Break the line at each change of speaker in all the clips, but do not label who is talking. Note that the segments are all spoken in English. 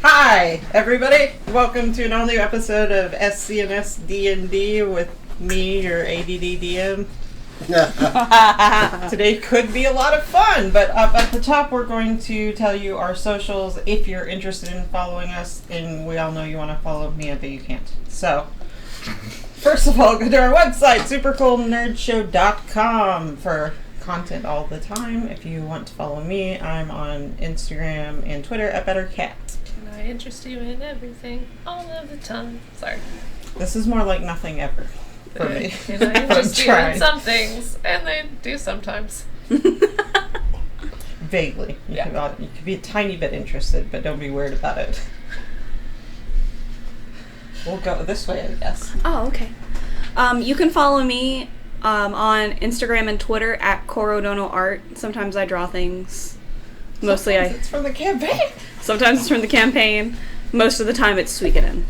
Hi, everybody. Welcome to an all-new episode of SCNS D&D with me, your ADD DM. Today could be a lot of fun, but up at the top we're going to tell you our socials if you're interested in following us, and we all know you want to follow me, but you can't. So, first of all, go to our website, supercoolnerdshow.com, for content all the time. If you want to follow me, I'm on Instagram and Twitter at BetterCat.
Can I interest you in everything all of the time? Sorry.
This is more like nothing ever for me.
Can I interest you in some things? And they do sometimes.
Vaguely. You could be a tiny bit interested, but don't be weird about it. We'll go this way, I guess.
Oh, okay. You can follow me on Instagram and Twitter at CorodonoArt. Sometimes I draw things. Mostly
it's from the campaign.
Sometimes it's from the campaign. Most of the time it's Suikoden.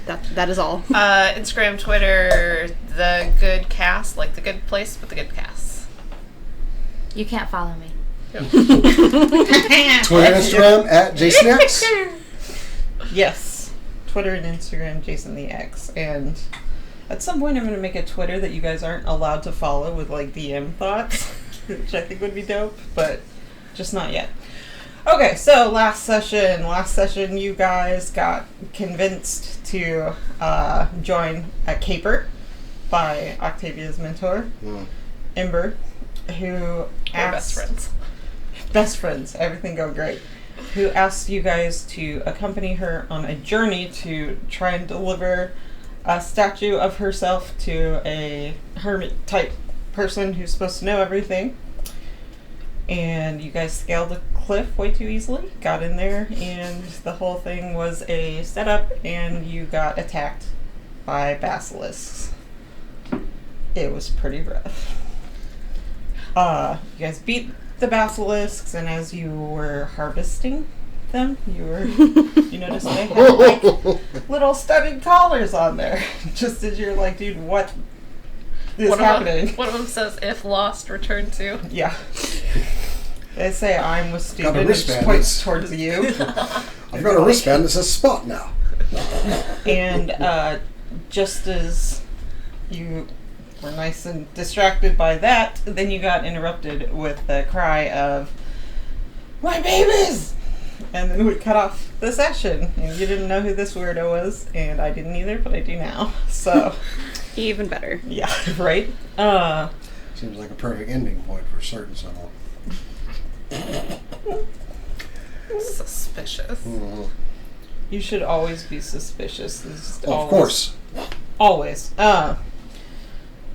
That is all.
Instagram, Twitter, the good cast, like the good place, but the good cast.
You can't follow me.
Twitter, Instagram at JasonX.
Yes. Twitter and Instagram, Jason the X. And at some point I'm going to make a Twitter that you guys aren't allowed to follow with like DM thoughts, which I think would be dope, but just not yet. Okay, so last session you guys got convinced to join a caper by Octavia's mentor, Ember, who asked... Best friends, everything go great. Who asked you guys to accompany her on a journey to try and deliver a statue of herself to a hermit-type person who's supposed to know everything. And you guys scaled a cliff way too easily, got in there, and the whole thing was a setup, and you got attacked by basilisks. It was pretty rough. You guys beat the basilisks, and as you were harvesting them, you noticed they had like little studded collars on there. Just as you're like, dude, what is happening?
One of them says, "If lost, return to."
Yeah. They say I'm with Steven and just points towards you.
I've got a wristband that says spot now.
And just as you were nice and distracted by that, then you got interrupted with the cry of, "My babies!" And then we cut off the session. And you didn't know who this weirdo was, and I didn't either, but I do now. So...
Even better.
Yeah, right?
Seems like a perfect ending point for certain someone.
Suspicious.
Mm-hmm.
You should always be suspicious.
Of course.
Always.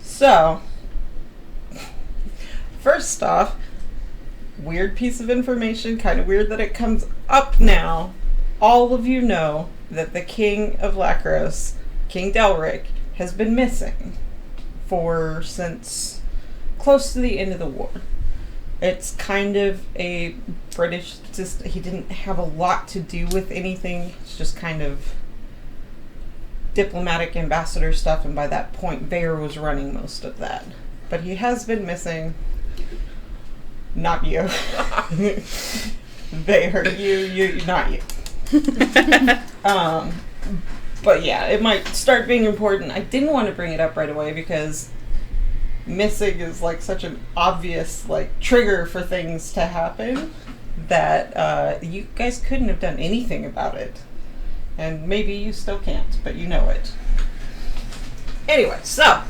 So, first off, weird piece of information, kind of weird that it comes up now. All of you know that the King of Lacros, King Delric, has been missing since close to the end of the war. It's kind of a British, he didn't have a lot to do with anything. It's just kind of diplomatic ambassador stuff, and by that point, Bayer was running most of that. But he has been missing. Not you. Bayer, you, not you. But yeah, it might start being important. I didn't want to bring it up right away because missing is like such an obvious like trigger for things to happen that you guys couldn't have done anything about it. And maybe you still can't, but you know it. Anyway, so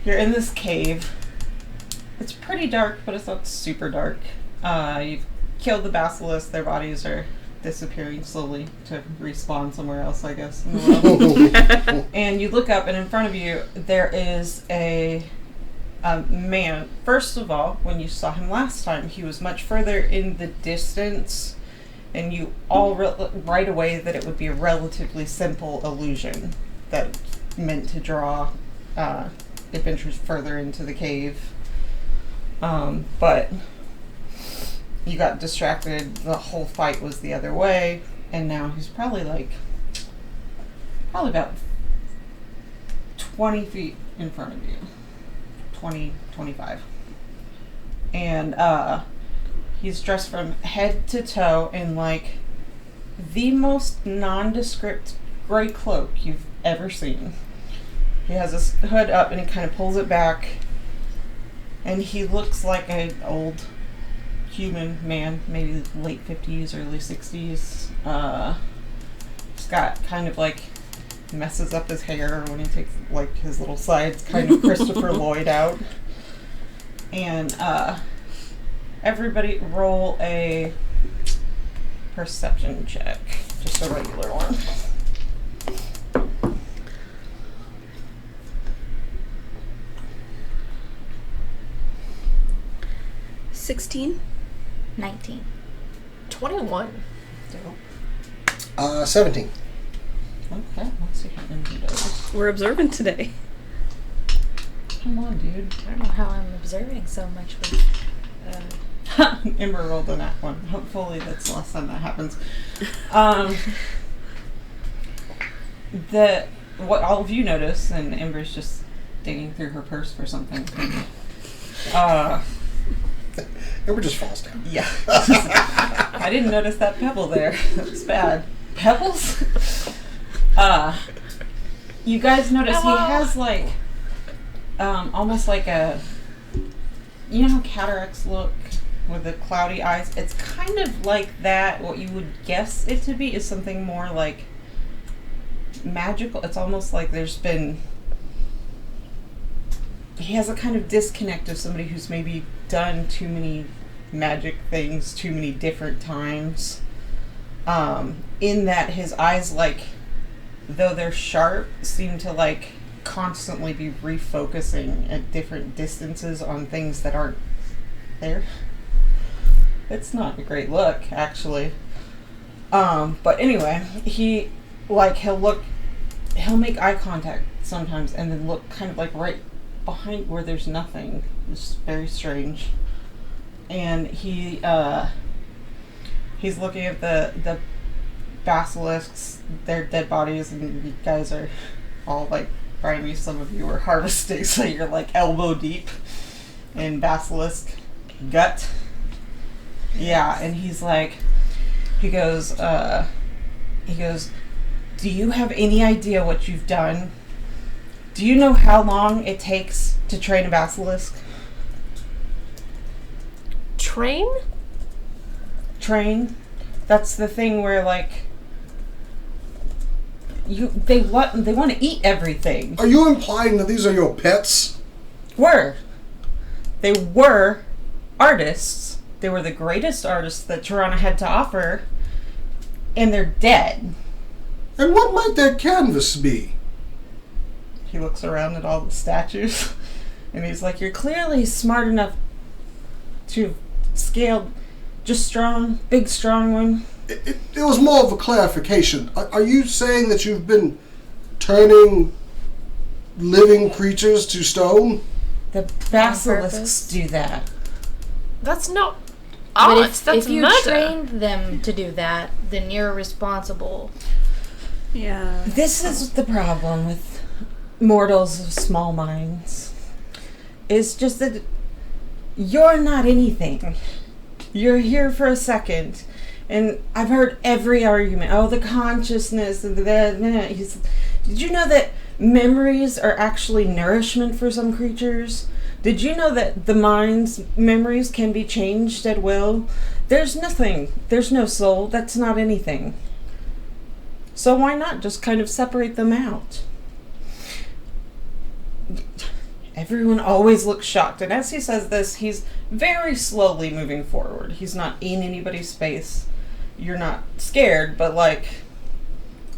you're in this cave. It's pretty dark, but it's not super dark. You've killed the basilisk. Their bodies are disappearing slowly to respawn somewhere else, I guess, in the world. And you look up, and in front of you, there is a man. First of all, when you saw him last time, he was much further in the distance, and you all right away that it would be a relatively simple illusion that meant to draw adventurers further into the cave. But you got distracted. The whole fight was the other way, and now he's probably about 20 feet in front of you. 20, 25. And He's dressed from head to toe in like the most nondescript gray cloak you've ever seen. He has his hood up and he kind of pulls it back, and he looks like an old human man, maybe late 50s, early 60s. He's got kind of like messes up his hair when he takes like his little sides kind of Christopher Lloyd out. And everybody roll a perception check, just a regular one.
16.
19.
21.
17.
Okay, let's see how Ember does.
We're observant today.
Come on, dude.
I don't know how I'm observing so much with.
Ember rolled a nat one. Hopefully that's the last time that happens. What all of you notice, and Ember's just digging through her purse for something.
Ember just falls down.
Yeah. I didn't notice that pebble there. That was bad. Pebbles? You guys notice he has like, almost like a, you know how cataracts look with the cloudy eyes? It's kind of like that. What you would guess it to be is something more like magical. It's almost like there's been, he has a kind of disconnect of somebody who's maybe done too many magic things too many different times. In that his eyes, like, though they're sharp, seem to like constantly be refocusing at different distances on things that aren't there. It's not a great look, actually. But anyway, he'll make eye contact sometimes and then look kind of like right behind where there's nothing. It's very strange. And he's looking at the basilisks, their dead bodies, and you guys are all like grimy. Some of you are harvesting, so you're like elbow deep in basilisk gut. Yeah, and he's like, he goes, do you have any idea what you've done? Do you know how long it takes to train a basilisk? Train? That's the thing where like they want to eat everything.
Are you implying that these are your pets?
They were artists. They were the greatest artists that Tyranna had to offer, and they're dead.
And what might that canvas be?
He looks around at all the statues, and he's like, "You're clearly smart enough to scale just big strong one."
It was more of a clarification. Are you saying that you've been turning living creatures to stone?
The basilisks do that.
That's not
But
art. That's
if you
murder.
trained them to do that, then you're responsible.
Yeah.
This is the problem with mortals of small minds. It's just that you're not anything. You're here for a second. And I've heard every argument. Oh, the consciousness. Did you know that memories are actually nourishment for some creatures? Did you know that the mind's memories can be changed at will? There's nothing. There's no soul. That's not anything. So why not just kind of separate them out? Everyone always looks shocked. And as he says this, he's very slowly moving forward. He's not in anybody's space. You're not scared, but like,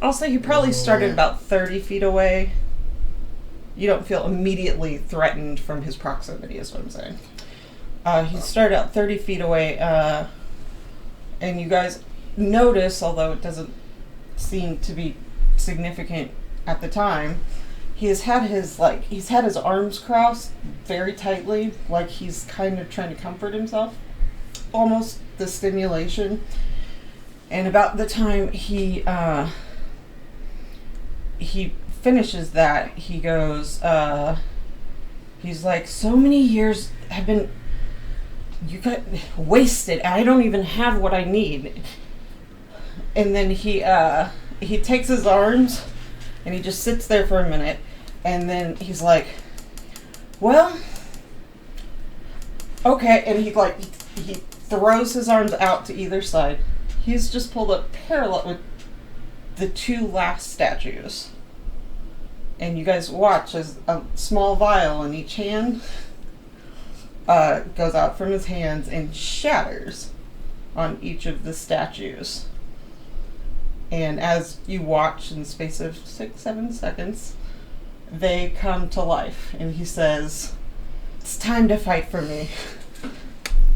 I'll say he probably started about 30 feet away. You don't feel immediately threatened from his proximity, is what I'm saying. He started out 30 feet away, and you guys notice, although it doesn't seem to be significant at the time, he's had his arms crossed very tightly, like he's kind of trying to comfort himself. Almost the stimulation. And about the time he finishes that, he goes, he's like, so many years have been you got wasted. I don't even have what I need. And then he takes his arms and he just sits there for a minute, and then he's like, well, okay, and he throws his arms out to either side. He's just pulled up parallel with the two last statues. And you guys watch as a small vial in each hand goes out from his hands and shatters on each of the statues. And as you watch in the space of 6-7 seconds, they come to life. And he says, it's time to fight for me.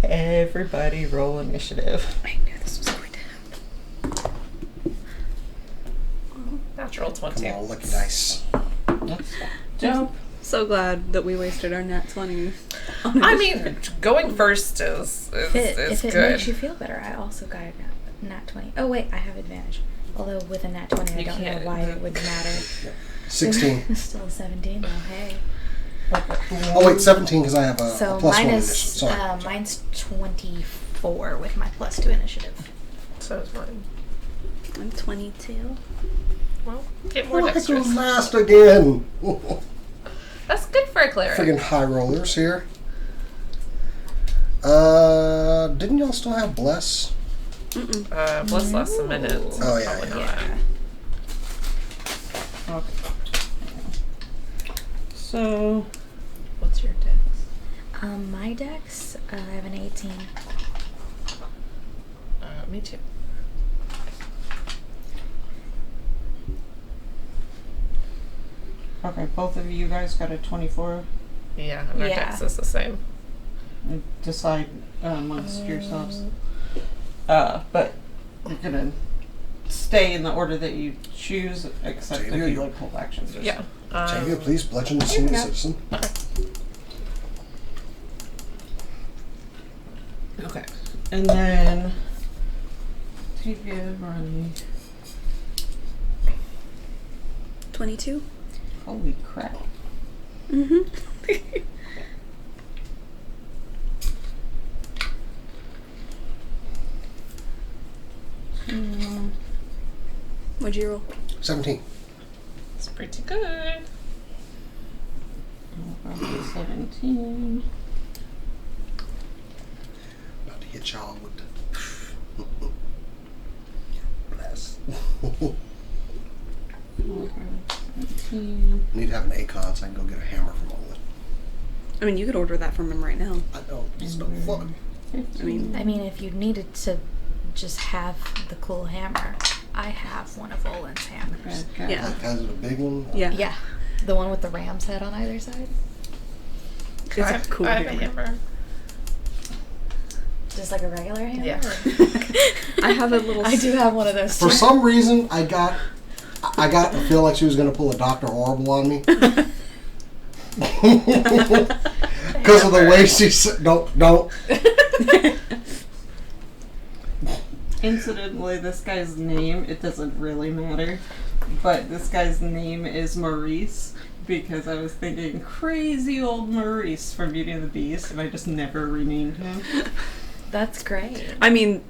Everybody roll initiative.
I knew this was going to happen.
Natural 20.
Come on, lucky dice.
That's dope.
So glad that we wasted our nat 20.
I mean, going first is
If it
good.
makes you feel better, I also got a nat 20. Oh wait, I have advantage. Although with a nat 20, I
You
don't know
can't-
why it would matter.
16.
It's still 17 though, hey.
Oh wait, 17 because I have a
So
plus
mine
1
is,
initiative. Sorry.
mine's 24 with my plus 2 initiative.
So is mine.
I'm 22.
Well, get more
Look at
dexterous.
those last again.
That's good for a cleric.
Friggin' high rollers here. Didn't y'all still have bless?
Bless lasts a minute. So
Oh, yeah,
probably
yeah.
not.
Okay. So,
What's your dex?
My dex, I have an 18.
Me too.
okay, both of you guys got a 24.
Yeah, and our
Yeah.
dex is the same.
Decide amongst yourselves. But you're gonna stay in the order that you choose, except if
Jamie,
you like hold actions. Or
Yeah.
Jamie, please bludgeon the senior
go.
citizen.
Okay. And then take a run.
22?
Holy crap.
Mm-hmm. What'd you roll?
17.
It's pretty good.
I'll go to 17.
About to hit y'all with the bless.
I'll go 17.
Need to have an ACON so I can go get a hammer from Olin.
I mean, you could order that from him right now.
I know, it's no fun.
I mean,
I mean, if you needed to just have the cool hammer, I have one of Olin's hammers.
Okay.
Yeah.
Like, has it a big one?
yeah.
Yeah, the one with the ram's head on either side.
It's a cool
I have a
hammer.
hammer.
Just like a regular hammer?
Yeah.
I have a little...
I do have one of those
For
too.
some reason, I got to feel like she was going to pull a Dr. Horrible on me. Because of the way she said, don't.
Incidentally, this guy's name, it doesn't really matter, but this guy's name is Maurice because I was thinking crazy old Maurice from Beauty and the Beast, and I just never renamed him.
That's great.
I mean,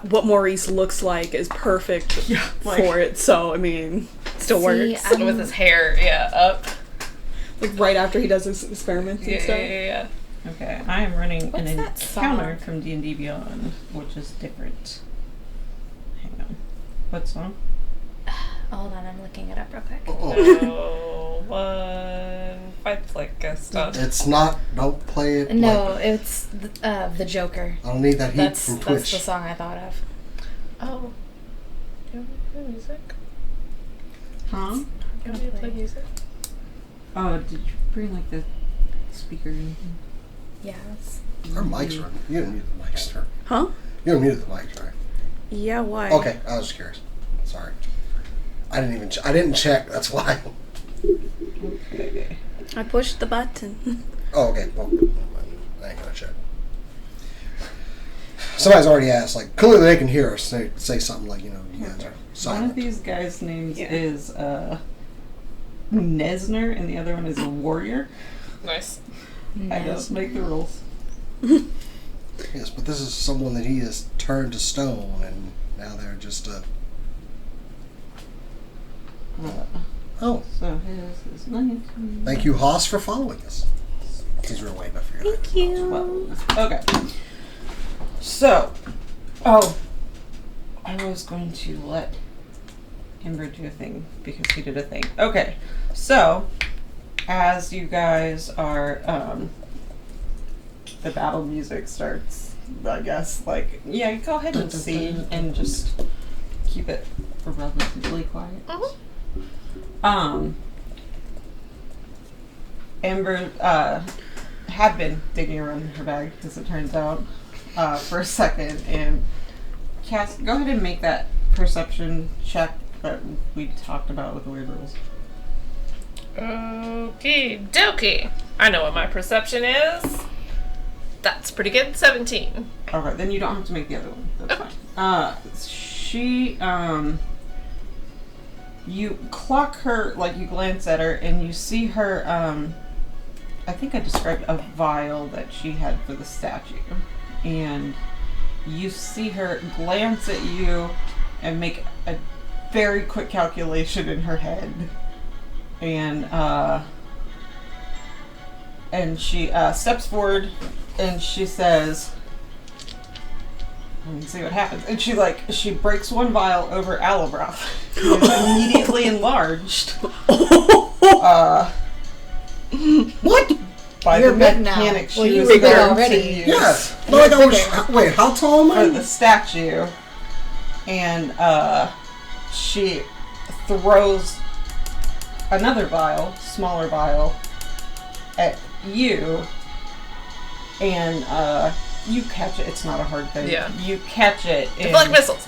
what Maurice looks like is perfect for it, so, I mean, still
See,
works.
I'm-
With his hair, up.
Like, right after he does his experiments and stuff.
Yeah.
Okay, I am running
What's
an
that
encounter
song?
from D&D Beyond, which is different. Hang on. What song?
Hold on, I'm looking it up real quick.
No one fights like a stunt.
It's not, don't play it.
No,
like-
it's the Joker.
I don't need that heat
That's
from
that's
Twitch.
the song I thought of.
Oh. Do you want me to play music?
Huh?
Do you want me to play music?
Oh, did you bring like the speaker or anything?
Yeah.
Our mics running. You didn't mute the mics, sir.
Huh?
You didn't mute the mics, right?
Yeah, why?
Okay, I was just curious. Sorry. I didn't even. I didn't check. That's why.
Okay.
I pushed the button.
Oh, okay. Well, I ain't gonna check. Somebody's already asked. Like, clearly they can hear us. They say something like, you know, you guys are
One of
silent.
these guys' names
Yeah.
is Nesner, and the other one is a warrior.
Nice.
I don't make the rules.
Yes, but this is someone that he has turned to stone, and now they're just Oh,
So his is 19.
thank you, Haas, for following us. Since we were waiting, I figured.
Thank you.
12. Okay. So, I was going to let Ember do a thing because he did a thing. Okay. So, as you guys are, the battle music starts, I guess, like, yeah, go ahead and sing and just keep it relatively quiet. Ember, had been digging around in her bag, as it turns out, for a second, and Cass, go ahead and make that perception check that we talked about with the weird rules.
Okie dokie. I know what my perception is. That's pretty good. 17.
Okay, then you don't have to make the other one. That's fine. You clock her, like you glance at her, and you see her, I think I described a vial that she had for the statue. And you see her glance at you and make a very quick calculation in her head. And she steps forward and she says, let me see what happens. And she breaks one vial over Alabroth. It's immediately enlarged.
What?
By
You're
the
big now.
mechanic
Well,
she
you
was
were big
going
already.
to use
Yes. Like I was, wait, how tall am
for
I?
the statue. And she throws another vial, smaller vial, at you. And you catch it. It's not a hard thing.
Yeah.
You catch it.
Deflect missiles.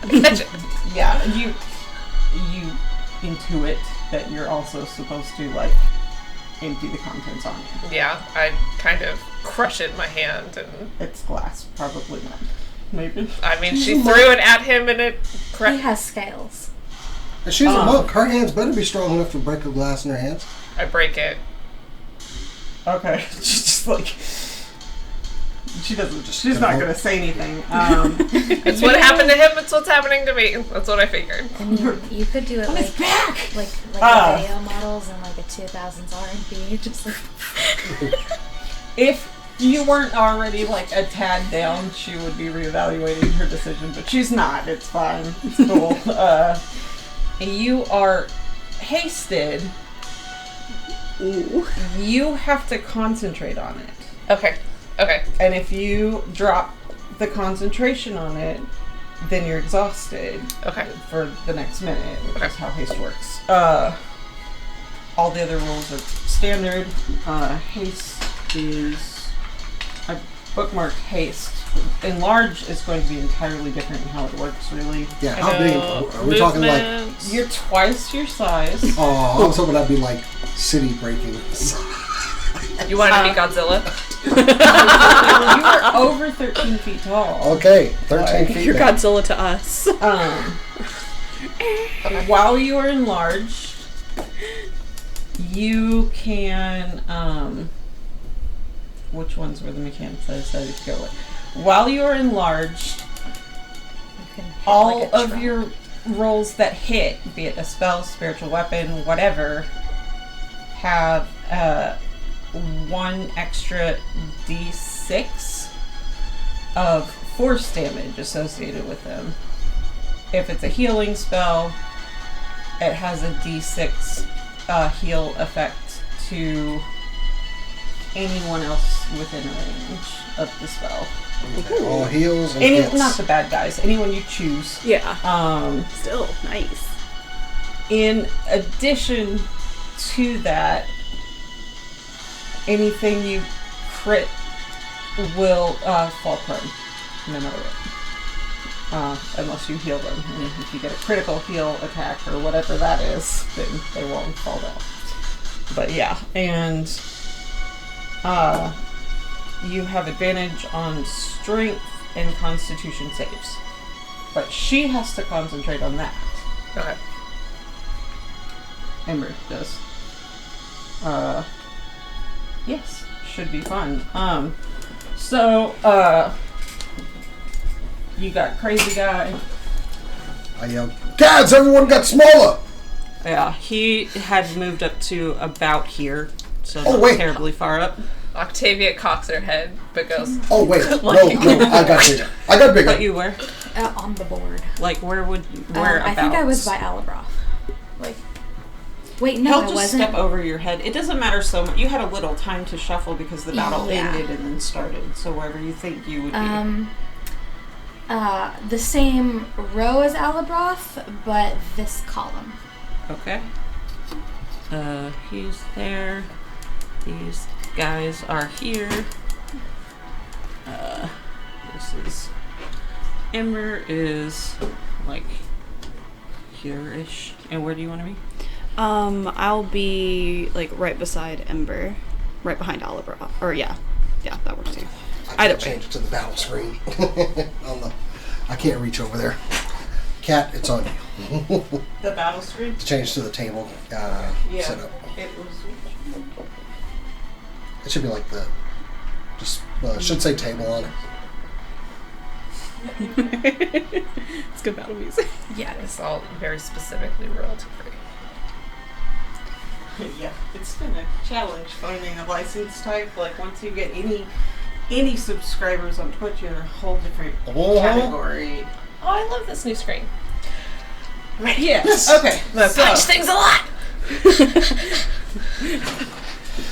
Catch it.
Yeah, you intuit that you're also supposed to, like, empty the contents on you.
Yeah, I kind of crush it in my hand, and
It's glass, probably not. Maybe.
I mean, she threw it at him, and it
He
cracked.
has scales.
And she's a monk. Her hands better be strong enough to break a glass in her hands.
I break it.
Okay. She's just like... She doesn't... She's
go.
not going to say anything.
It's what happened to him, it's what's happening to me. That's what I figured.
And you could do it like
back!
like
Ah.
the video models and like a 2000s R&B, just like
If you weren't already, like, a tad down, she would be reevaluating her decision, but she's not. It's fine. It's cool. You are hasted.
Ooh.
You have to concentrate on it.
Okay. Okay.
And if you drop the concentration on it, then you're exhausted
Okay.
for the next minute, which
Okay.
is how haste works. All the other rules are standard. Haste is... I bookmarked haste. Enlarge is going to be entirely different in how it works, really.
Yeah, how big? Are we talking like...
Movement.
You're twice your size.
Oh, I was hoping that'd be like city breaking.
You want to be Godzilla?
You are over 13 feet tall.
Okay, 13 feet.
You're
then.
Godzilla to us.
While you are enlarged, you can, which ones were the mechanics that I decided to go with? While you are enlarged,
you can hit
all
like a
of
truck.
your rolls that hit, be it a spell, spiritual weapon, whatever, have one extra d6 of force damage associated with them. If it's a healing spell, it has a d6 heal effect to anyone else within range of the spell.
Okay, all heals and hits.
Not the bad guys, anyone you choose.
Yeah. Still nice.
In addition to that, anything you crit will fall prone, no matter what. Unless you heal them. And if you get a critical heal attack or whatever that is, then they won't fall down. But yeah, and you have advantage on strength and constitution saves. But she has to concentrate on that.
Okay.
Ember does. Yes, should be fun. So, You got crazy guy.
I yelled, "Gads, everyone got smaller!"
Yeah, he had moved up to about here, so
Oh,
not
wait.
terribly far up.
Octavia cocks her head, but goes,
Oh, wait. No, I got bigger.
But you were?
On the board.
Like, where
I think I was by Alabroth. Like, wait, no,
He'll
I
just
wasn't.
step over your head. It doesn't matter so much. You had a little time to shuffle because the battle
Yeah.
ended and then started. So wherever you think you would be.
The same row as Alabroth, but this column.
Okay. He's there. These guys are here. This is... Ember is, like, here-ish. And where do you want to be?
I'll be like right beside Ember, right behind Oliver. Or yeah, that works too.
I change it to the battle screen. I can't reach over there. Cat, it's on you.
The battle screen?
Change to the table setup.
It was.
It should be like the, just should say table on it.
It's good battle music.
yeah, it's all very specifically royalty free.
Yeah, it's been a challenge finding a license type. Like, once you get any subscribers on Twitch, you're in a whole different category.
Oh, I love this new screen.
Right. Yes. Okay.
Punch things a lot!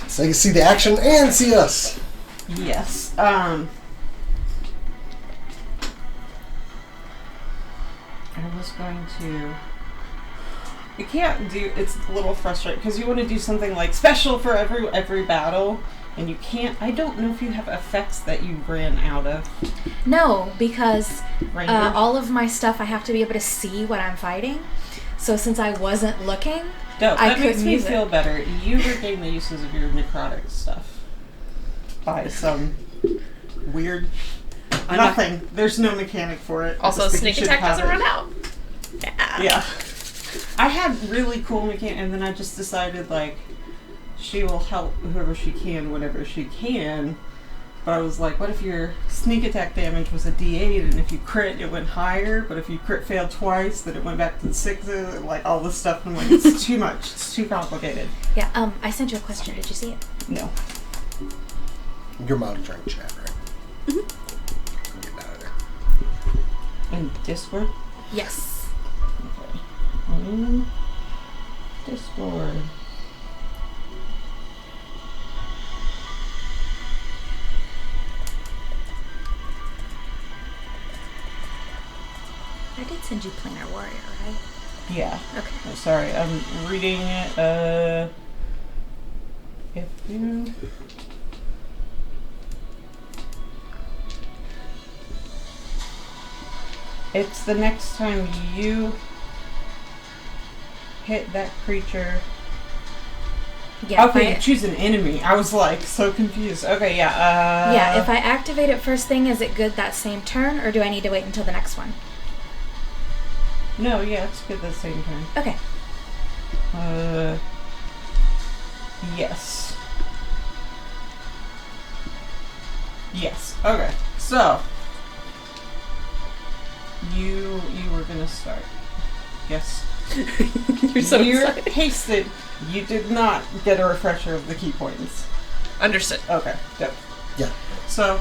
So you can see the action and see us.
Yes. I was going to... You can't do... It's a little frustrating because you want to do something like special for every battle, and you can't... I don't know if you have effects that you ran out of.
No, because
Rangers?
all of my stuff I have to be able to see what I'm fighting. So since I wasn't looking,
Dope.
I
That makes
couldn't
me
use it.
feel better. You regain the uses of your necrotic stuff by some weird... Nothing. There's no mechanic for it.
Also,
I just think
sneak
you should
attack
have
doesn't
it.
run out.
Yeah. I had really cool mechanic, and then I just decided, like, she will help whoever she can, whenever she can. But I was like, what if your sneak attack damage was a D8, and if you crit, it went higher, but if you crit failed twice, then it went back to the 6s, and, like, all this stuff. And I'm like, it's too much. It's too complicated.
yeah. I sent you a question. Did you see it?
No.
You're monitoring chat, right?
Mm-hmm.
I'm getting out of there.
In Discord?
Yes.
Okay. Discord.
I did send you Planar Warrior, right?
Yeah.
Okay.
Oh, sorry, I'm reading it. If you... It's the next time you hit that creature.
Yeah.
Okay, you
if I,
choose an enemy. I was like so confused. Okay, yeah.
yeah. If I activate it first thing, is it good that same turn, or do I need to wait until the next one?
No, yeah, it's good the same time.
Okay.
Yes. Yes. Okay. So you were gonna start. Yes.
You're so
You're
excited.
hasted. You did not get a refresher of the key points.
Understood.
Okay. Yep.
Yeah.
So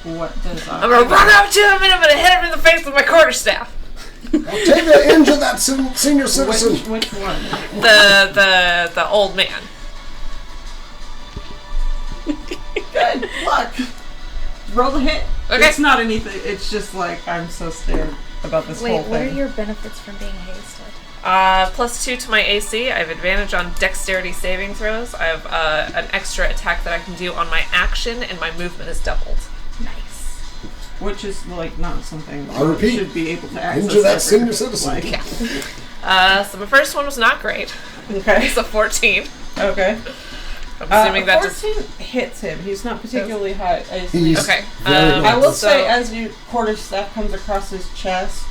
what does
I'm gonna run up to him and I'm gonna hit him in the face with my quarterstaff.
Octavia, injure that senior citizen.
Which one?
The old man.
Good luck. Roll the hit.
Okay.
It's not anything. It's just like I'm so scared about this whole
Wait.
thing.
What are your benefits from being hasted?
+2 to my AC. I have advantage on dexterity saving throws. I have an extra attack that I can do on my action, and my movement is doubled.
Nice.
Which is like not something
I repeat,
should be able to access.
injure that
every-
senior citizen.
Like,
So my first one was not great.
okay.
It's a 14.
Okay.
I'm assuming that just
14 hits him. He's not particularly high.
He's
okay.
very
I will
good.
say,
So-
as your quarterstaff comes across his chest,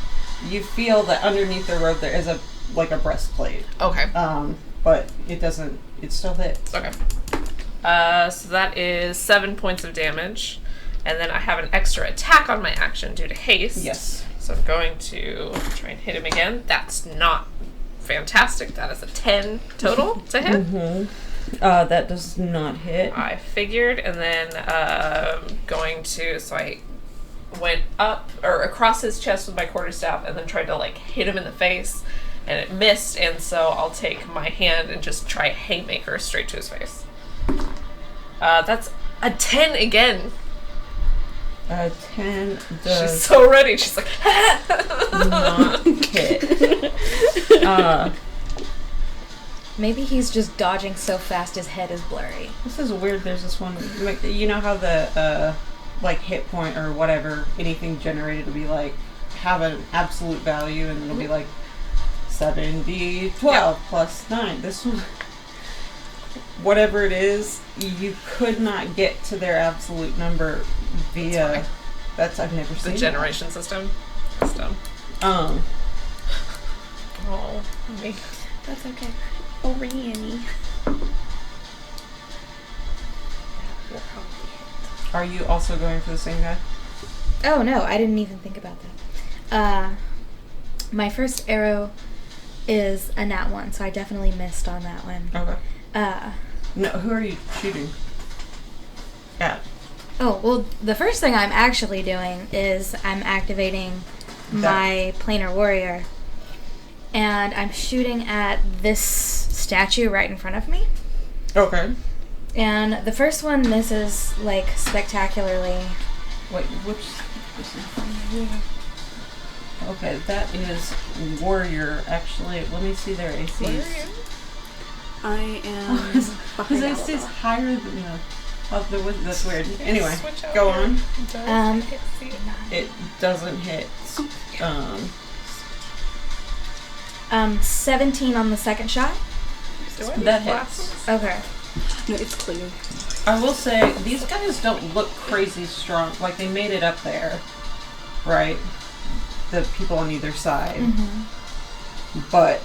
you feel that underneath the robe there is a breastplate.
okay.
But it doesn't. It still hits.
Okay. So that is 7 points of damage. And then I have an extra attack on my action due to haste.
Yes.
So I'm going to try and hit him again. That's not fantastic. That is a 10 total to hit.
That does not hit.
I figured, and then so I went up or across his chest with my quarterstaff and then tried to like hit him in the face, and it missed, and so I'll take my hand and just try haymaker straight to his face. That's a 10 again.
10 does
She's so ready. She's like,
not hit.
Maybe he's just dodging so fast his head is blurry.
This is weird. There's this one. Like, you know how the like hit point or whatever anything generated will be like have an absolute value, and it'll be like 7d12 plus 9. This one, whatever it is, you could not get to their absolute number via. That's I've never seen
the generation system. That's dumb.
That.
Oh, me.
That's okay. Oh, Annie.
Are you also going for the same guy?
Oh no, I didn't even think about that. My first arrow is a nat 1, so I definitely missed on that one.
Okay. No, who are you shooting at?
Oh, well, the first thing I'm actually doing is I'm activating my planar warrior, and I'm shooting at this statue right in front of me.
Okay.
And the first one misses, like, spectacularly.
Wait, which is in front of you? Okay, that is warrior. Actually, let me see their ACs.
I am
His
behind
AC is
Alba.
higher than the. Oh, that's weird. Anyway,
Switch out
go
your
on.
dice.
It doesn't hit.
17 on the second shot.
Do I need
That
glasses?
hits.
Okay.
No, it's clear.
I will say these guys don't look crazy strong. Like they made it up there, right? The people on either side, but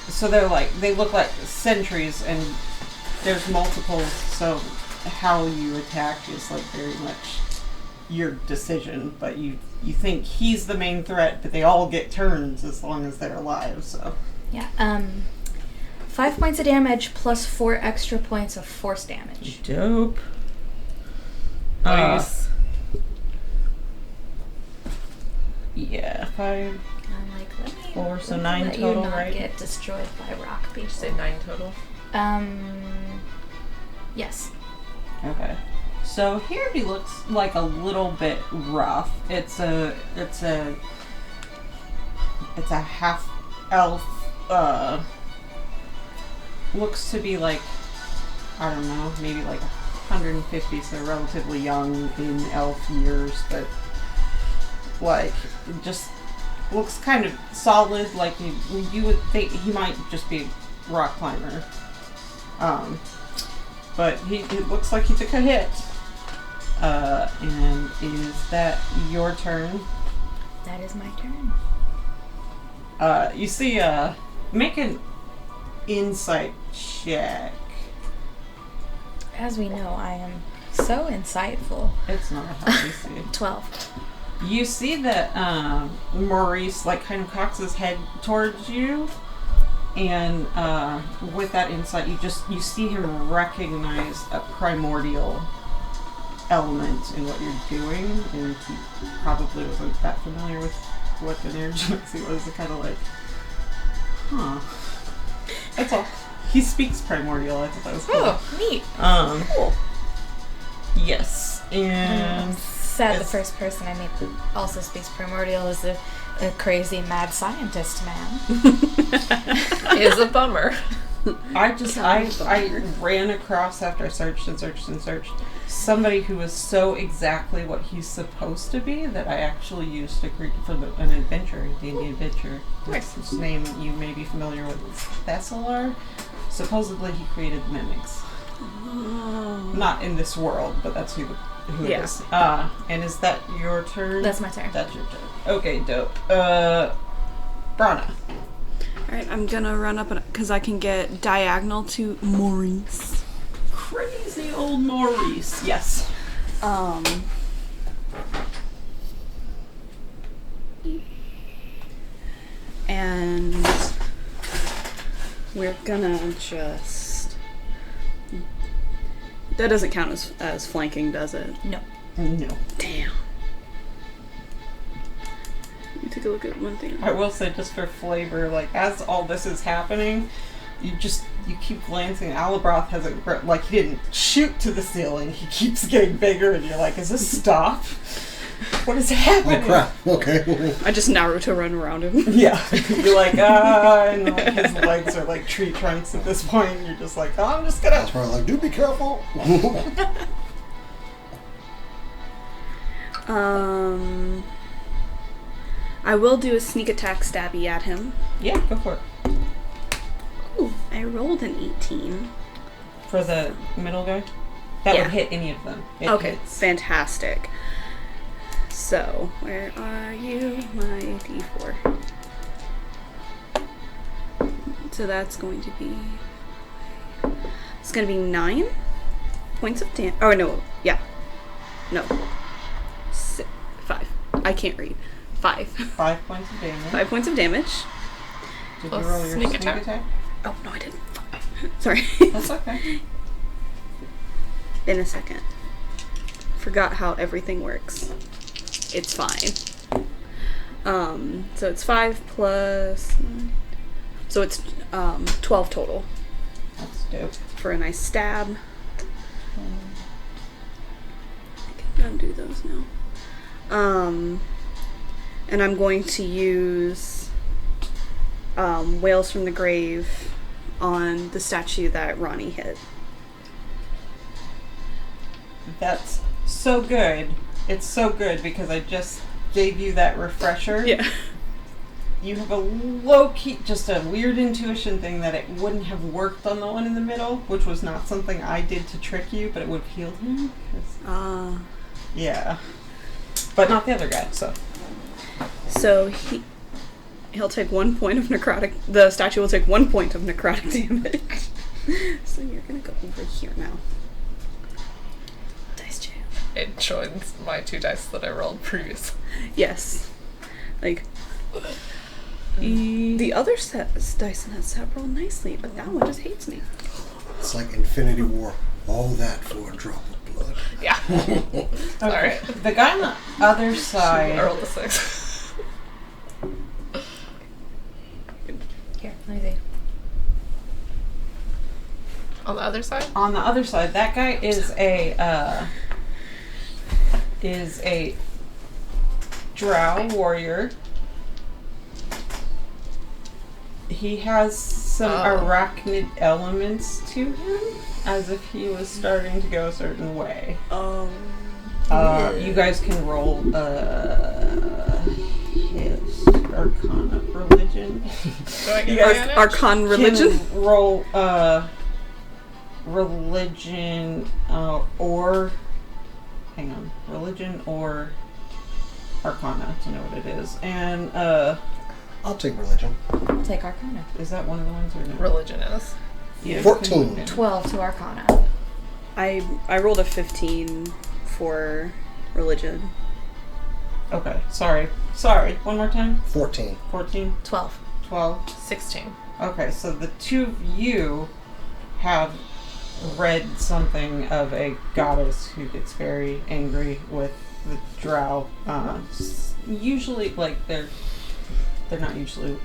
so they're like they look like sentries, and there's multiples. So how you attack is like very much your decision. But you think he's the main threat, but they all get turns as long as they're alive. So
Yeah. 5 points of damage plus 4 extra points of force damage.
dope.
Nice.
Yeah, 5.
I'm like, let me
4, so
let me
9
let
total,
you not
right?
get destroyed by rock
Did you
people.
say 9 total?
Yes.
Okay. So here he looks like a little bit rough. It's a half elf. Looks to be like, I don't know, maybe like 150, so relatively young in elf years, but like just looks kind of solid. Like you would think he might just be a rock climber. But it looks like he took a hit. And is that your turn?
That is my turn.
You see, make an insight check.
As we know, I am so insightful.
It's not how you see.
12.
You see that Maurice like kind of cocks his head towards you, and with that insight, you see him recognize a primordial element in what you're doing, and he probably wasn't that familiar with what the energy was. Kind of like, huh. That's all. He speaks primordial. I thought that was cool.
Oh, neat.
Cool. Yes, and
Sad the
It's-
first person I meet that also speaks primordial is a crazy mad scientist man.
Is a bummer.
I ran across after I searched and searched and searched somebody who was so exactly what he's supposed to be that I actually used to create for an adventure, D&D adventure. His name you may be familiar with is Thessalar. Supposedly he created mimics. Not in this world, but that's who it
Yeah.
is. And is that your turn?
That's my turn.
That's your turn. Okay, dope. Brana.
Alright, I'm gonna run up because I can get diagonal to Maurice.
Crazy old Maurice. Yes.
And we're gonna just... That doesn't count as flanking, does it?
No.
No.
Damn. Let me take a look at one thing.
I will say, just for flavor, like, as all this is happening, you keep glancing. Alabroth hasn't, like, he didn't shoot to the ceiling. He keeps getting bigger, and you're like, is this stop? What is happening?
Oh crap! Okay.
I just Naruto run around him.
Yeah. You're like, and like, his legs are like tree trunks at this point, and you're just like, oh, I'm just gonna...
That's probably like, do be careful.
I will do a sneak attack stabby at him.
Yeah, go for it.
Ooh, I rolled an 18.
For the middle guy? That
Yeah.
would hit any of them. It
Okay,
hits.
fantastic. So, where are you, my d4? So that's going to be... It's going to be 9 points of damage. Oh, no. Yeah. No. 5. I can't read. 5.
5 points of damage.
5 points of damage.
Did
Plus
you roll your
sneak
sneak
attack?
attack?
Oh, no, I didn't. 5. Sorry.
That's okay.
In a second. Forgot how everything works. It's fine. So it's 5 plus... So it's 12 total
That's dope.
for a nice stab. I can undo those now. And I'm going to use Wails from the Grave on the statue that Ronnie hit.
That's so good. It's so good because I just gave you that refresher.
Yeah.
You have a low-key, just a weird intuition thing that it wouldn't have worked on the one in the middle, which was not something I did to trick you, but it would have healed him. 'Cause- yeah. But not the other guy, so.
So he'll take 1 point of necrotic. The statue will take 1 point of necrotic damage. So you're gonna go over here now. Dice jail.
It joins my 2 dice that I rolled previously.
Yes. Like the other dice in that set roll nicely, but that one just hates me.
It's like Infinity War. All that for a drop of blood.
Yeah.
Okay.
Alright.
The guy on the other
I
side.
rolled a 6.
Here, let me see.
On the other side?
On the other side, that guy is a drow warrior. He has some arachnid elements to him, as if he was starting to go a certain way. You guys can roll his Arcana religion.
Do I get
You guys
advantage?
Archon religion.
Can roll religion or hang on, religion or Arcana to know what it is. And
I'll take religion.
I'll take Arcana.
is that one of the ones or no?
Religion is.
Yeah,
14.
12 to Arcana.
I rolled a 15 for religion.
Okay, sorry. One more time.
14.
14,
12.
12.
16.
Okay, so the two of you have read something of a goddess who gets very angry with the drow. Usually, like, they're not usually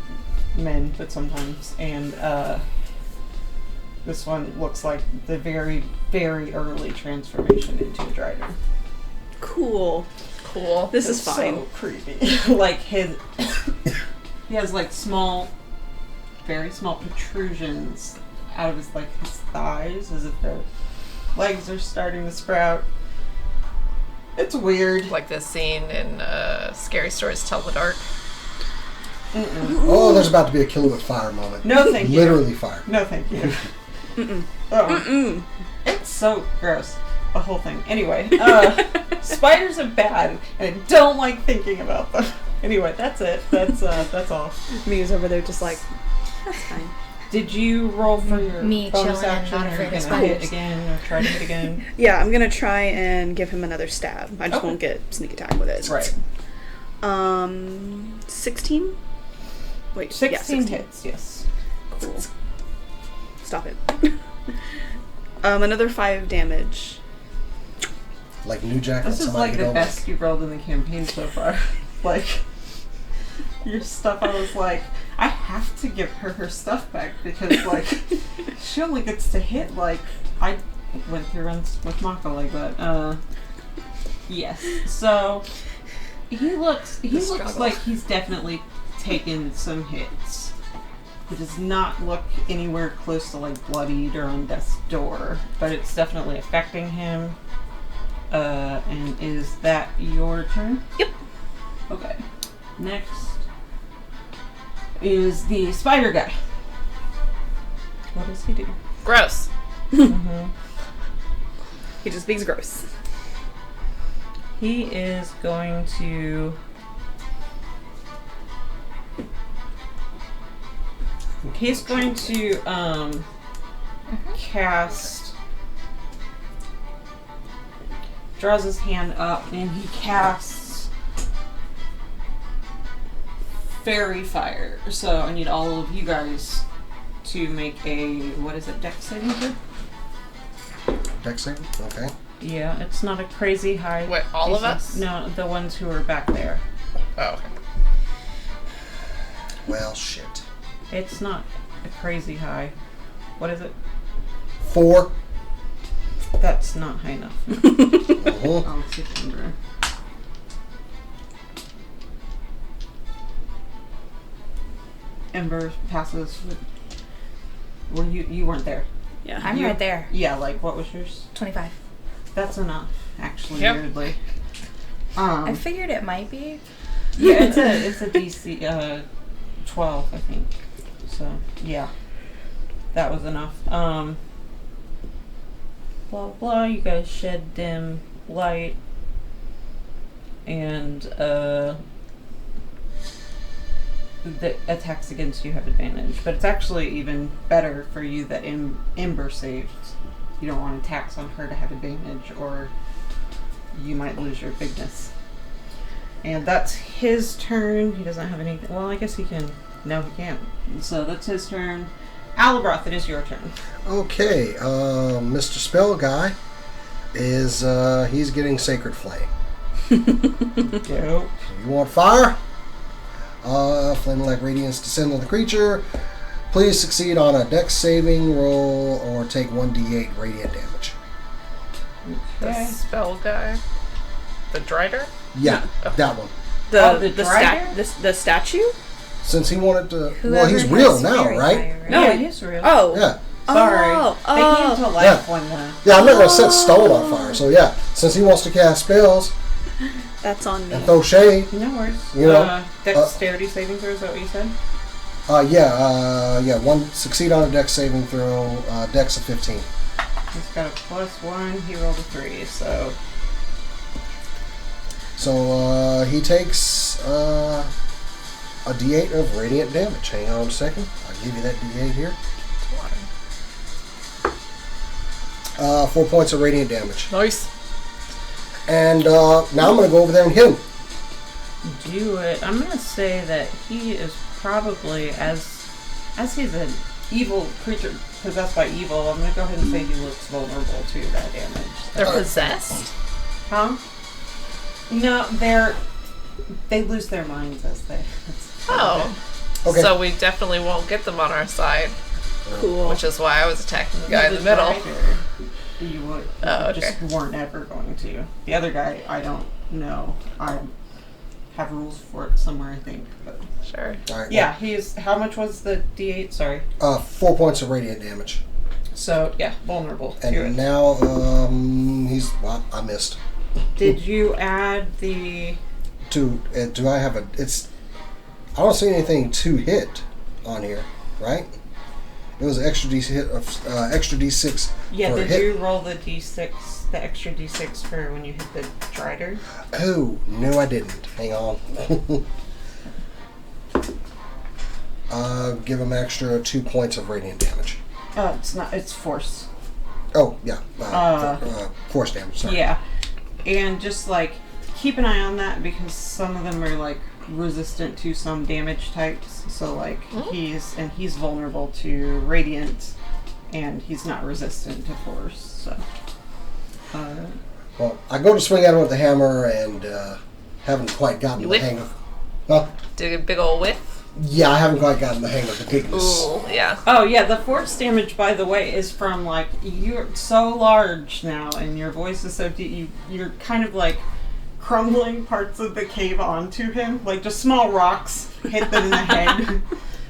men, but sometimes. And this one looks like the very, very early transformation into a Drider.
Cool.
Cool.
This is
It's
fine.
so creepy. Like he has like very small protrusions out of his thighs, as if their legs are starting to sprout. It's weird.
Like this scene in Scary Stories Tell the Dark.
Mm-mm.
Oh, there's about to be a kill with fire moment.
No, thank you.
Literally fire.
No, thank you.
Mm-mm.
Oh,
Mm-mm.
it's so gross. The whole thing. Anyway, spiders are bad, and I don't like thinking about them. Anyway, that's it. That's all.
Mia's over there just like, that's fine.
Did you roll for your
Me
bonus
chilling and
action,
not
or
afraid
you
of
gonna hit
spiders.
again, or try to hit again?
Yeah, I'm gonna try and give him another stab. I just
Okay.
won't get sneak attack with it.
Right.
16? Wait,
16
yeah,
hits, yes.
Cool. Stop it. Another 5 damage.
Like New Jack.
This is like the best you've rolled in the campaign so far. Like, your stuff, I was like, I have to give her stuff back because, like, she only gets to hit, like, I went through runs with Mako like that. Yes. So, he looks
struggle.
like he's definitely taken some hits. He does not look anywhere close to, like, bloodied or on death's door, but it's definitely affecting him. And is that your turn?
Yep.
Okay. Next is the spider guy. What does he do?
Gross.
Mm-hmm.
He just speaks gross.
He is going to cast, draws his hand up, and he casts fairy fire. So I need all of you guys to make a, what is it, dex saving throw?
Dex saving? Okay.
Yeah, it's not a crazy high.
Wait, all of
DC.
us?
No, the ones who are back there.
Oh, okay.
Well, shit.
It's not a crazy high. What is it?
4.
That's not high enough.
Uh-huh.
I'll take Ember. Ember passes. Well, you weren't there.
Yeah.
I'm
You-
right there.
Yeah, like, what was yours?
25.
That's enough, actually,
Yep.
weirdly.
I figured it might be.
Yeah, it's a DC 12, I think. So yeah, that was enough. Blah blah. You guys shed dim light, and the attacks against you have advantage. But it's actually even better for you that Ember saved. You don't want attacks on her to have advantage, or you might lose your bigness. And that's his turn. He doesn't have anything. Well, I guess he can. No, he can't. So that's his turn. Alabroth, it is your turn.
Okay, Mr. Spell Guy is, he's getting Sacred Flame.
Dope.
You want fire? Flame-like radiance descend on the creature. Please succeed on a dex saving roll or take 1d8 radiant damage.
The
Okay.
spell guy. The Drider?
Yeah, that one.
The
The
drider?
the statue?
Since he wanted to...
Whoever
well, he's real
has
now,
fairy
right?
fire,
No,
Yeah, he's real.
Oh.
Yeah.
Sorry.
Oh,
They came to life
Yeah.
when
Yeah, I'm not going to set stone on fire, so yeah. Since he wants to cast spells
That's on me.
and throw shade,
No worries.
You know,
Dexterity saving throw, is that what you said?
one succeed on a dex saving throw, dex of 15.
He's got a +1. He rolled a 3, so
So he takes a d8 of radiant damage. Hang on a second. I'll give you that d8 here. 4 points of radiant damage.
Nice.
And now I'm going to go over there and hit him.
do it. I'm gonna say that he is probably, as he's an evil creature possessed by evil, I'm gonna go ahead and say he looks vulnerable to that damage.
They're possessed?
Huh? No, they lose their minds as they.
Oh.
Okay.
So we definitely won't get them on our side,
Cool.
which is why I was attacking the guy in the middle.
Drider, you would.
Oh, okay.
Just weren't ever going to. The other guy, I don't know. I have rules for it somewhere, I think. But
Sure.
All right.
yeah, he's. How much was the D8? Sorry.
4 points of radiant damage.
So yeah, vulnerable to
And
it.
now he's. Well, I missed.
Did you add the?
Do I have a? It's. I don't see anything to hit on here, right? It was extra extra d6
Yeah,
for a
did
hit.
you roll the D6, the extra D6 for when you hit the Drider?
Oh, no, I didn't. Hang on. Give him extra 2 points of radiant damage.
It's not. It's force.
Oh, yeah. Force damage, sorry.
Yeah. And just, like, keep an eye on that because some of them are, like, resistant to some damage types. So, like, he's vulnerable to radiant and he's not resistant to force. So,
well, I go to swing at him with the hammer and haven't quite gotten the hang of... Huh?
Did a big old whiff?
Yeah, I haven't quite gotten the hang of the bigness.
Ooh, yeah.
oh, yeah, the force damage, by the way, is from, like, you're so large now and your voice is so deep, you're kind of, like, crumbling parts of the cave onto him. Like, just small rocks hit them in the head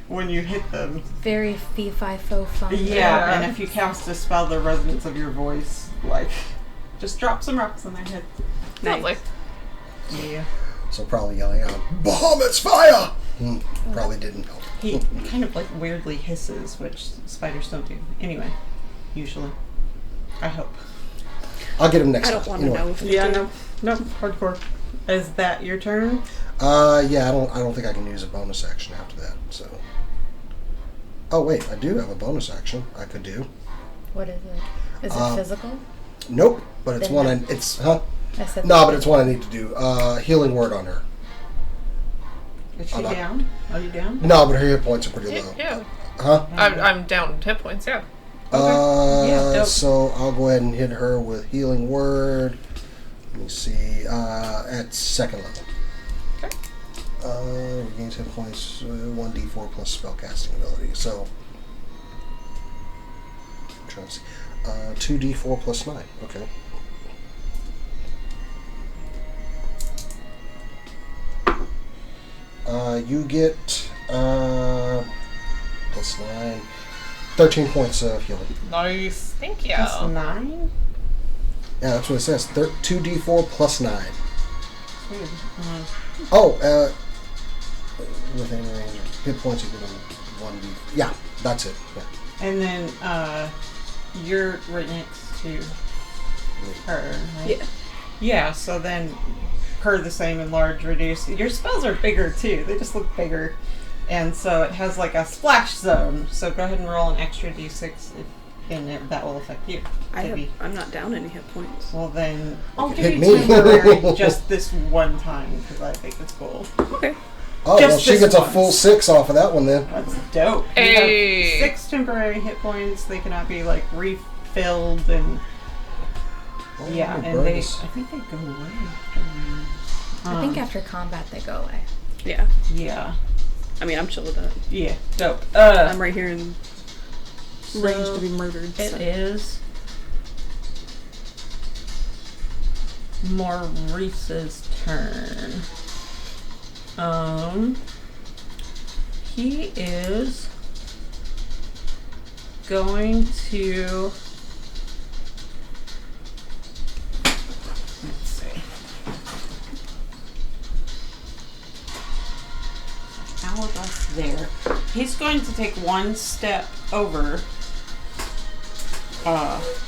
when you hit them.
Very fee-fi-fo-fum.
Yeah, and if you cast a spell, the resonance of your voice, like, just drop some rocks in their head.
Lovely.
Yeah.
So probably yelling out, Bahamut's fire! Probably didn't help.
He kind of, like, weirdly hisses, which spiders don't do. Anyway, usually. I hope.
I'll get him next
I
time.
don't want to know if
Yeah, no, hardcore. Is that your turn?
Yeah, I don't think I can use a bonus action after that, so... Oh, wait, I do have a bonus action I could do.
What is it? Is it physical?
Nope, but it's
Then
one
no.
it's... Huh?
I said
No, but it's one I need to do. Healing word on her.
Is she
I'm not-
down? Are you down?
No, but her hit points are pretty low.
Yeah.
Huh?
I'm down 10 points, yeah.
Yeah, dope.
So I'll go ahead and hit her with healing word. Let me see. At second level.
Okay.
Regains hit points 1d4 plus spellcasting ability. So I'm trying to see. 2d4 plus 9. Okay. You get plus 9, 13 points of healing.
Nice. Thank you.
Plus 9?
Yeah, that's what it says. 2d4 plus 9.
Weird.
Oh, within range, hit points equal to 1d. Yeah, that's it. Yeah.
And then, you're right next to her, right?
Yeah.
Yeah, so then her the same and large reduce. Your spells are bigger too. They just look bigger. And so it has like a splash zone. So go ahead and roll an extra d6 and that will affect you.
I'm not down any hit points.
Well then, I'll
You
give
hit
you
me.
temporary just this one time because I think it's cool.
Okay.
Oh,
Just
well, she
this
gets
once.
a full 6 off of that one then.
That's dope.
Hey.
You have 6 temporary hit points. They cannot be like refilled and yeah,
Oh,
and
bonus.
I think they go away.
I think after combat they go away.
Yeah.
Yeah.
I mean, I'm chill with that.
Yeah. Dope.
I'm right here in range to be murdered.
It
so.
is Maurice's turn. He is going to. Let's see. All of us there. He's going to take one step over.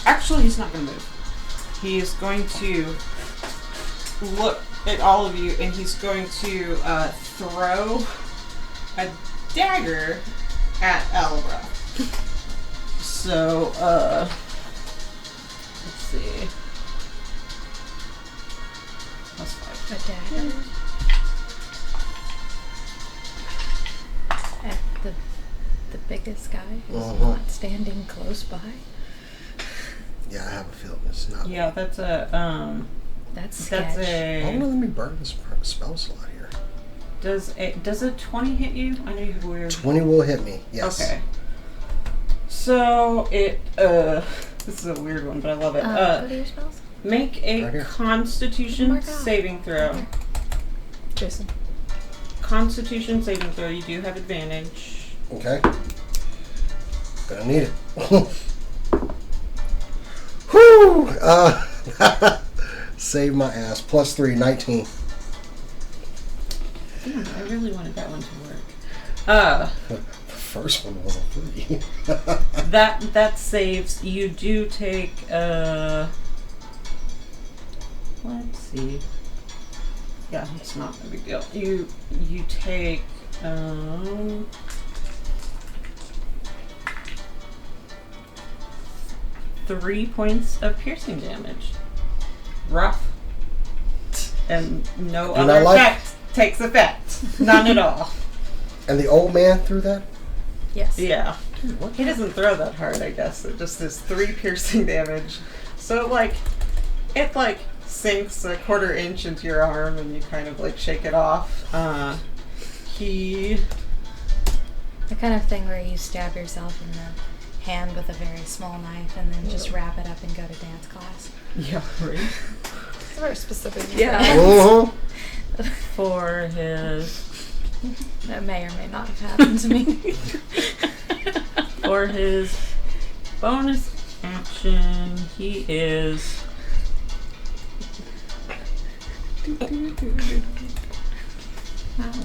Actually, he's not going to move. He is going to look at all of you, and he's going to throw a dagger at Albra. So, let's see. Plus 5.
A dagger. At the biggest guy who's not standing close by.
Yeah, I have a feeling it's not.
Yeah, that's a
That's sketch.
that's
Why
a.
don't let me burn this spell slot here?
Does a 20 hit you? I know you have weird.
20 will hit me, yes.
Okay. So it this is a weird one, but I love it.
What are your spells?
Make a
Right here.
Constitution
Oh my God.
saving throw.
Jason.
Constitution saving throw. You do have advantage.
Okay. Gonna need it. Whew! Save my ass. Plus 3, 19.
Damn, I really wanted that one to work.
The first one was a 3.
That saves. You do take let's see. Yeah, it's not a big deal. You take 3 points of piercing damage. Rough. And no
And
other
I like-
effect takes effect. None at all.
And the old man threw that?
Yes.
Yeah.
Dude, what?
He doesn't throw that hard, I guess. It just is 3 piercing damage. So, like, it, like, sinks a 1/4 inch into your arm and you kind of, like, shake it off. He...
The kind of thing where you stab yourself in the hand with a very small knife and then just wrap it up and go to dance class.
Yeah, right.
It's very specific.
Yeah.
Uh-huh.
For his...
That may or may not have happened to me.
For his bonus action, he is...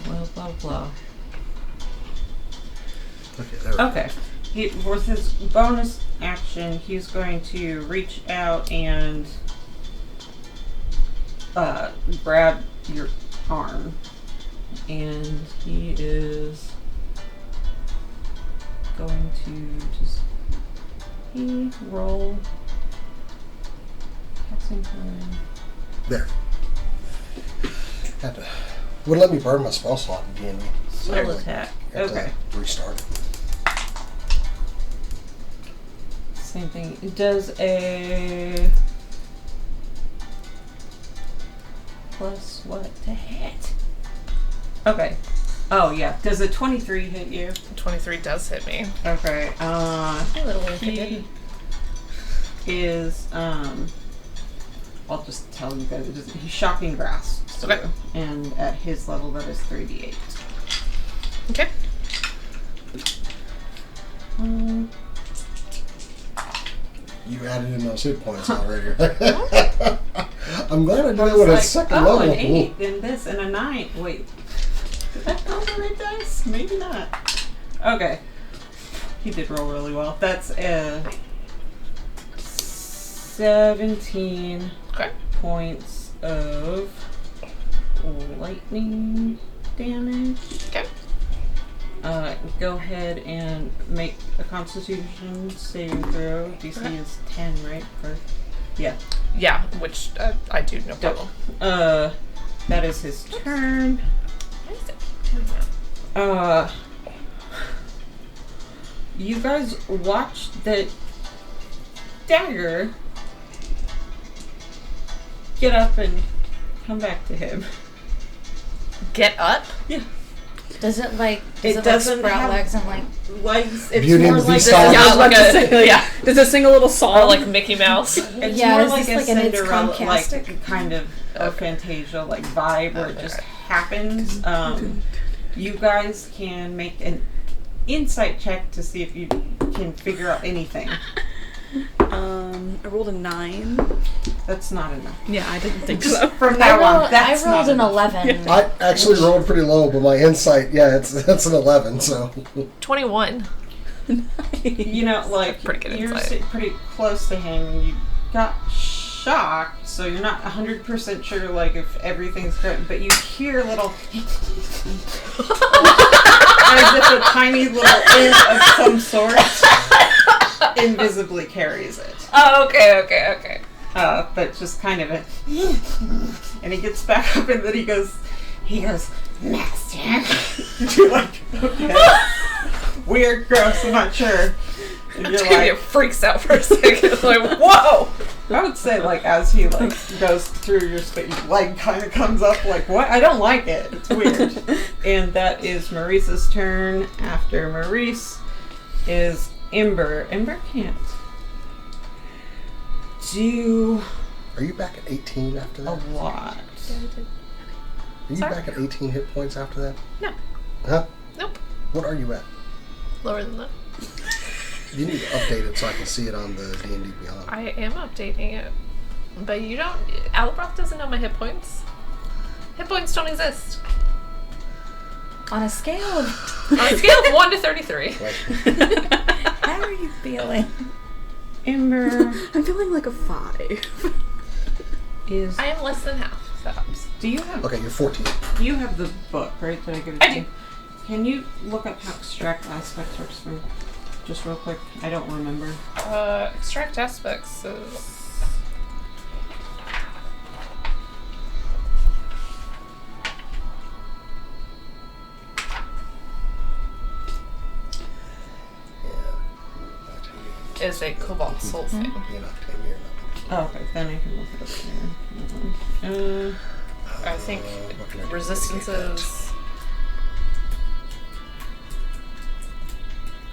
blah, blah, blah.
Okay, there we go.
Okay. With his bonus action, he's going to reach out and grab your arm. And he is going to just roll. Passing time.
There. Had to. Wouldn't let me burn my spell slot in D&D.
Spell attack.
Had
Okay.
to restart it.
Same thing. It does a plus what to hit? Okay. Oh yeah. Does a 23 hit you?
23 does hit me.
Okay.
A little if it
He
didn't.
is I'll just tell you guys. He's shocking grasp.
Okay.
And at his level, that is 3d8.
Okay.
You added in those hit points already. I'm glad I did it with a second
oh,
level.
an 8 and this and a 9. Wait. Did that roll the right dice? Maybe not. Okay. He did roll really well. That's a 17
Okay.
points of lightning damage.
Okay.
Go ahead and make a Constitution saving throw. DC
Okay.
is 10, right? Yeah.
Yeah, which I do, no problem.
That is his turn. You guys watched the dagger get up and come back to him.
Get up?
Yeah.
Does it like
It
does it
doesn't
like sprout
have-
legs and like
Legs. It's
Beauty and
more
the
like
Beast
a,
style.
Yeah, like a, yeah.
Does it sing a little song?
Or like Mickey Mouse.
It's
Yeah,
more
is
like
this
a
like an It's
Cinderella,
Comcastic?
like kind of a Fantasia like vibe where it just happens. You guys can make an insight check to see if you can figure out anything.
I rolled a 9.
That's not enough.
Yeah, I didn't think so.
From now on, that's
I rolled
not
an
enough.
11.
I actually rolled pretty low, but my insight, that's an 11, so.
21.
You know, like
Pretty good
you're
insight.
pretty close to him, and you got shocked, so you're not 100% sure, like if everything's good. But you hear little, as if a tiny little imp of some sort invisibly carries it.
Oh, okay.
But just kind of a, and he gets back up, and then he goes, Master. You're like, okay, weird, gross, I'm not sure. And you're
It
like,
freaks out for a second. It's like, whoa!
I would say, like, as he, like, goes through your space, your leg kind of comes up, like, what? I don't like it. It's weird. And that is Maurice's turn. After Maurice is Ember. Ember can't do
Are you back at 18 after
a
that?
lot.
Are you
Sorry?
back at 18 hit points after that?
No.
Huh?
Nope.
What are you at?
Lower than that.
You need to update it so I can see it on the D&D Beyond.
I am updating it. But you don't... Albroth doesn't know my hit points. Hit points don't exist.
On a scale of
On a scale of 1 to 33.
Like,
how are you feeling?
Ember
I'm feeling like a 5.
is.
I am less than half. That helps.
Do you have?
okay, you're 14.
You have the book, right? Did I give it
I
to
do.
you? Can you look up how extract aspects works from Just real quick. I don't remember.
Extract aspects is... is a cobalt soul thing.
Oh, okay. Then I can look it up here.
I think resistances...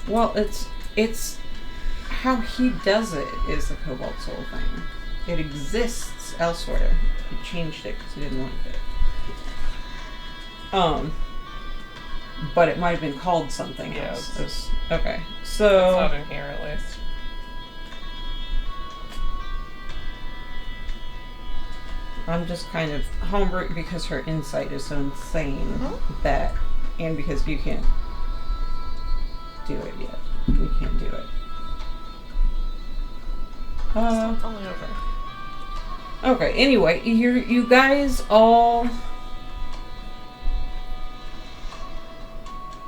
Well, it's how he does it is a cobalt soul thing. It exists elsewhere. He changed it because he didn't like it. But it might have been called something else. Okay, so
it's not in here at least.
I'm just kind of homebrew because her insight is so insane that, and because you can't do it yet. You can't do it.
It's falling over.
Okay, anyway, you guys all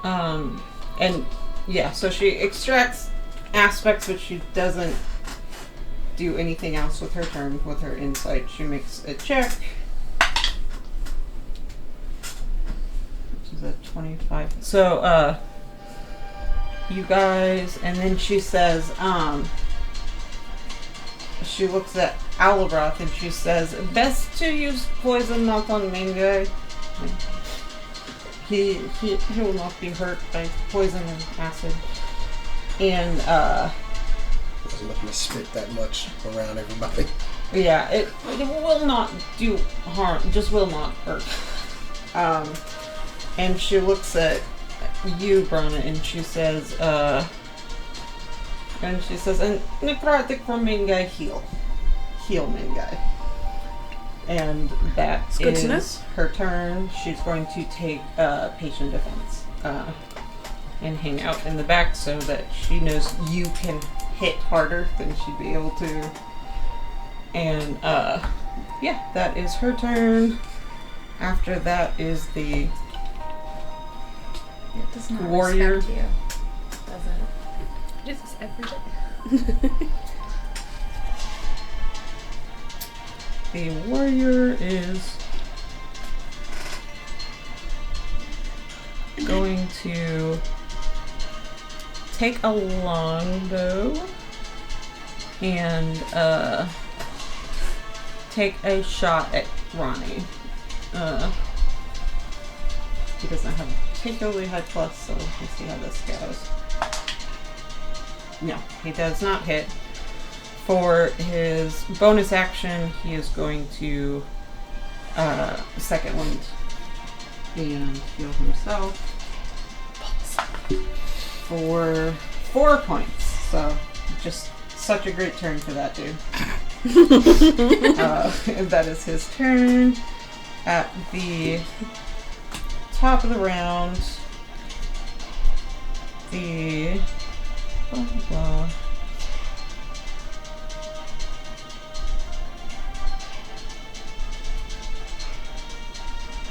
and yeah, so she extracts aspects but she doesn't do anything else with her turn. With her insight, she makes a check, which is a 25. So you guys, and then she says, she looks at Alabroth and she says, best to use poison not on main guy. He will not be hurt by poison and acid. And
Wasn't looking to spit that much around everybody.
yeah, it will not do harm, just will not hurt. And she looks at you, Bronna, and she says, and necrotic for main guy, heal main guy. And that is her turn. She's going to take patient defense and hang out in the back so that she knows you can hit harder than she'd be able to. And yeah, that is her turn. After that is the
It does not
warrior.
respect you, does it?
I do this every day.
The warrior is going to take a longbow and take a shot at Ronnie. He doesn't have a particularly high plus, so we'll see how this goes. No, he does not hit. For his bonus action, he is going to second wind and heal himself for 4 points. So just such a great turn for that dude. And that is his turn. At the top of the round, the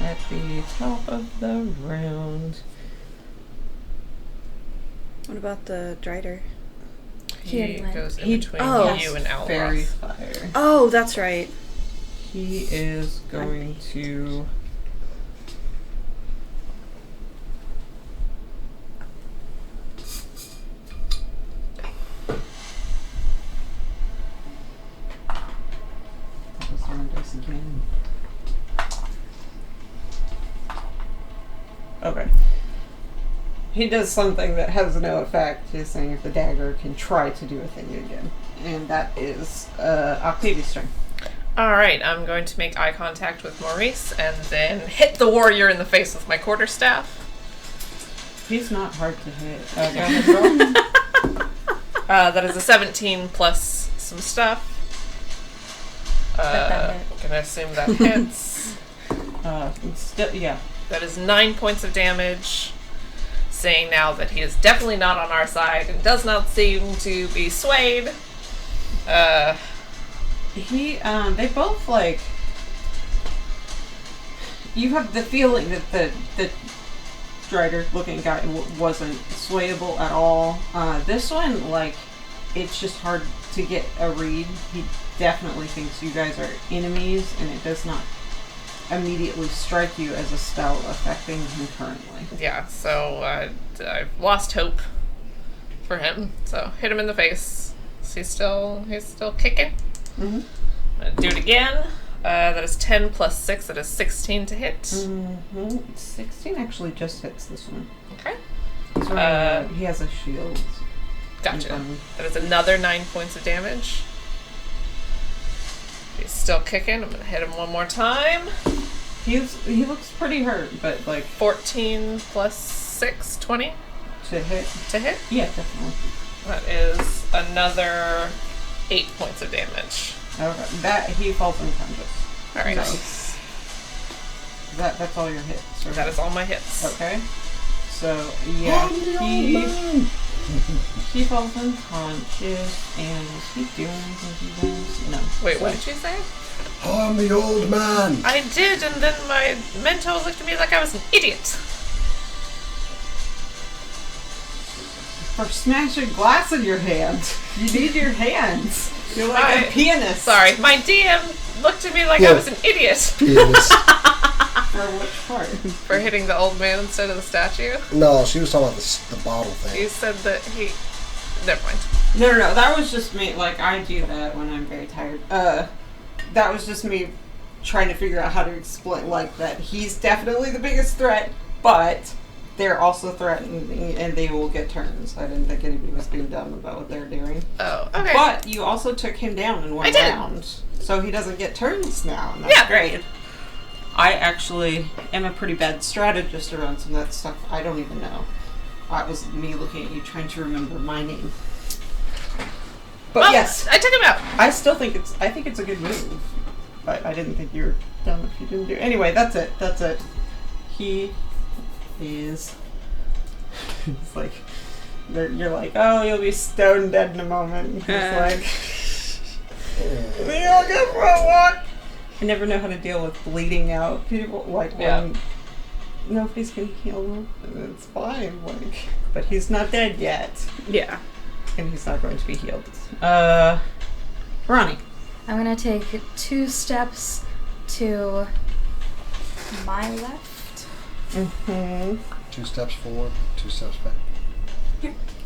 at the top of the round.
What about the Drider?
He already went.
goes in
He-
between
oh.
you and
Fairy
Alroth.
fire.
Oh, that's right.
He is going to that was on dice again. Okay. He does something that has no effect. He's saying if the dagger can try to do a thing again. And that is Octavia's turn.
Alright, I'm going to make eye contact with Maurice and then hit the warrior in the face with my quarterstaff.
He's not hard to hit. Go ahead, roll.
That is a 17 plus some stuff.
that hit.
Can I assume that hits?
Yeah.
That is 9 points of damage. Saying now that he is definitely not on our side and does not seem to be swayed.
They both, like, you have the feeling that the strider looking guy wasn't swayable at all. This one, like, it's just hard to get a read. He definitely thinks you guys are enemies, and it does not immediately strike you as a spell affecting him currently.
Yeah, so I've lost hope for him. So hit him in the face. He's still kicking.
Mm-hmm.
I'm gonna do it again. That is 10 plus 6. That is 16 to hit.
Mm-hmm. 16 actually just hits this one.
Okay.
He has a shield.
Gotcha. That is another 9 points of damage. He's still kicking. I'm gonna hit him one more time.
He looks pretty hurt, but like
14 plus 6, 20
to hit.
to hit.
Yeah, definitely.
That is another 8 points of damage.
Okay, that he falls unconscious.
All right.
So, that's all your hits. Or?
That is all my hits.
Okay. So yeah, he falls unconscious, and is he doing anything he does? No.
Wait, what did you say?
I'm the old man.
I did, and then my mentor looked at me like I was an idiot.
For smashing glass in your hand, you need your hands. You're like a pianist.
Sorry, my DM looked at me like I was an idiot.
Pianist.
For which part?
For hitting the old man instead of the statue.
No, she was talking about the bottle thing.
You said that he... Never mind.
No. That was just me. Like, I do that when I'm very tired. That was just me trying to figure out how to explain, like, that he's definitely the biggest threat, but they're also threatening, and they will get turns. I didn't think anybody was being dumb about what they're doing.
Oh, okay.
But you also took him down in one round, so he doesn't get turns now, and that's great. I actually am a pretty bad strategist around some of that stuff. I don't even know. That was me looking at you trying to remember my name. But yes,
I took him out.
I still think it's a good move. But I didn't think you were dumb if you didn't do it. Anyway, that's it. He is... It's like... You're like, oh, you'll be stone dead in a moment. He's like... You'll get for a walk. I never know how to deal with bleeding out people. Like, when nobody's gonna heal him, and it's fine. Like, but he's not dead yet.
Yeah.
And he's not going to be healed. Ronnie.
I'm gonna take 2 steps to my left.
Mm-hmm.
2 steps forward, 2 steps back.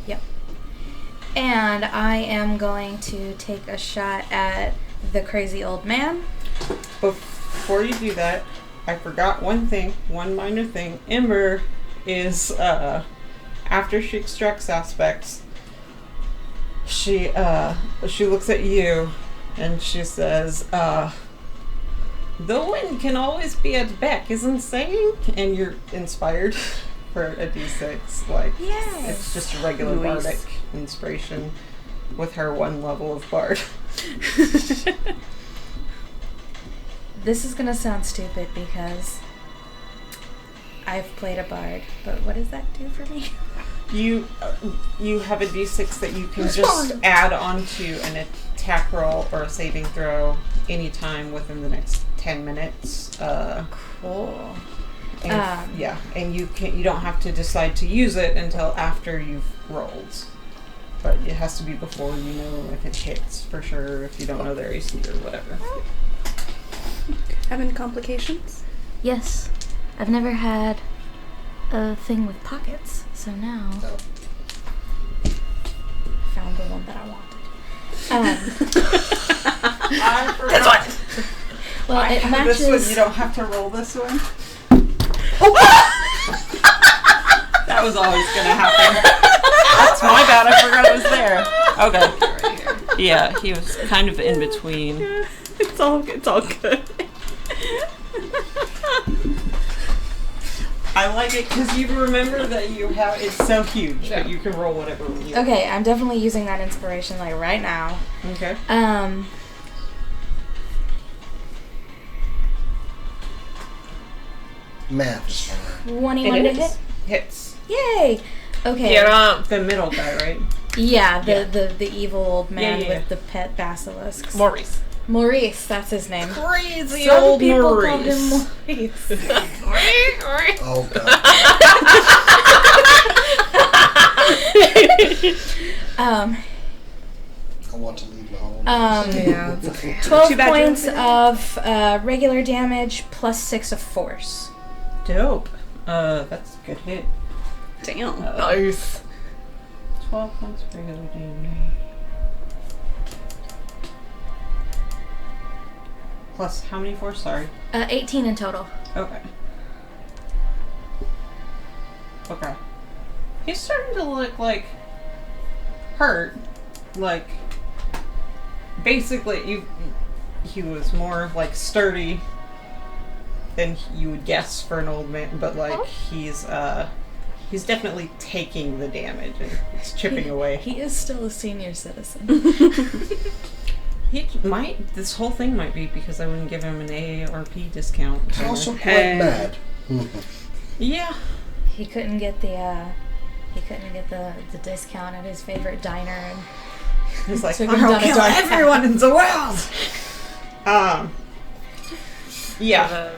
Yep. And I am going to take a shot at the crazy old man.
Before you do that, I forgot one minor thing. Ember is, after she extracts aspects, she looks at you and she says, the wind can always be at back, isn't saying? And you're inspired for a D6. Like,
Yes.
it's just a regular bardic inspiration with her 1 level of bard.
This is gonna sound stupid because I've played a bard, but what does that do for me?
You have a d6 that you can just add onto an attack roll or a saving throw anytime within the next 10 minutes.
Cool.
And and you don't have to decide to use it until after you've rolled. But it has to be before you know if it hits for sure, if you don't know their AC or whatever.
Having complications?
Yes. I've never had a thing with pockets, so now found the one that I wanted.
I forgot.
This one!
Well,
I
it
have
matches.
this one. You don't have to roll this one. That was always going to happen. That's my bad. I forgot it was there. Okay. Yeah, he was kind of in between.
It's all good.
I like it because you remember that you have. It's so huge, but you can roll whatever you.
Okay, I'm definitely using that inspiration like right now.
Okay.
Maths.
21 to hit.
Hits.
Yay! Okay.
Get
The middle guy, right?
Yeah, the evil old man
Yeah.
with the pet basilisks.
Maurice.
Maurice, that's his name.
Crazy
Some
old
people
Maurice.
called him Maurice.
Oh god. I want to leave my home.
Yeah, it's okay.
12
Too bad you're
points
over
of regular damage plus 6 of force.
Dope. That's a good hit.
Damn.
Nice.
12 points of regular damage. Plus how many force? Sorry.
18 in total.
Okay. Okay. He's starting to look like hurt. Like basically he was more like sturdy than you would guess for an old man, but like he's definitely taking the damage and it's chipping away.
He is still a senior citizen.
He might. This whole thing might be because I wouldn't give him an AARP discount.
He's also quite
Hey.
mad.
Yeah.
He couldn't get the discount at his favorite diner, and
He's like,
Took
I'm
him
gonna
down a
kill
dark
everyone in the world. Yeah.
The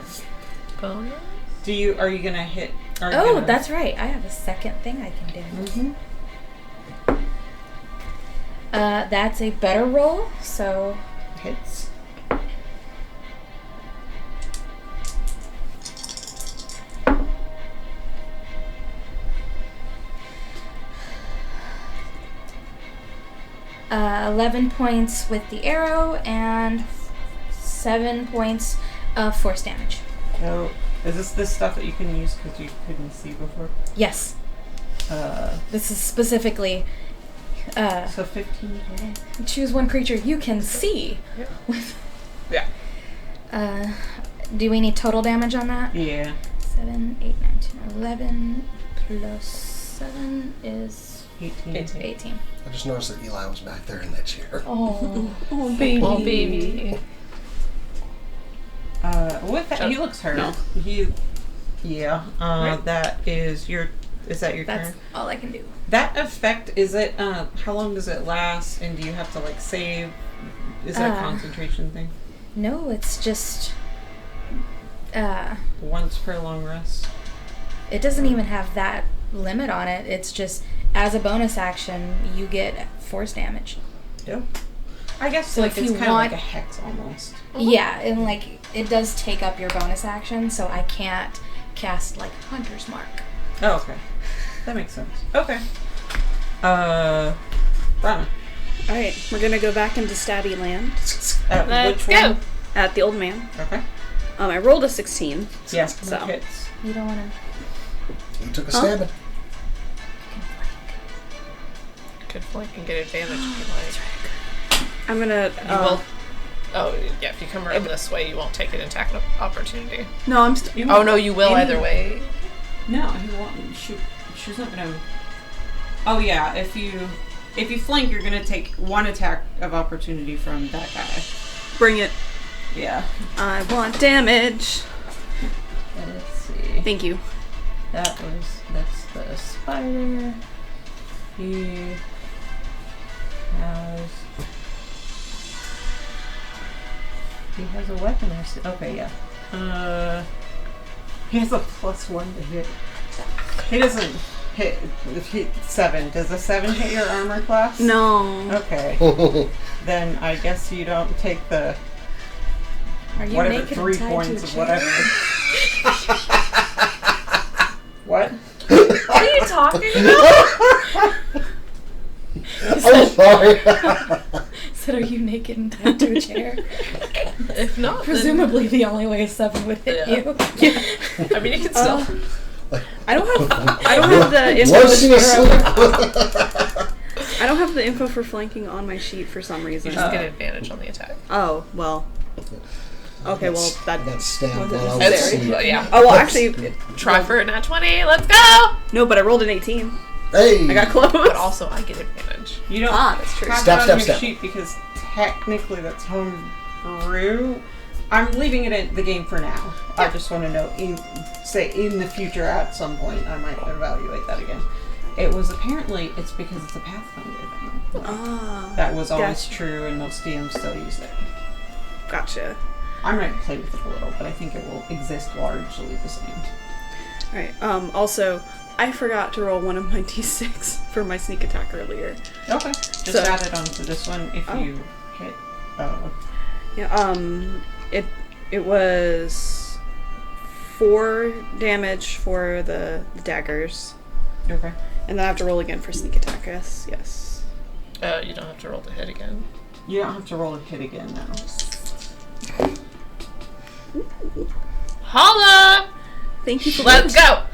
bonus?
Are you gonna hit?
oh, that's right. I have a second thing I can do.
Mm-hmm.
That's a better roll. So
Hits.
uh, 11 points with the arrow and 7 points of force damage.
So, is this stuff that you can use because you couldn't see before?
Yes, this is specifically.
So 15 total.
Choose one creature you can see.
Yeah.
Do we need total damage on that?
Yeah.
7, 8, 9, 10, 11 plus 7 is
18.
18.
I just noticed that Eli was back there in that chair.
Oh.
Oh, baby.
Oh, baby.
With that, he looks hurt.
No.
Yeah.
Right.
That is your. Is that your
That's
turn?
all I can do.
That effect, is it, how long does it last, and do you have to, like, save? Is that a concentration thing?
No, it's just.
Once per long rest?
It doesn't even have that limit on it. It's just, as a bonus action, you get force damage.
Yep. I guess,
So
like,
if
it's
you
kind of
want-
like a hex, almost.
Yeah, and, like, it does take up your bonus action, so I can't cast, like, Hunter's Mark.
Oh, okay. That makes sense. Okay. Rana.
Alright, we're gonna go back into Stabby Land
Let's
which
go.
one?
at the old man.
Okay.
I rolled a 16.
Yeah,
So.
that hits.
You don't want to.
He took a stabbing.
Could flank and get advantage if you like.
I'm gonna.
You will. Oh, yeah, if you come around this way, you won't take an attack opportunity.
No, I'm.
Oh, no, you will either way.
No, he won't shoot. She's not gonna. Oh yeah, if you flank, you're gonna take one attack of opportunity from that guy.
Bring it.
Yeah.
I want damage.
Let's see.
Thank you.
That's the spider. He has a weapon. Okay, yeah. He has a +1 to hit. He doesn't hit. If he 7. Does a 7 hit your armor class?
No.
Okay. Then I guess you don't take the
Are you
whatever
naked
3
and tied
points
to a
of
chair?
whatever. What?
What are you talking about?
I'm sorry.
Said, are you naked and tied to a chair?
If not, then-
Presumably the only way a 7 would hit
Yeah.
you.
I mean, you can still.
I don't have the info.
Was she asleep?
I don't have the info for flanking on my sheet for some
You
reason.
just get advantage on the attack.
Oh well. Okay, well that.
I got stabbed
Was it
while I
just
was
there?
asleep.
Yeah.
Oh well, actually,
Try for a nat 20. Let's go!
no. But I rolled an 18.
Hey!
I got close.
But also, I get advantage.
You don't
That's true.
have
Step,
that on
step,
your
step.
sheet because technically that's homebrew. I'm leaving it in the game for now. I just want to know, in the future at some point, I might evaluate that again. It was apparently, it's because it's a Pathfinder thing.
Ah.
That was always
Gotcha.
true and most DMs still use it.
Gotcha.
I might play with it a little, but I think it will exist largely the same.
Alright, also, I forgot to roll one of my d6 for my sneak attack earlier.
Okay. Just
So-
add it onto this one if you hit.
Yeah, it was 4 damage for the daggers.
Okay.
And then I have to roll again for sneak attack, yes.
You don't have to roll to hit again.
You don't have to roll a hit again now.
Holla!
Thank you for
Let's go!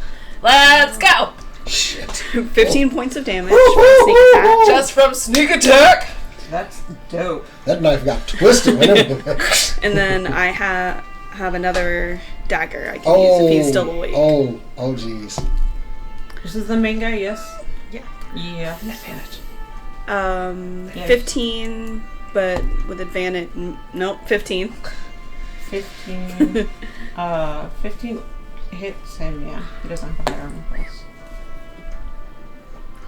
Let's go!
Shit.
15 points of damage from sneak attack.
Just from sneak attack!
That's dope.
That knife got twisted.
And then I have another dagger I can use if he's still awake.
Oh, jeez.
This is the main guy, yes?
Yeah.
Yeah. Yeah.
15, but with advantage. Nope, 15.
15. 15 hits him, yeah. He doesn't have a higher armor class.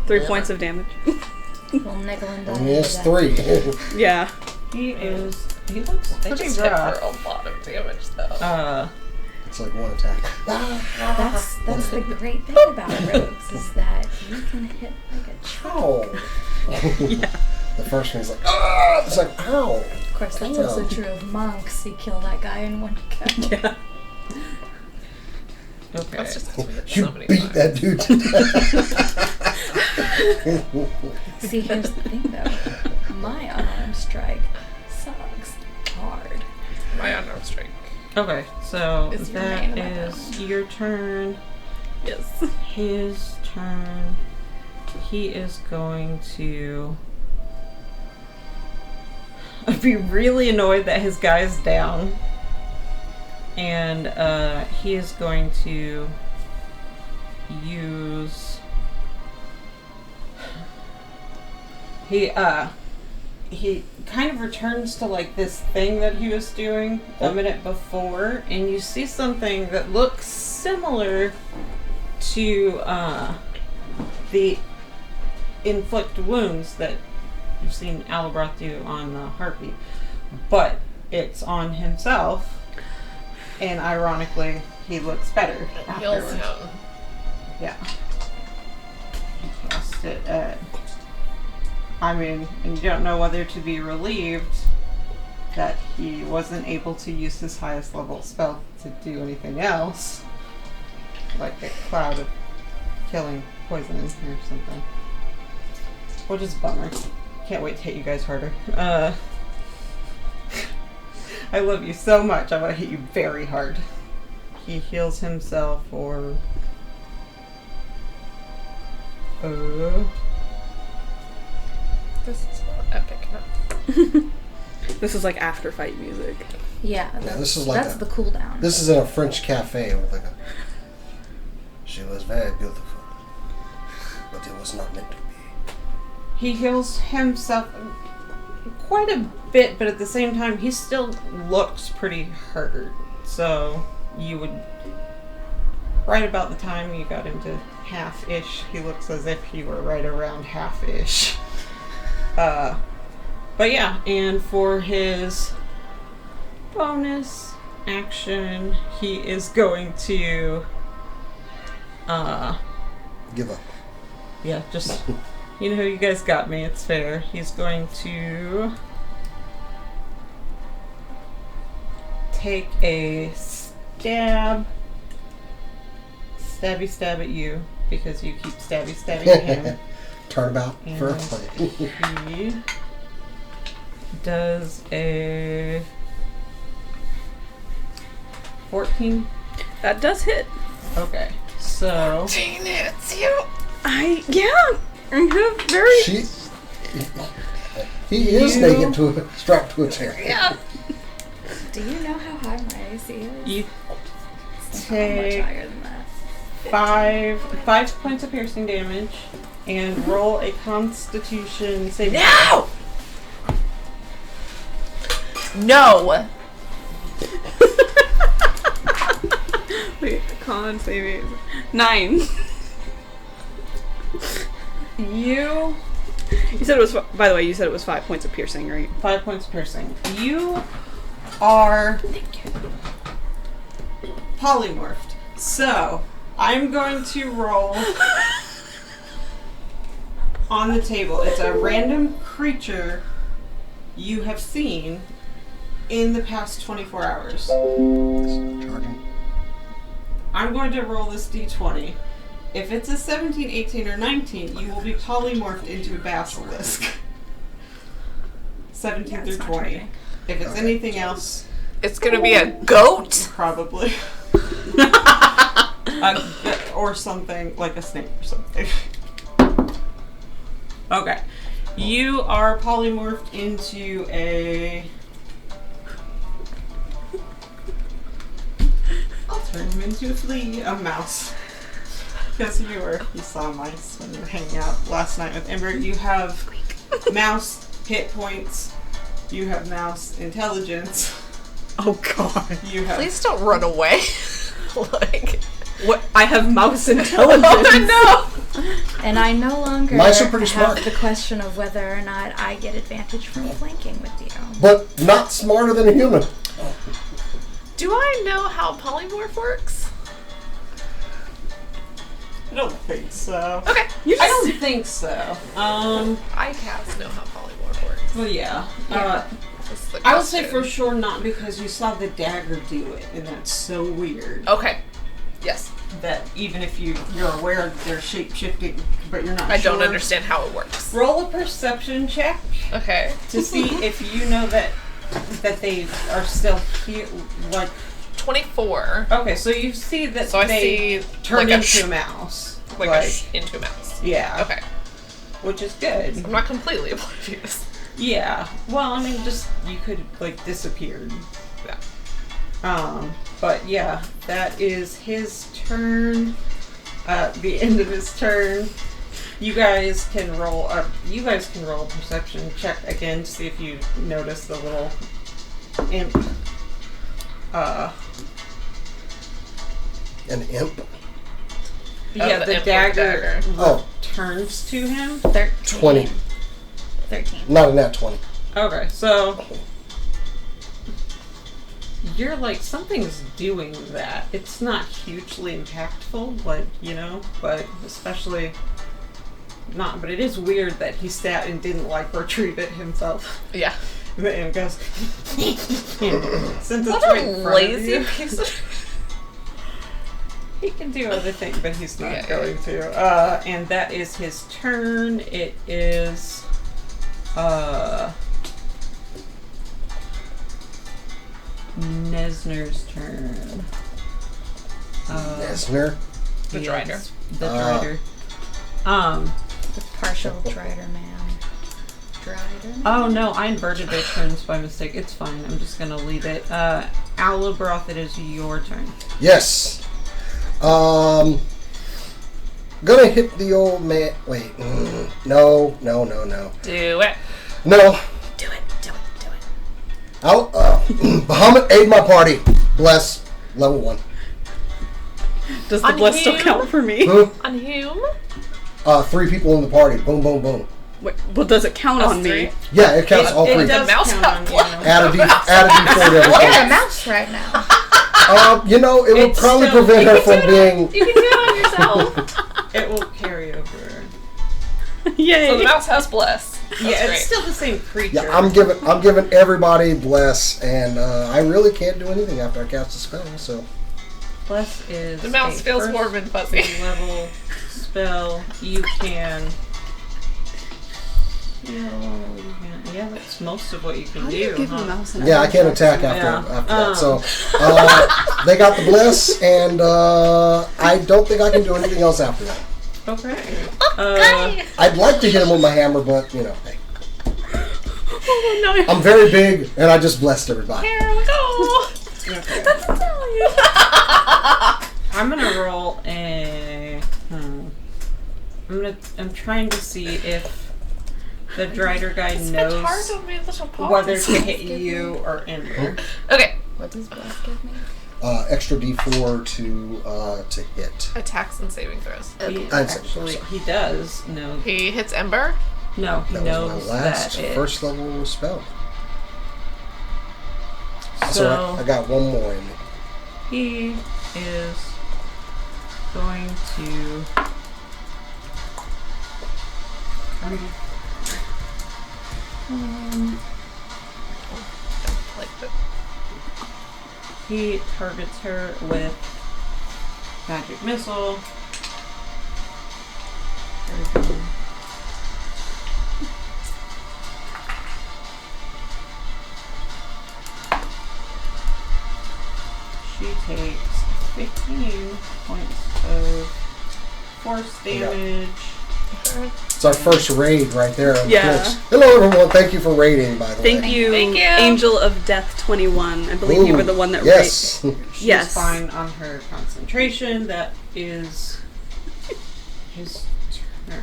3 points of damage.
Well, nickel and dime.
Yes, 3.
Yeah.
He looks
They
pretty
just hit
rough.
for a lot of damage, though.
It's like one attack.
That's the great thing about rogues is that you can hit like a truck.
Ow. The first one's like, ah! It's like, ow.
Of course, that's
Damn.
also true of monks. You kill that guy in one go.
Yeah.
Okay.
That's just hit
You
so many
beat
times.
that dude to death.
See, here's the thing though. My unarmed strike sucks hard.
My unarmed strike.
Okay, so
It's your
that
main weapon.
is your turn.
Yes.
His turn. He is going to be really annoyed that his guy's down. And he is going to use... He kind of returns to like this thing that he was doing a minute before, and you see something that looks similar to the inflict wounds that you've seen Alabroth do on the Harpy, but it's on himself, and ironically, he looks better
Heals
afterwards.
him.
Yeah. Cast it at... I mean, and you don't know whether to be relieved that he wasn't able to use his highest level spell to do anything else. Like a cloud of killing poison or something. Which is a bummer. Can't wait to hit you guys harder. I love you so much. I want to hit you very hard. He heals himself for...
This is not epic enough.
This is like after fight music.
Yeah, that's,
this is like
that's
a-
the cooldown.
This is in a French cafe with like a... She was very beautiful, but it was not meant to be.
He heals himself quite a bit, but at the same time, he still looks pretty hurt. So you would, right about the time you got into half-ish, he looks as if he were right around half-ish. But yeah, and for his bonus action, he is going to,
Give up.
yeah, just, you know, you guys got me, it's fair. He's going to take a stab at you, because you keep stabbing him.
Turnabout for a
And
play.
he does a 14.
That does hit.
Okay, so
Gene, it's you!
I have very...
He is naked strapped to a chair.
Yeah!
Do you know how high my AC is?
you
It's not much
take
higher than that.
5 points of piercing damage and roll a Constitution saving.
No! No!
Wait, con saving. 9.
You
You said it was, by the way, you said it was 5 points of piercing, right?
5 points piercing. You are polymorphed. So, I'm going to roll on the table. It's a random creature you have seen in the past 24 hours.
Charging.
I'm going to roll this d20. If it's a 17, 18, or 19, you will be polymorphed into a basilisk. 17 through 20. If it's anything else,
It's gonna be a goat.
probably. Or something, like a snake or something. Okay. You are polymorphed into a... I'll turn him into a flea, a mouse. Because you saw mice when you were hanging out last night with Ember. You have mouse hit points. You have mouse intelligence.
Oh god.
You have...
Please don't run away. Like,
What? I have mouse intelligence.
oh
And I no longer
Mice are pretty
have
smart.
the question of whether or not I get advantage from flanking with you.
But not smarter than a human.
no! Do I know how polymorph works?
I don't think so.
Okay.
I don't think so.
ICAS know how polymorph works.
Well, yeah.
That's the
I would say for
question.
sure not, because you saw the dagger do it, and that's so weird.
Okay. Yes.
That even if you're aware of their shape shifting, but you're not
I
sure.
don't understand how it works.
Roll a perception check
Okay.
to see if you know that they are still here. Like,
24.
okay, so you see that
So I
they
see
turn
like
into a mouse.
into a mouse.
Yeah.
Okay.
Which is good.
I'm not completely oblivious.
Yeah. Well, I mean, just you could like disappeared.
Yeah.
But yeah, that is his turn. The end of his turn. You guys can roll a perception check again to see if you notice the little imp.
An imp.
Yeah,
the
the
imp with
dagger,
the dagger.
Oh.
turns to him.
13.
20.
13.
Not a nat 20.
Okay, so you're like, something's doing that. It's not hugely impactful, like, but especially not, but it is weird that he sat and didn't like retrieve it himself.
Yeah.
And the imp goes, since it's
What
right
a
in front of
lazy
you,
piece of...
he can do other things, but he's not
Yeah.
going to. And that is his turn. It is, Nesner's turn.
Nesner.
The
yes,
Drider.
The Drider.
The partial Drider man. Drider?
Oh no, I inverted their turns by mistake. It's fine. I'm just gonna leave it. Alabroth, it is your turn.
Yes. Gonna hit the old man. Wait. No.
Do it.
No.
Do it.
I'll, Bahamut, aid my party. Bless. Level 1.
Does the
On
bless still
you?
count for me?
On whom?
3 people in the party. Boom, boom, boom.
Wait, well, does it count
Us
on
three?
me?
Yeah, it counts all
It
3.
does
The mouse
count
have
on
blood.
you.
Add a D4 to
Look at a
everything.
mouse right now.
It will
It's
probably
still-
prevent her
You
from
can do
being.
it. You can do it on yourself.
It will carry over.
Yay!
So the mouse has bless. That's
Yeah,
great.
it's still the same creature.
Yeah, I'm giving everybody bless, and I really can't do anything after I cast a spell. So
Bless is
The mouse
a
feels
first
warm and fuzzy.
level spell. You can. Yeah, that's most of what you can
How do
do.
you give
huh?
a mouse an
yeah, I can't
attack?
attack after
Yeah.
that. So they got the bless, and I don't think I can do anything else after that.
Okay.
I'd like to hit him with my hammer, but hey,
Oh no!
I'm very big, and I just blessed everybody.
Here we go.
Okay.
That's Italian.
I'm gonna roll a. I'm trying to see if the Drider guy
It's
knows
hard on me, little paws.
whether to hit you or Ember.
Okay.
What does bless give me?
Extra D4 to hit.
Attacks and saving throws.
He
I'd say
actually,
so.
he does know.
He hits Ember.
No, he
That was
knows
my last
that it.
first level spell. That's
So-
all right. I got one more in me.
He is going to.
Like
He targets her with magic missile. There we go. She takes 15 points of force damage.
It's our first raid right there on
Yeah.
Twitch. Hello, everyone. Thank you for raiding, by the
Thank
way.
you,
Thank you.
Angel of Death 21. I believe you
Ooh,
were the one that
yes.
She's
Yes.
fine on her concentration. That is his turn.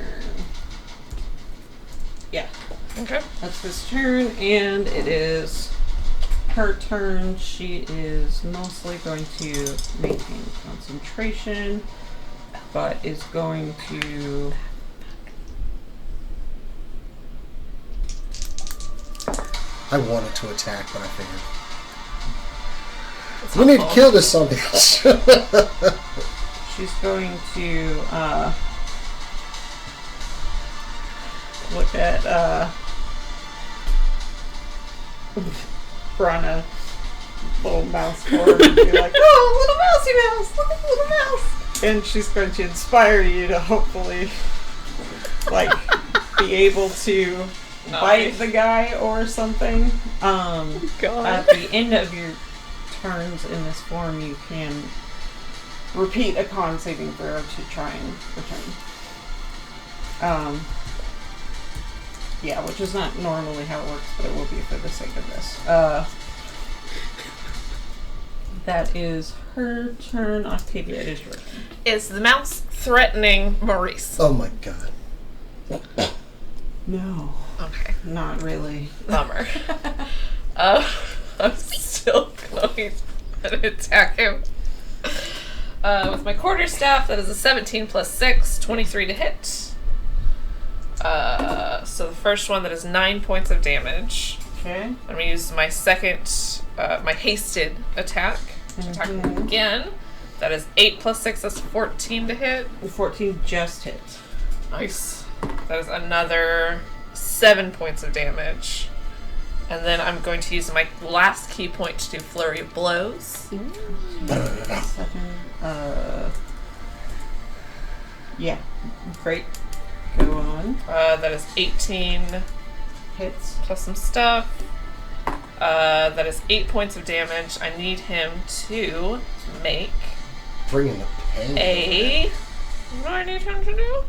Yeah,
Okay.
that's his turn, and it is her turn. She is mostly going to maintain concentration, but is going to.
I wanted to attack, but I figured. We need to kill this son of a bitch.
She's going to look at Brana, little mouse form, and be like, "Oh, little mousy mouse! Look at the little mouse!" And she's going to inspire you to hopefully, like, be able to bite the guy or something. At the end of your turns in this form, you can repeat a con saving throw to try and return. Yeah, which is not normally how it works, but it will be for the sake of this. That is her turn. Octavia, it is your turn.
Is the mouse threatening Maurice?
Oh my god.
No,
Okay.
not really.
Bummer. I'm still going to attack him. With my quarterstaff, that is a 17 plus 6, 23 to hit. So the first one, that is 9 points of damage.
Okay.
I'm going to use my second, my hasted attack. Attack him again. That is 8 plus 6, that's 14 to hit.
14 just hits.
Nice. That is another 7 points of damage. And then I'm going to use my last key point to do Flurry of Blows.
Second. Yeah. Great. Go on.
That is 18
Hits.
plus some stuff. That is 8 points of damage. I need him to make
Bringing the pain.
what do I need him to do?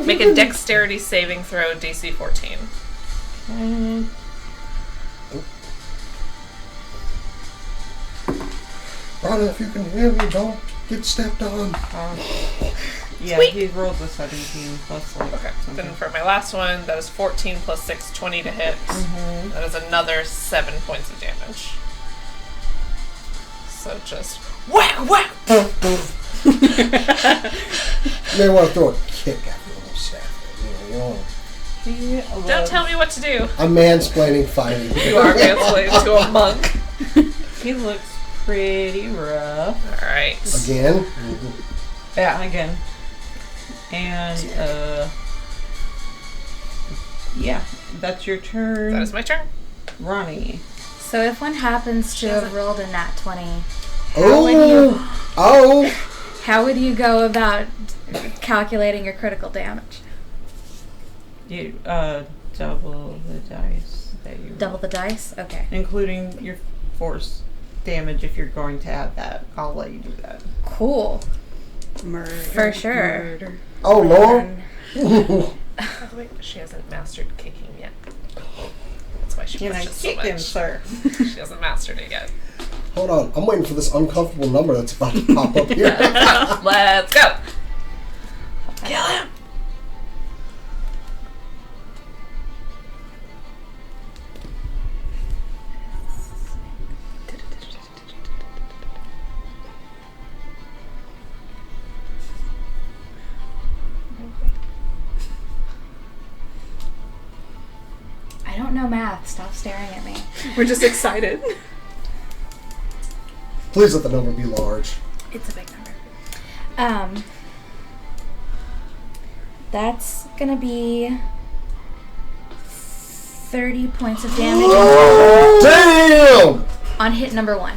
Make a dexterity saving throw, DC 14.
Rhonda, if you can hear me, don't get stepped on.
Yeah,
Sweet.
he rolls a 17 plus like
Okay,
something.
then for my last one, that is 14 plus 6, 20 to hit. That is another 7 points of damage. So just whack, whack!
You may want to throw a kick after the whole staff. You know.
Don't tell me what to do.
I'm mansplaining fighting.
You are mansplaining to a monk.
He looks pretty rough.
Alright.
Again?
Yeah, again. And, yeah, that's your turn.
That is my turn.
Ronnie.
So if one happens to have rolled a nat 20,
Oh!
how would you go about calculating your critical damage?
You, double the dice that you
Double the dice? Okay.
including your force damage if you're going to add that. I'll let you do that.
Cool.
Murder.
For sure.
Murder.
Oh, Lord!
By the way, she hasn't mastered kicking yet. That's why she
Can I
pushes so
kick him,
much.
sir?
She hasn't mastered it yet.
Hold on, I'm waiting for this uncomfortable number that's about to pop up here.
Let's go! Kill him!
know math. Stop staring at me.
We're just excited.
Please let the number be large.
It's a big number. That's gonna be 30 points of damage
Damn!
on hit number 1.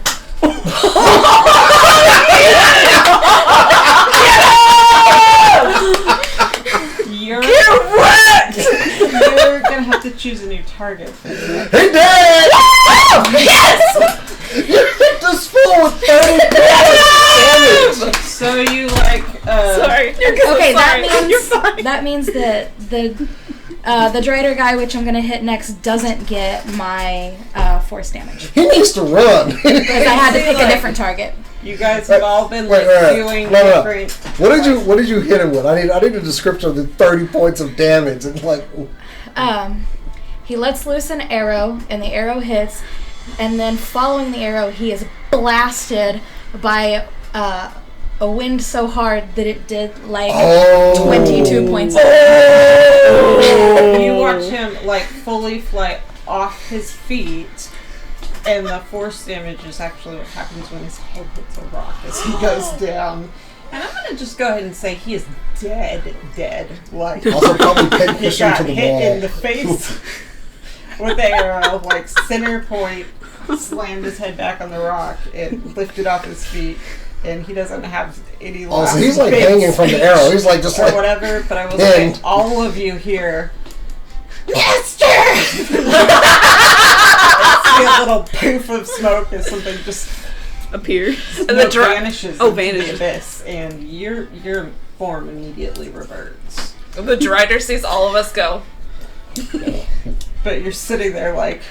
You're correct! You're gonna have to choose a new target.
Hey, Dad! Yes! You hit this fool with 30 damage!
So you like,
Sorry.
Okay,
You're fine.
that means that the Drider guy, which I'm gonna hit next, doesn't get my force damage
He needs to run.
because I had to pick a different target.
you guys have all been
Wait,
doing
no.
different.
What did you hit him with? I need a description of the 30 points of damage. And like,
He lets loose an arrow, and the arrow hits, and then following the arrow, he is blasted by a wind so hard that it did like 22 points of damage.
You watch him like fully fly off his feet, and the force damage is actually what happens when his head hits a rock as he goes down. And I'm gonna just go ahead and say he is dead. Like
also probably
he
pinfish
got
into the
hit
wall.
in the face with the arrow, like center point, slammed his head back on the rock, and lifted off his feet. And he doesn't have any last
Also, he's like
big
hanging from the
speech
arrow. He's like just
or
like
whatever. But I will
pinned.
say, all of you here, Mister! See a little poof of smoke as something just
Appears.
and
the dra-
vanishes
Oh,
into the
vanishes.
abyss, and your form immediately reverts.
The Drider sees all of us go.
But you're sitting there like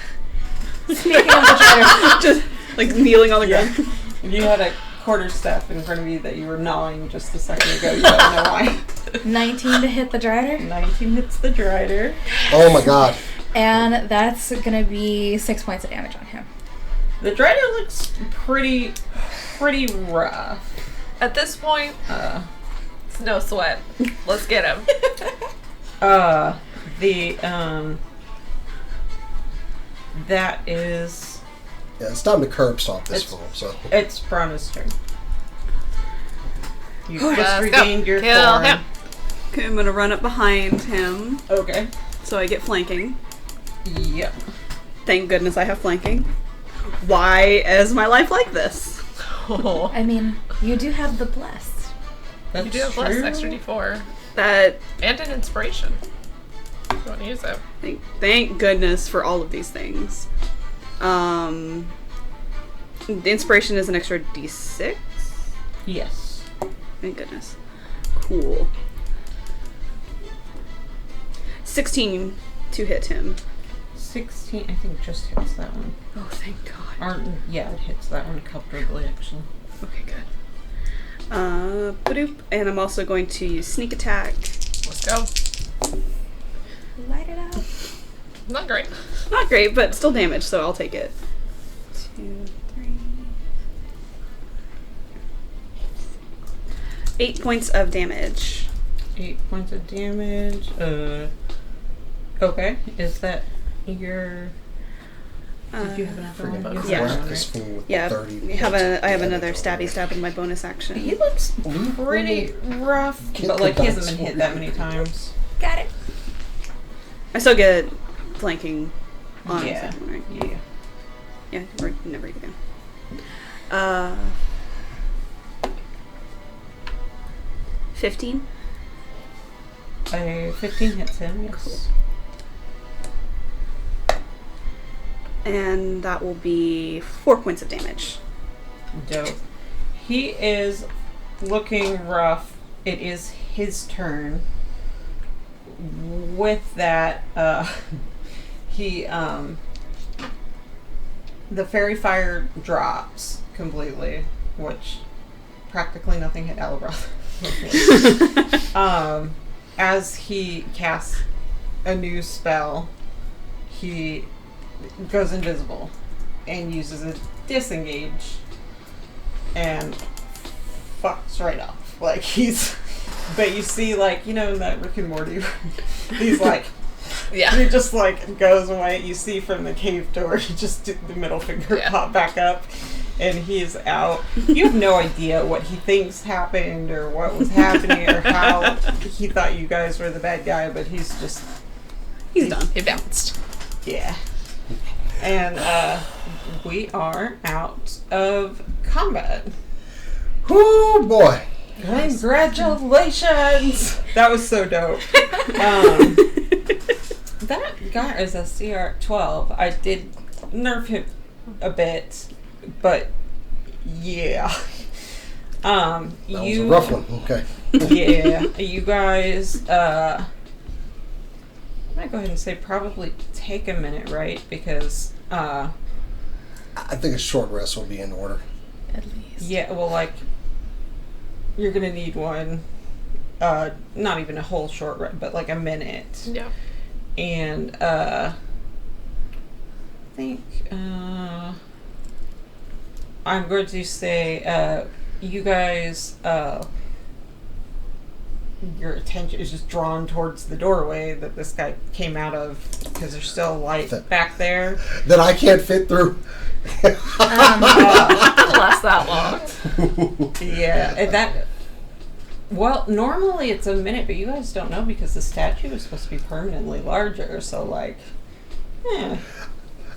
Speaking of the Drider,
Just like kneeling on the ground.
you had a quarterstaff in front of you that you were gnawing just a second ago. You don't know why.
19 to hit the Drider,
19 hits the Drider.
oh my god.
and that's gonna be 6 points of damage on him.
The Drider looks pretty rough.
At this point, it's no sweat. Let's get him.
That is,
Yeah, it's time to curb stomp this
It's-
fool. So
it's Brana's turn. You
Let's
just
go.
regained your
Kill
form.
him.
Okay, I'm gonna run up behind him
Okay.
so I get flanking.
Yep.
Thank goodness I have flanking. Why is my life like this?
Oh.
I mean, you do have the blessed.
That's
You do have less
true.
extra D4.
That
And an inspiration. If you want to use it.
thank goodness for all of these things. The inspiration is an extra D6.
Yes.
Thank goodness. Cool. 16 to hit him.
16, I think, just hits that one.
Oh, thank God.
Yeah, it hits that one comfortably, actually.
Okay, good. Badoop. And I'm also going to use sneak attack.
Let's go.
Light it up.
Not great.
Not great, but still damage, so I'll take it. 2, 3. 8 points of damage.
8 points of damage. Okay. Is that your... Did you have another
freaking
one?
Yeah.
whack this fool with
Yeah,
30
I have
points of
another
damage
stabby stab in my bonus
He
action.
looks
already.
pretty rough,
Get
but
the
like he hasn't
dice
been hit
for
that
me.
many times.
Got it.
I still get flanking on the
Yeah.
second one, right?
Yeah.
Yeah, we're never again. 15.
15 hits him, yes.
And that will be 4 points of damage.
Dope. He is looking rough. It is his turn. With that, he the fairy fire drops completely, which practically nothing hit Alabroth. As he casts a new spell, he goes invisible and uses a disengage and fucks right off. Like he's, but you see, like, you know, in that Rick and Morty, he's like
Yeah.
And he just like goes away. You see from the cave door, he just did the middle finger pop back up, and he's out. You have no idea what he thinks happened or what was happening or how he thought you guys were the bad guy, but he's
done.
It bounced.
Yeah. And we are out of combat.
Oh boy.
Congratulations! That was so dope. That guy is a CR 12. I did nerf him a bit, but yeah.
That was a rough one. Okay.
Yeah, you guys. I'm gonna go ahead and say probably take a minute, right? Because
I think a short rest will be in order.
At least.
yeah, well, like you're gonna need one. Not even a whole short rest, but like a minute.
Yeah.
And I think I'm going to say you guys your attention is just drawn towards the doorway that this guy came out of because there's still light back there
That I can't fit through.
It doesn't last that long.
yeah, and that well, normally it's a minute, but you guys don't know because the statue is supposed to be permanently larger, so like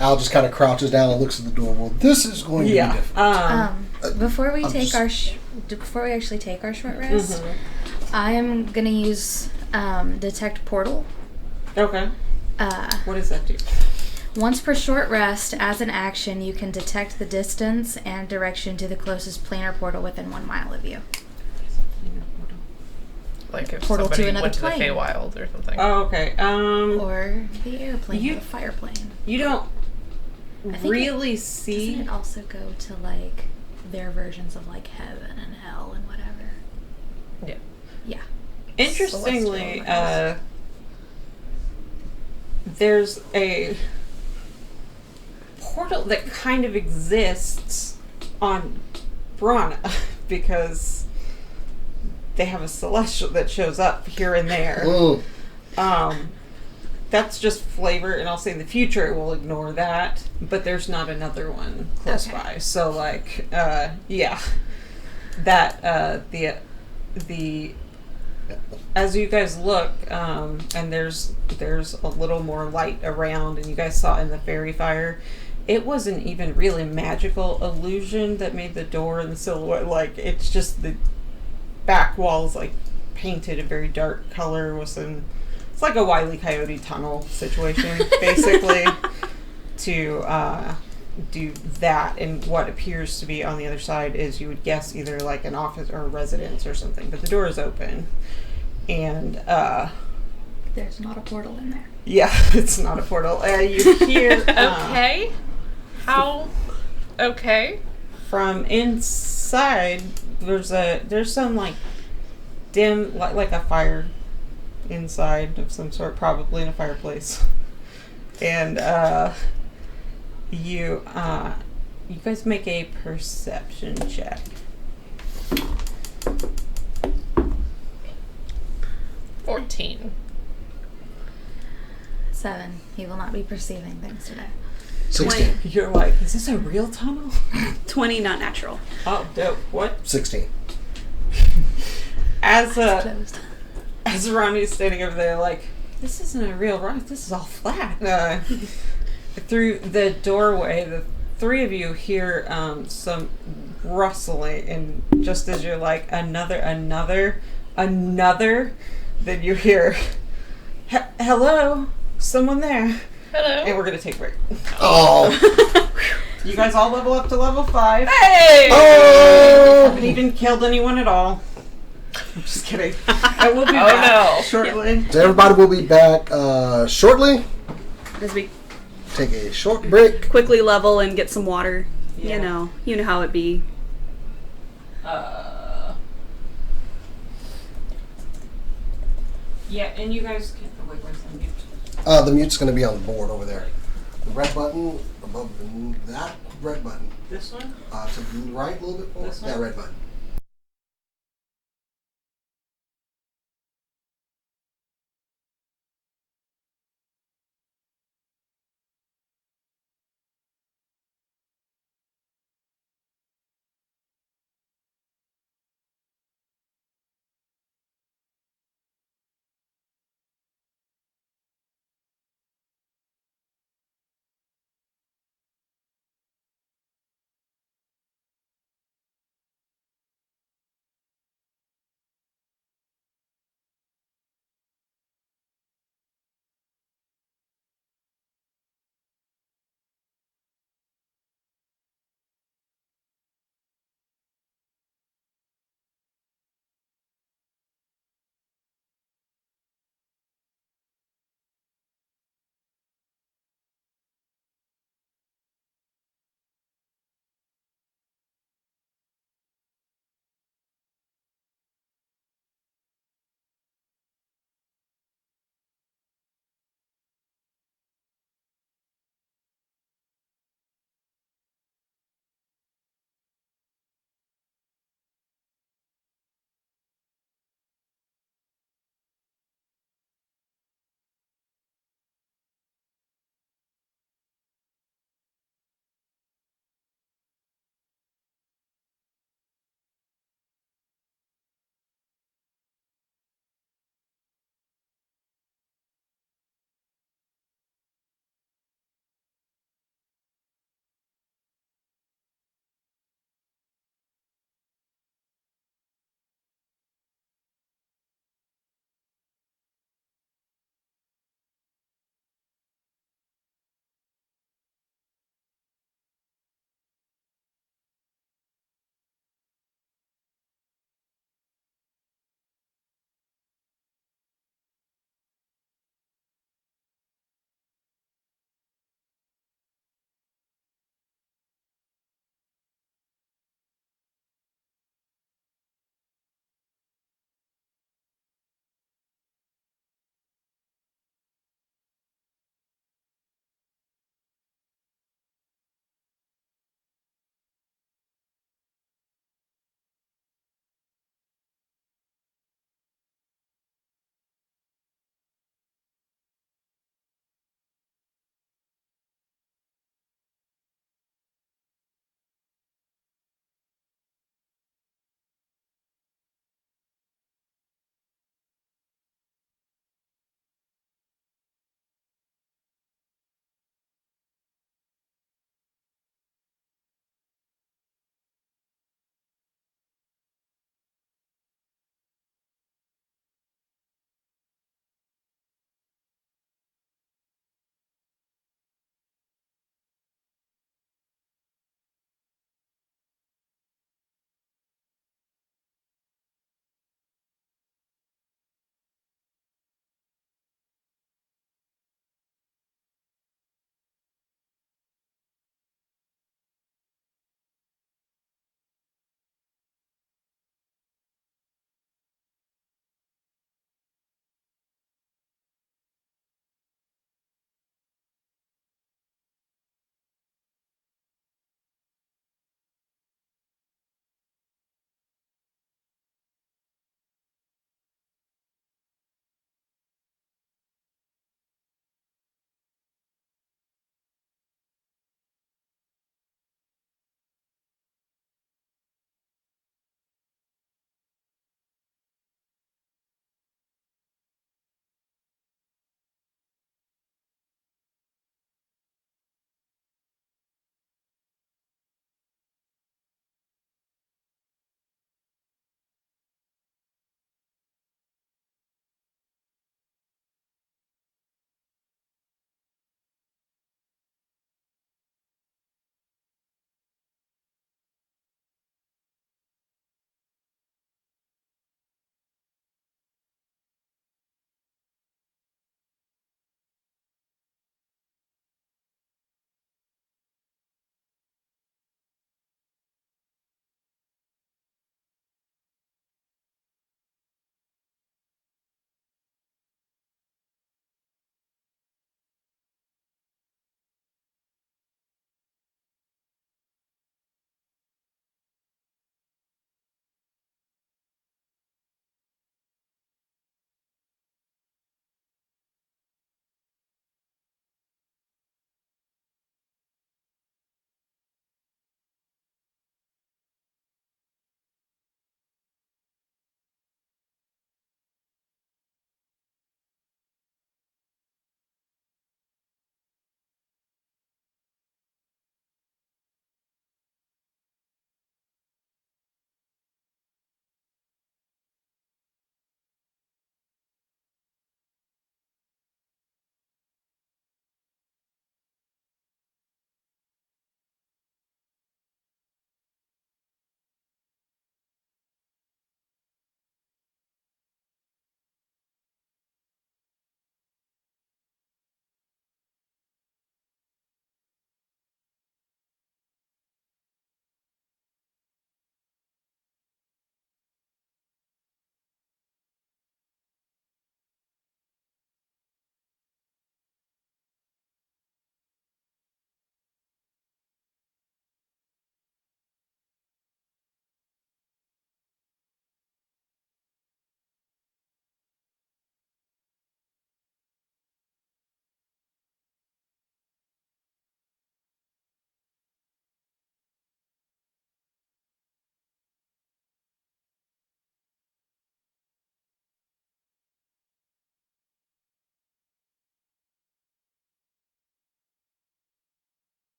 Al just kind of crouches down and looks at the door. Well, this is going to be different.
Before we
I'm
take
just-
before we actually take our short rest, I'm gonna use detect portal.
Okay. What does that do?
Once per short rest, as an action, you can detect the distance and direction to the closest planar portal within 1 mile of you.
Like if
Portal to
somebody
another
went to the
plane.
Feywild or something.
Oh, okay.
Or the airplane,
You-
or the fire plane.
You don't
I think
really
Doesn't
see.
it also go to like their versions of like heaven and hell and whatever?
Yeah.
Yeah.
Interestingly,
Celestial
there's a portal that kind of exists on Brana because they have a celestial that shows up here and there. That's just flavor, and I'll say in the future it will ignore that, but there's not another one close by. So, like, yeah, that the as you guys look, and there's a little more light around, and you guys saw in the fairy fire, it wasn't even really magical illusion that made the door and the silhouette. Like, it's just the back walls like painted a very dark color with some. It's like a Wile E. Coyote tunnel situation, basically, to do that. And what appears to be on the other side is, you would guess, either like an office or a residence or something. But the door is open. And,
There's not a portal in there.
yeah, it's not a portal. You hear...
Okay. How? Okay.
From inside, there's some, like, dim... like a fire... inside of some sort, probably in a fireplace. And you guys make a perception check.
14.
7. He will not be perceiving things today.
16.
You're like, is this a real tunnel?
20, not natural.
Oh, dope. What?
16.
As
Closed.
as Ronnie's standing over there, like, this isn't a real rock. This is all flat. Through the doorway, the three of you hear some rustling, and just as you're like, another, then you hear, hello, someone there.
Hello.
And we're going to take a break.
Oh.
You guys all level up to level 5.
Hey!
Haven't even killed anyone at all. I'm just kidding. I will be
Oh,
back
no.
shortly.
So everybody will be back shortly.
As we
Take a short break.
quickly level and get some water.
Yeah.
You know how it be.
Yeah, and you guys can... Oh, wait, where's the mute?
The mute's going to be on the board over there. The red button above that red button.
This one?
To the right a little bit more.
This one?
That red button.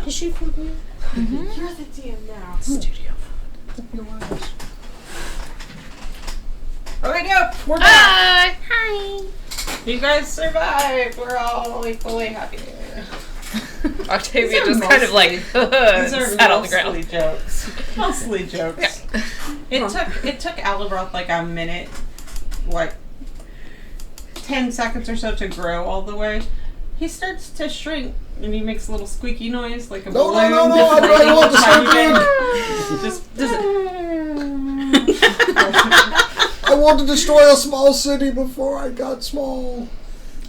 Tissue for me?
You're the DM now.
Studio.
Okay, yep, we're back.
Hi.
You guys survived. We're all equally happy.
Octavia
These are
just kind of like
These are
sat on the
mostly
ground.
jokes. Mostly jokes. It took Alibroth like a minute, like 10 seconds or so to grow all the way. He starts to shrink and he makes a little squeaky noise like a
No,
balloon.
no, no, no, I want to
Just does it.
I want to destroy a small city before I got small.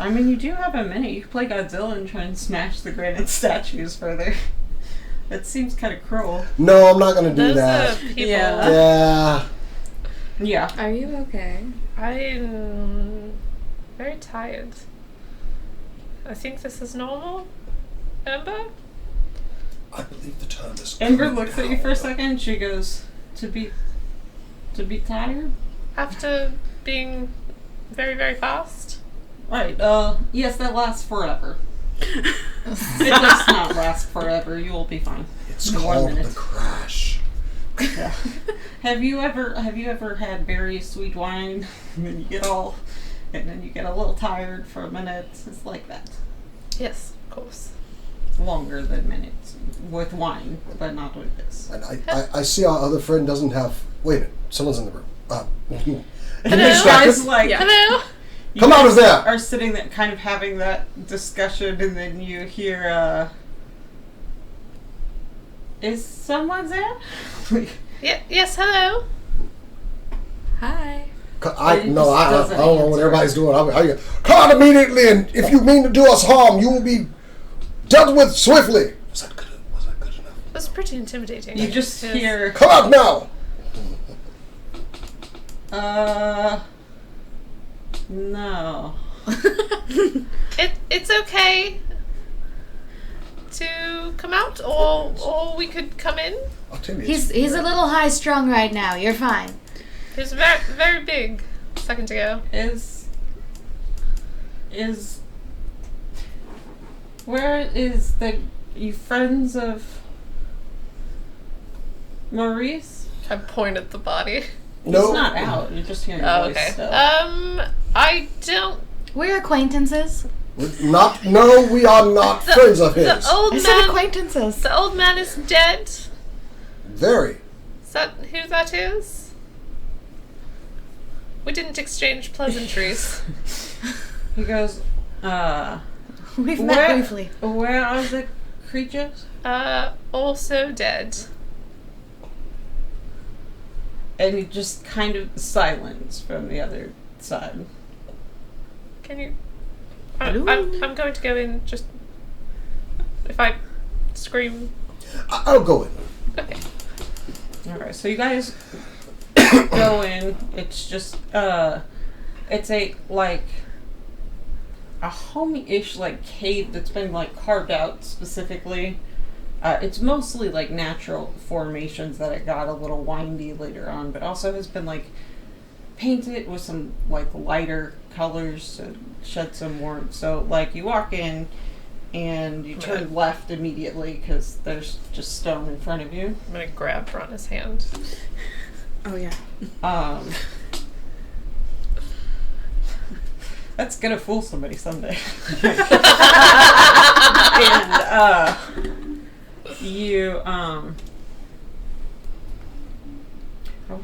I mean, you do have a minute. You could play Godzilla and try and smash the granite statues further. That seems kind of cruel.
No, I'm not going to do
Those
that.
people.
Yeah.
Yeah.
Yeah.
Are you okay?
I'm very tired. I think this is normal. Ember?
I believe the term is.
Ember looks at you for a second. She goes, "To be tired."
After being very, very fast?
Right. Yes, that lasts forever. It does not last forever. You will be fine.
It's
In 1
called
minute.
the crash.
Yeah. Have you ever had very sweet wine and then you get a little tired for a minute? It's like that.
Yes, of course.
It's longer than minutes with wine, but not with this.
And I see our other friend doesn't have. Wait a minute. Someone's in the room.
You
Hello?
guys like
Hello?
you
Come out
guys
of there!
Are sitting there, kind of having that discussion, and then you hear, "Is someone there?"
Yes, hello?
Hi.
I
It
don't
just
know
doesn't
what
answer.
everybody's doing. Come out immediately, and if you mean to do us harm, you will be dealt with swiftly. Was that good enough?
It was pretty intimidating.
You just
Yes.
hear,
Come out now!
no.
It's okay to come out, or we could come in.
I'll tell you.
He's a little high strung right now. You're fine.
He was very, very big a second ago.
Where is you friends of Maurice?
I point at the body.
No.
He's not out. You're just hearing
Oh,
voice
okay.
still.
I don't.
We're acquaintances.
No, we are not friends of his.
The old
I said
man.
acquaintances.
The old man is dead.
Very.
Is that who that is? We didn't exchange pleasantries.
He goes,
We've met briefly.
where are the creatures?
Also dead.
And he just kind of silence from the other side.
Can you? I'm going to go in. Just if I scream.
I'll go in.
Okay.
Alright, so you guys go in. It's just, it's a homey-ish, cave that's been, carved out specifically. It's mostly, natural formations that it got a little windy later on, but also has been, painted with some, lighter colors to shed some warmth. So, you walk in and you turn left immediately because there's just stone in front of you.
I'm gonna grab Bronna's hand.
Oh yeah.
That's gonna fool somebody someday. And you I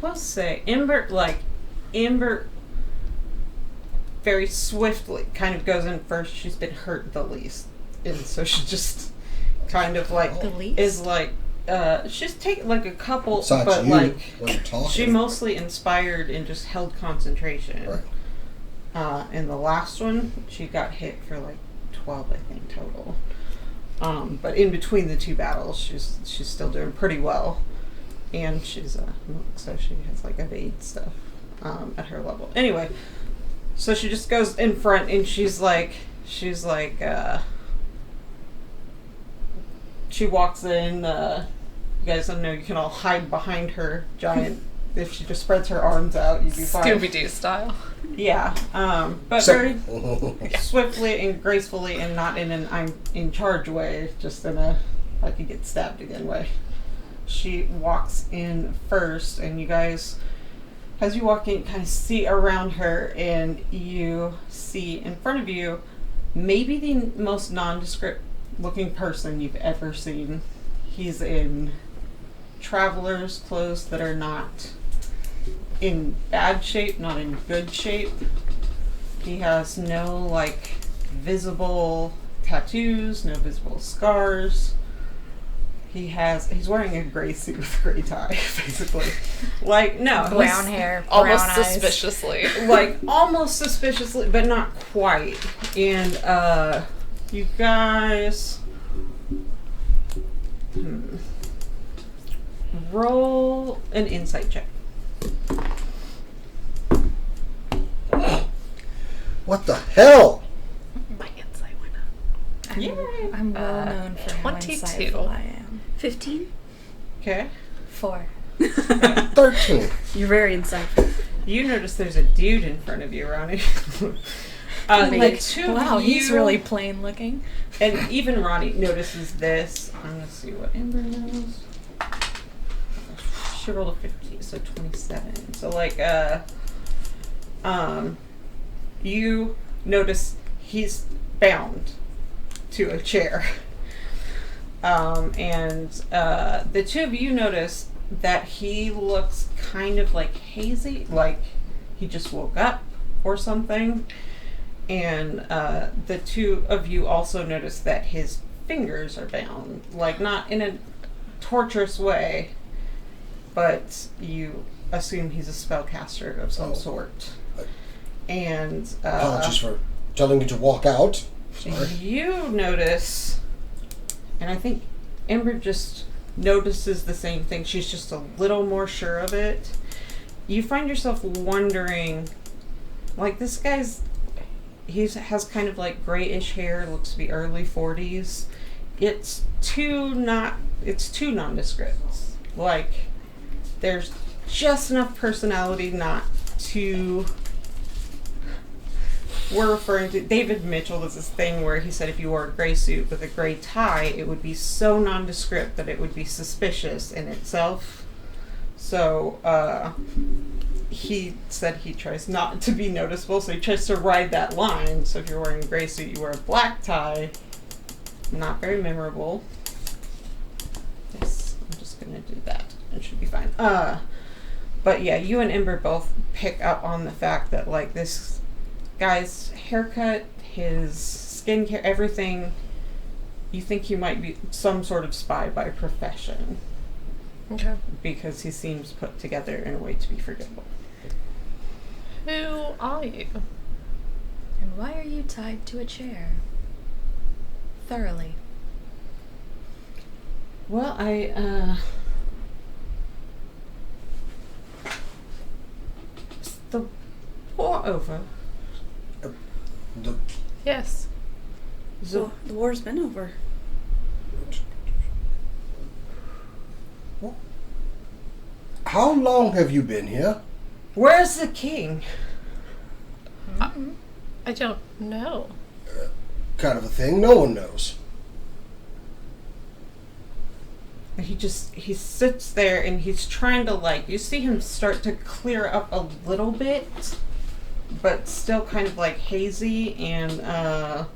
will say Amber very swiftly kind of goes in first. She's been hurt the least, and so she just kind of
The least?
is she's taken a couple,
Besides
but
you, when you're talking.
she mostly inspired and just held concentration.
Right.
In the last one, she got hit for 12, I think, total. But in between the two battles, she's still doing pretty well, and she's a monk, so she has evade stuff at her level. Anyway, so she just goes in front, and she walks in. You guys don't know you can all hide behind her giant. If she just spreads her arms out, you'd be fine.
Scooby-Doo style.
Yeah, but
So-
very swiftly and gracefully, and not in an I'm in charge way, just in a I could get stabbed again way. She walks in first, and you guys, as you walk in, kind of see around her, and you see in front of you maybe the most nondescript looking person you've ever seen. He's in traveler's clothes that are not in bad shape, not in good shape. He has no, like, visible tattoos, no visible scars. He's wearing a gray suit with a gray tie, basically. Like, no.
Brown hair, brown
Almost
eyes.
suspiciously.
Like, almost suspiciously, but not quite. And, you guys... roll an insight check.
What the hell?
My insight went up.
I'm well known for how
22.
insightful I am.
15?
Okay.
4.
13.
You're very insightful.
You notice there's a dude in front of you, Ronnie. The two
wow,
of you,
he's really plain looking.
and even Ronnie notices this. I'm gonna see what Amber knows. She rolled a 50, so 27. So like, you notice he's bound to a chair. And the two of you notice that he looks kind of like hazy, like he just woke up or something. And the two of you also notice that his fingers are bound, like not in a torturous way, but you assume he's a spellcaster of some sort. And
Apologies for telling you to walk out. Sorry.
you notice, and I think Ember just notices the same thing. She's just a little more sure of it. You find yourself wondering, like, this guy's, has kind of like grayish hair, looks to be early 40s. It's too nondescript. Like, there's just enough personality not to... We're referring to David Mitchell. Does this thing where he said if you wore a gray suit with a gray tie, it would be so nondescript that it would be suspicious in itself. So he said he tries not to be noticeable, so he tries to ride that line. So if you're wearing a gray suit, you wear a black tie. Not very memorable. Yes, I'm just gonna do that. It should be fine. But yeah, you and Ember both pick up on the fact that, like, this guy's haircut, his skincare, everything, you think he might be some sort of spy by profession.
Okay.
Because he seems put together in a way to be forgettable.
Who are you?
And why are you tied to a chair? Thoroughly.
Well, is the war over?
Yes.
So the war's been over.
How long have you been here?
Where's the king?
I don't know.
Kind of a thing no one knows.
He sits there and he's trying to, like, you see him start to clear up a little bit, but still kind of like hazy, and I'm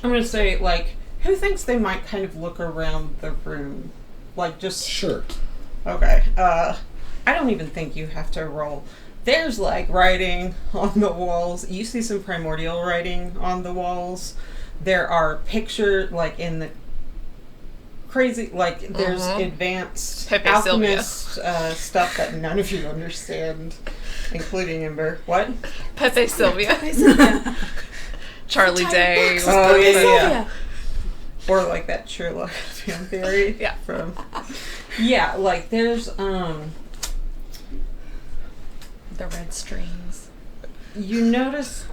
gonna say, like, who thinks they might kind of look around the room? Like, just...
Sure.
Okay, I don't even think you have to roll. There's, like, writing on the walls. You see some primordial writing on the walls. There are pictures, like, in the crazy, like, there's advanced
Pepe
alchemist stuff that none of you understand, including Ember. What?
Pepe Sylvia. Charlie Day. Was
Oh,
perfect.
yeah. Or, like, that Sherlock fan theory.
Yeah.
From... Yeah, like, there's,
The red strings.
you notice...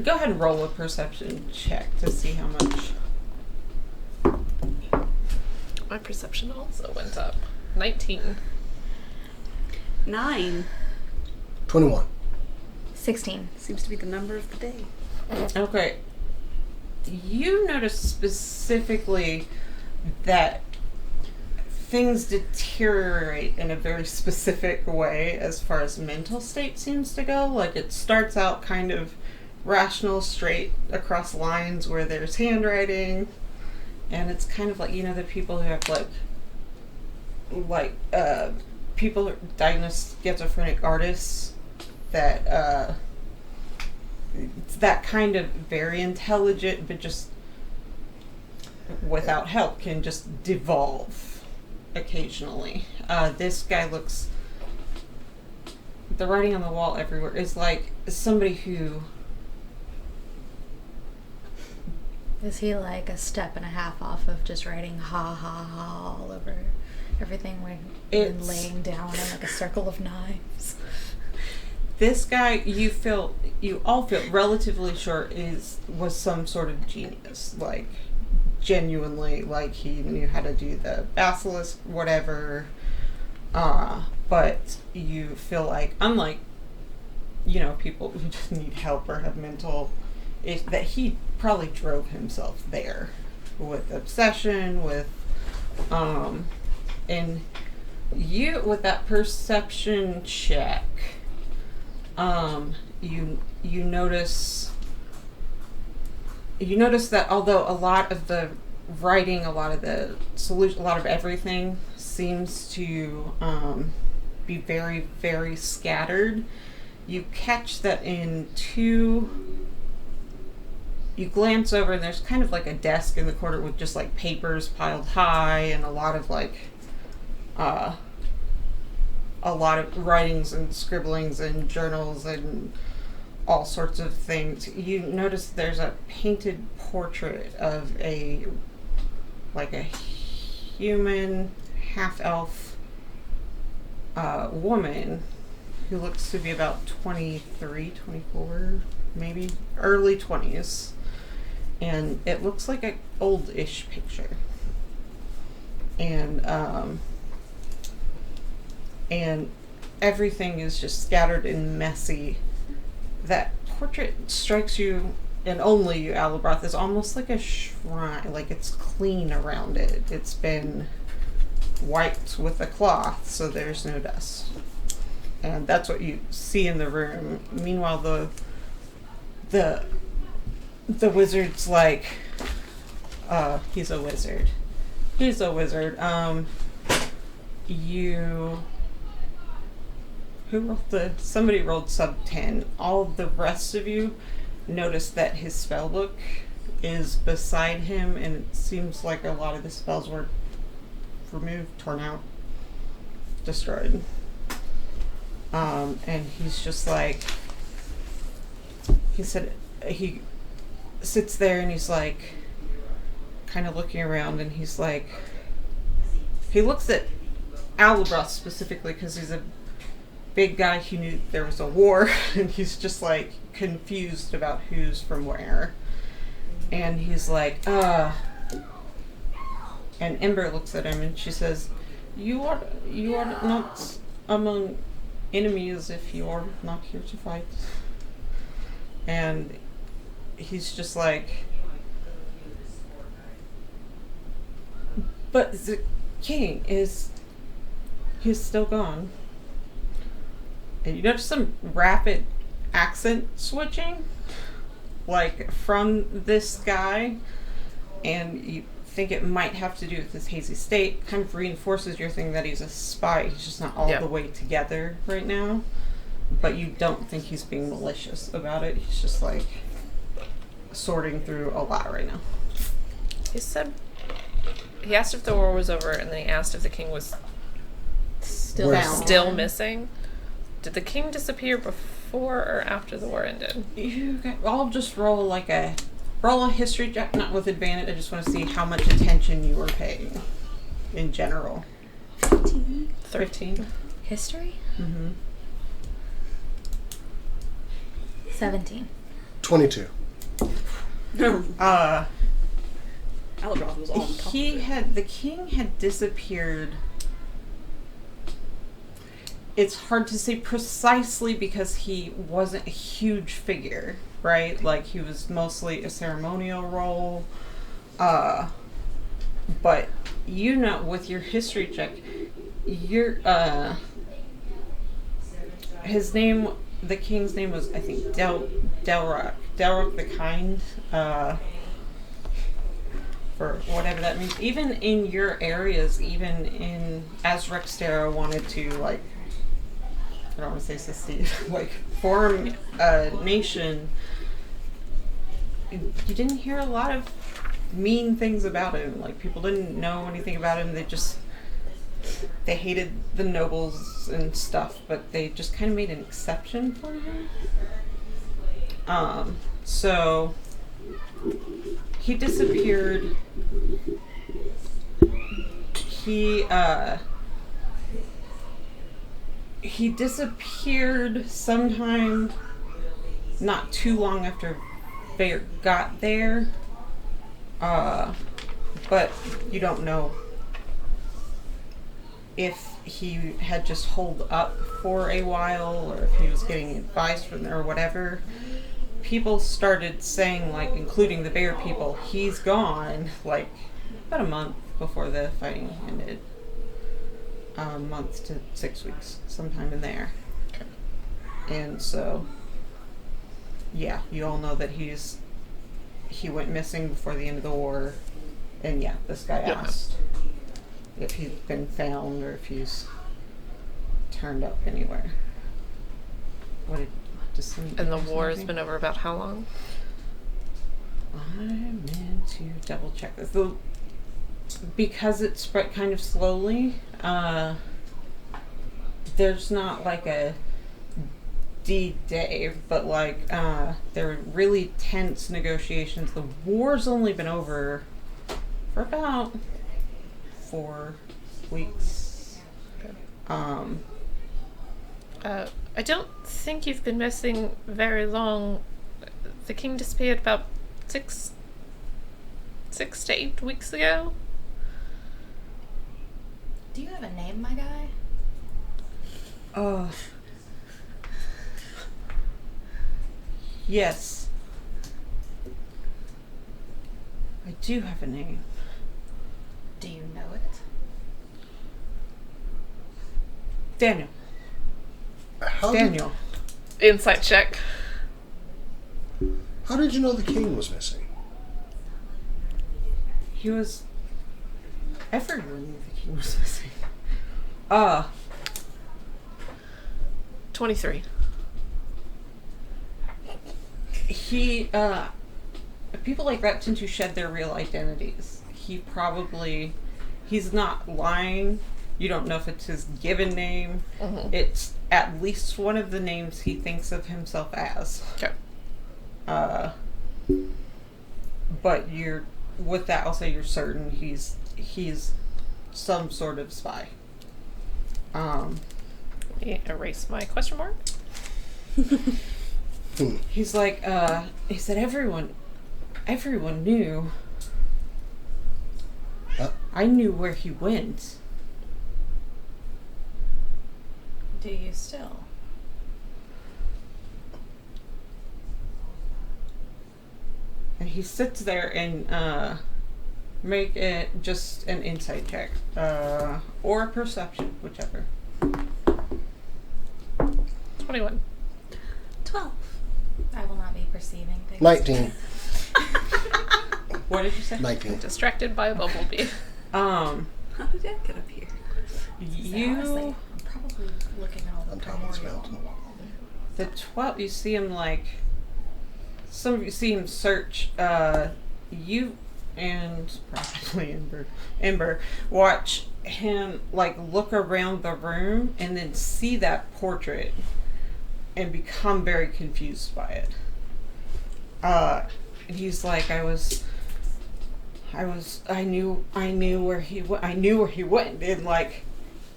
Go ahead and roll a perception check to see how much...
My perception also went up. 19.
9
21.
16.
seems to be the number of the day.
Okay. you notice specifically that things deteriorate in a very specific way as far as mental state seems to go. Like, it starts out kind of rational, straight across lines where there's handwriting, and it's kind of like, you know, the people who have people who are diagnosed schizophrenic artists that it's that kind of very intelligent but just without help can just devolve occasionally. This guy looks, the writing on the wall everywhere is like somebody who...
Is he like a step and a half off of just writing ha ha ha all over everything when laying down in like a circle of knives?
This guy, you all feel relatively sure was some sort of genius, like genuinely, like he knew how to do the basilisk, whatever. But you feel like, unlike, you know, people who just need help or have mental, that he probably drove himself there with obsession, with, and you, with that perception check, you notice that although a lot of the writing, a lot of the solution, a lot of everything seems to be very, very scattered, you catch that you glance over and there's kind of like a desk in the corner with just like papers piled high and a lot of writings and scribblings and journals and all sorts of things. You notice there's a painted portrait of a human half-elf woman who looks to be about 23, 24, maybe early 20s. And it looks like an old-ish picture. And everything is just scattered and messy. That portrait strikes you, and only you, Alibroth, is almost like a shrine. Like, it's clean around it. It's been wiped with a cloth, so there's no dust. And that's what you see in the room. Meanwhile, the wizard's like, he's a wizard. He's a wizard. Somebody rolled sub 10. All the rest of you notice that his spell book is beside him, and it seems like a lot of the spells were removed, torn out, destroyed. And he's just like, he sits there and he's like, kind of looking around, and he's like, he looks at Alibroth specifically because he's a big guy. He knew there was a war, and he's just like confused about who's from where. And he's like, and Ember looks at him and she says, you are not among enemies if you are not here to fight. And he's just like, but the king he's still gone. And you notice some rapid accent switching, like, from this guy, and you think it might have to do with his hazy state. Kind of reinforces your thing that he's a spy. He's just not all the way together right now. But you don't think he's being malicious about it. He's just, like, sorting through a lot right now.
He asked if the war was over, and then he asked if the king was still missing. Did the king disappear before or after the war ended?
I'll just roll a history check, not with advantage. I just want to see how much attention you were paying in general. 13.
History?
Mm-hmm.
17.
22.
Alibroth was all on top of it.
The king had disappeared. It's hard to say precisely because he wasn't a huge figure, right? Like, he was mostly a ceremonial role. But you know, with your history check, his name, the king's name was, I think, Delrock the Kind, for whatever that means. Even in your areas, even in, as Rextera wanted to, like, I don't want to say secede, like, form a nation, you didn't hear a lot of mean things about him. Like, people didn't know anything about him. They hated the nobles and stuff, but they just kind of made an exception for him. So he disappeared. He disappeared sometime not too long after Bayer got there. But you don't know if he had just holed up for a while or if he was getting advice from them or whatever. People started saying, like, including the bear people, he's gone, like, about a month before the fighting ended. A month to 6 weeks, sometime in there.
Okay.
And so, yeah, you all know that he went missing before the end of the war. And yeah, this guy asked if he'd been found or if he's turned up anywhere.
And the war has been over about how long?
I meant to double check this. Because it spread kind of slowly, there's not like a D-Day, but like there were really tense negotiations. The war's only been over for about 4 weeks.
I don't think you've been missing very long. The king disappeared about 6 to 8 weeks ago.
Do you have a name, my guy?
Yes. I do have a name.
Do you know it?
Daniel.
How
Insight check.
How did you know the king was missing?
He was... Everyone knew the king was missing.
23.
He, people like that tend to shed their real identities. He's not lying. You don't know if it's his given name.
Mm-hmm.
It's at least one of the names he thinks of himself as.
Okay.
But with that, I'll say you're certain he's some sort of spy.
Let me erase my question mark.
He's like, he said everyone knew. I knew where he went.
Do you still?
And he sits there and make it just an insight check. Or a perception, whichever.
21.
12. I will not be perceiving things.
19.
What did you say?
19.
Distracted by a bumblebee.
How did that get up here?
Honestly, I'm probably looking at all the
On top of this
primordial
mountain.
on the wall.
The 12, you see him like, some of you see him search, you and probably Ember watch him like look around the room and then see that portrait and become very confused by it. And he's like, I knew where he went, and like,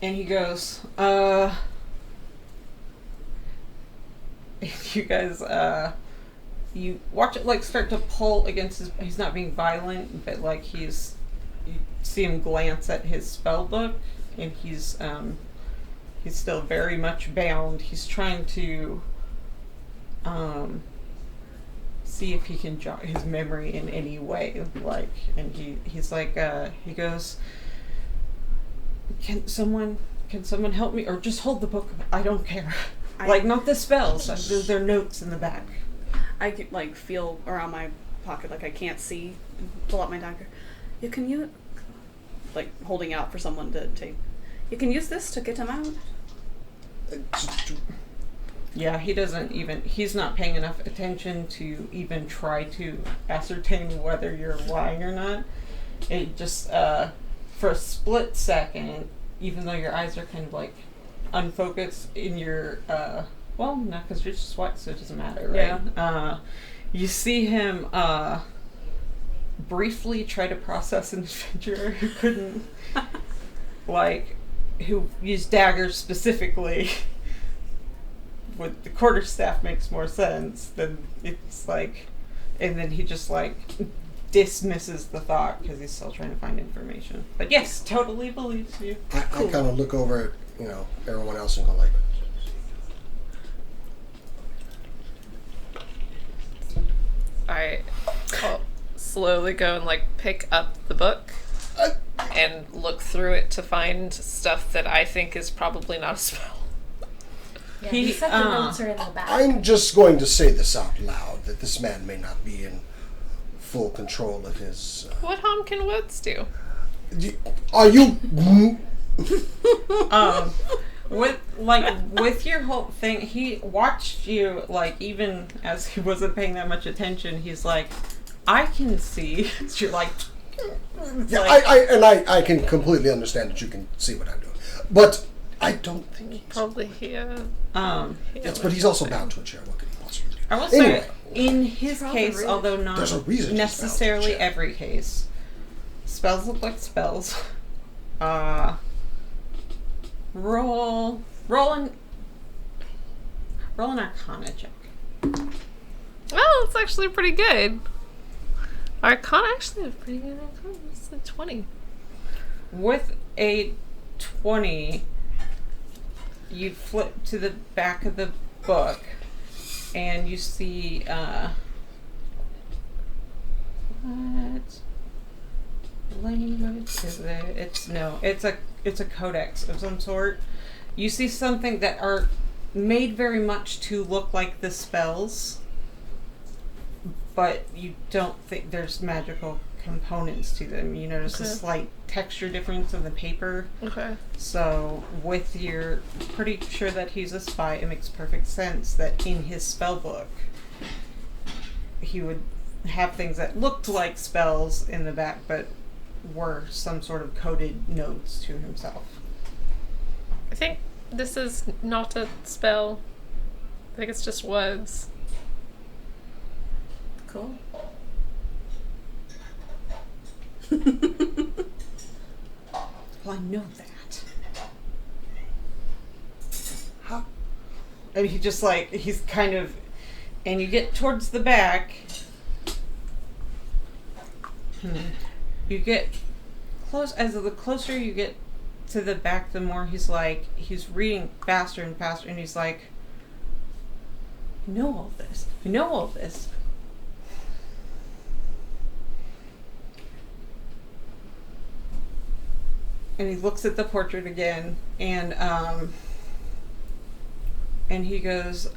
and he goes, you guys, you watch it like start to pull against his, he's not being violent, but like you see him glance at his spell book, and he's still very much bound. He's trying to see if he can jog his memory in any way. Like, and he's like, he goes, Can someone help me? Or just hold the book. I don't care. Like, not the spells. There are notes in the back.
I could, like, feel around my pocket like I can't see. Pull out my dagger. You can use... Like, holding out for someone to take... You can use this to get him out.
Yeah, he doesn't even... He's not paying enough attention to even try to ascertain whether you're lying or not. It just, for a split second, even though your eyes are kind of, like, unfocused in your, well, no, because you're just white, so it doesn't matter, right? Yeah. You see him, briefly try to process an adventurer who couldn't, like, who used daggers specifically. With the quarterstaff makes more sense than it's like, and then he just, like, dismisses the thought because he's still trying to find information. But yes, totally believes you.
I kind of look over at, everyone else and go like,
I'll slowly go and, like, pick up the book and look through it to find stuff that I think is probably not a spell.
Yeah, he said the notes are in the back.
I'm just going to say this out loud, that this man may not be in full control of his...
What harm can words do?
Are you...
with your whole thing, he watched you, like, even as he wasn't paying that much attention, he's like, I can see. You're like...
Yeah, I can completely understand that you can see what I'm doing. But I don't think he's...
Probably here.
Yes, but he's also bound to a chair. What could he possibly do?
I will say, in his case, although not
There's a reason
necessarily
he's bound to a chair.
every case, spells look like spells. Roll an Arcana check.
Well, it's actually pretty good. Arcana actually have pretty good Arcana. It's a 20.
With a 20, you flip to the back of the book, and you see, what language is it? It's a codex of some sort. You see something that are made very much to look like the spells, but you don't think there's magical components to them. You notice a slight texture difference in the paper.
Okay.
So, with your pretty sure that he's a spy, it makes perfect sense that in his spell book, he would have things that looked like spells in the back, but were some sort of coded notes to himself.
I think this is not a spell. I think it's just words.
Cool.
Well, I know that.
How?
And he just, like, he's kind of, and you get towards the back. You get close, as the closer you get to the back, the more he's reading faster and faster, and he's like, I know all this. And he looks at the portrait again, and he goes,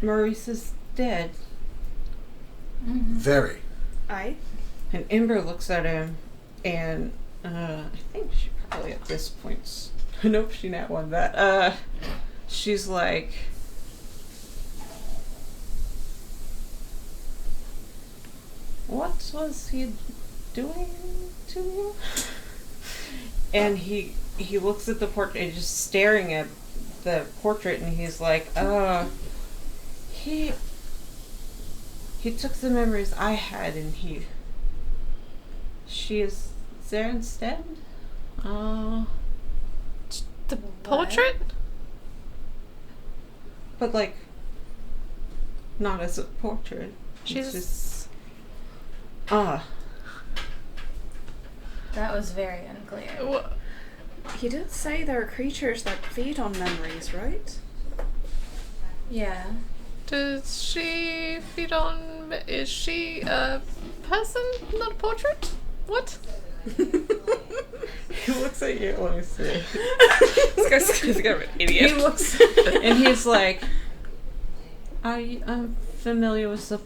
Maurice is dead.
Mm-hmm.
Very.
Aye.
And Ember looks at him, and I think she probably at this point, nope, she not won that. She's like, what was he doing to you? And he looks at the portrait, and just staring at the portrait, and he's like, he took the memories I had, and she is there instead?
The portrait?
But, like, not as a portrait.
She's
just...
That was very unclear.
He did say there are creatures that feed on memories, right?
Yeah.
Does she feed on... Is she a person, not a portrait? What?
He looks at you. Let me see.
This guy's kind of an idiot.
He looks and he's like, I'm familiar with the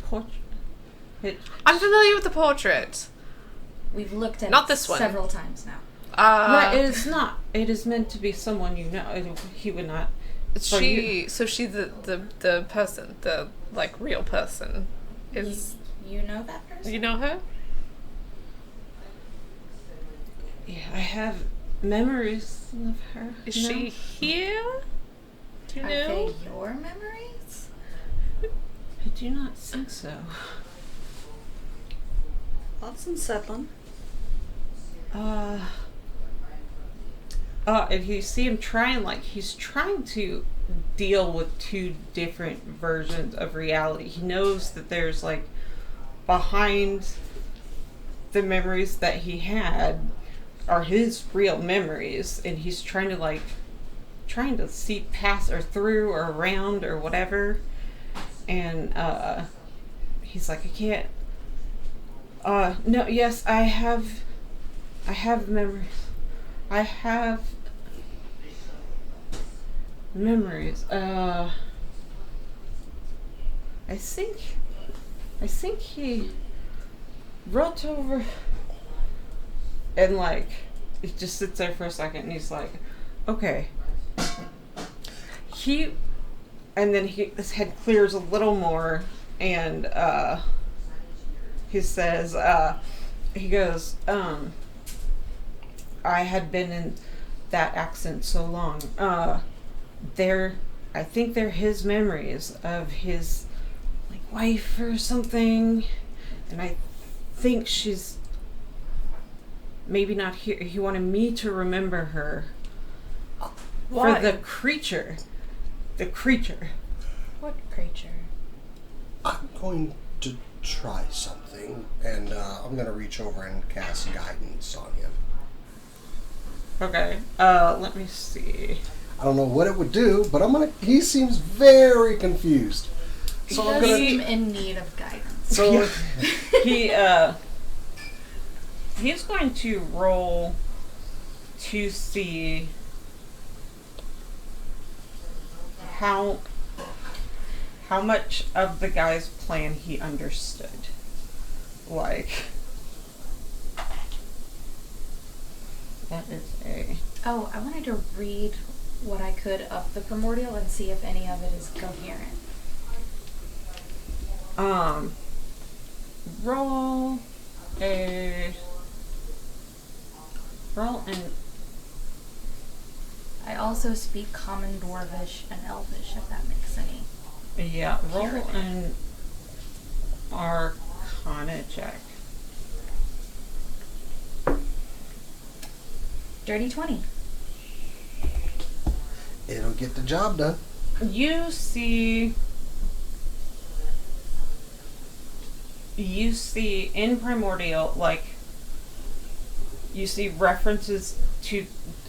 portrait.
I'm familiar with the portrait.
We've looked at
Not
it
this one.
several times now.
Right, it is not. It is meant to be someone you know. He would not.
So she's the person, the like real person. Is
You know that person?
you know her?
Yeah, I have memories of her.
Is
No?
she here? Do you
Are
know?
they your memories?
I do not think so.
That's unsettling.
If you see him trying, he's trying to deal with two different versions of reality. He knows that there's, behind the memories that he had are his real memories, and he's trying to see past or through or around or whatever. And, he's like, I can't. No, yes, I have memories. I have memories. I think he wrote over and it just sits there for a second and he's like, okay. And then his head clears a little more and he says, he goes, I had been in that accent so long. I think they're his memories of his wife or something, and I think she's maybe not here. He wanted me to remember her.
Why?
For the creature. The creature.
What creature?
I'm going to try something, and I'm going to reach over and cast guidance on him.
Okay. Let me see.
I don't know what it would do, but he seems very confused. So
He
I'm
does
gonna
seem in need of guidance.
So
he's going to roll to see how much of the guy's plan he understood. That is a...
Oh, I wanted to read what I could of the primordial and see if any of it is coherent.
Roll an...
I also speak Common, Dwarvish, and Elvish, if that makes any.
Yeah, roll an Arcana check.
Dirty 20.
it'll get the job done.
You see in Primordial, you see references to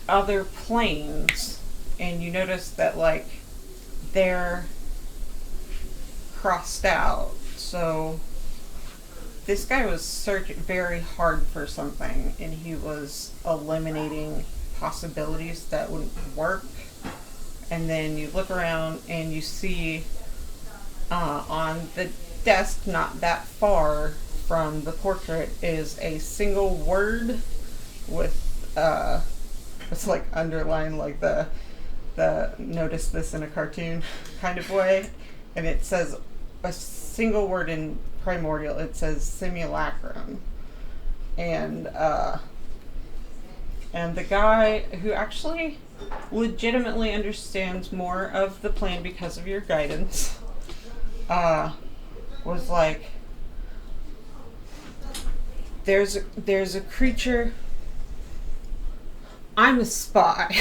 other planes, and you notice that, they're crossed out. So this guy was searching very hard for something, and he was eliminating possibilities that wouldn't work. And then you look around and you see on the desk not that far from the portrait is a single word with it's underlined the notice this in a cartoon kind of way, and it says a single word in Primordial. It says simulacrum, and the guy who actually legitimately understands more of the plan because of your guidance was like, there's a creature. I'm a spy.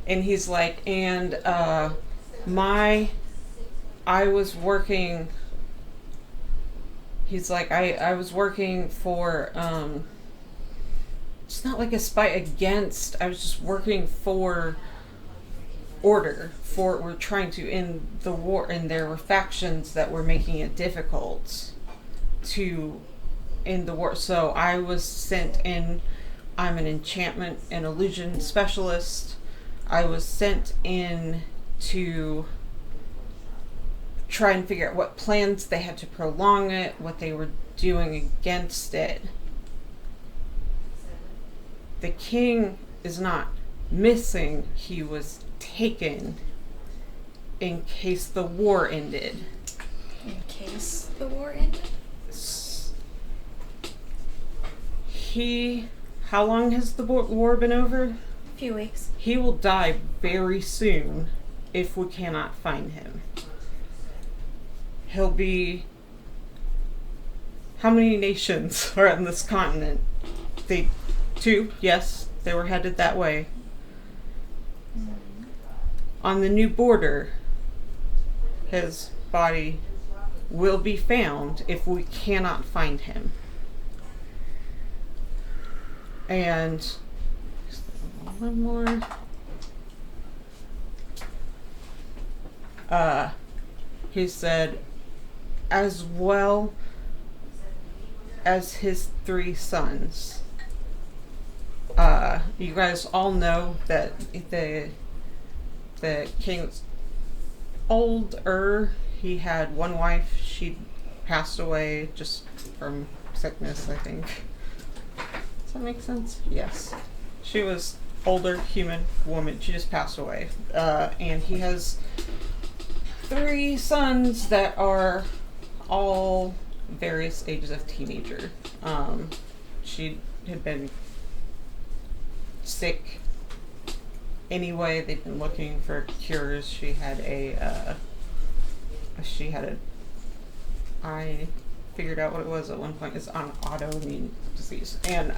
And he's like, and I was working, he's like, I was working for, it's not like a spy against, I was just working for order were trying to end the war, and there were factions that were making it difficult to end the war. So I was sent in. I'm an enchantment and illusion specialist. I was sent in to try and figure out what plans they had to prolong it, what they were doing against it. The king is not missing. He was taken in case the war ended.
In case the war ended?
How long has the war been over?
A few weeks.
He will die very soon if we cannot find him. He'll be... How many nations are on this continent? 2, yes, they were headed that way. On the new border, his body will be found if we cannot find him. And one more. He said, as well as his 3 sons. You guys all know that the king's older. He had one wife. She passed away just from sickness, I think. Does that make sense? Yes. She was older, human woman. She just passed away. And he has 3 sons that are all various ages of teenager. She had been sick anyway. They've been looking for cures. She had I figured out what it was at one point. It's an autoimmune disease. And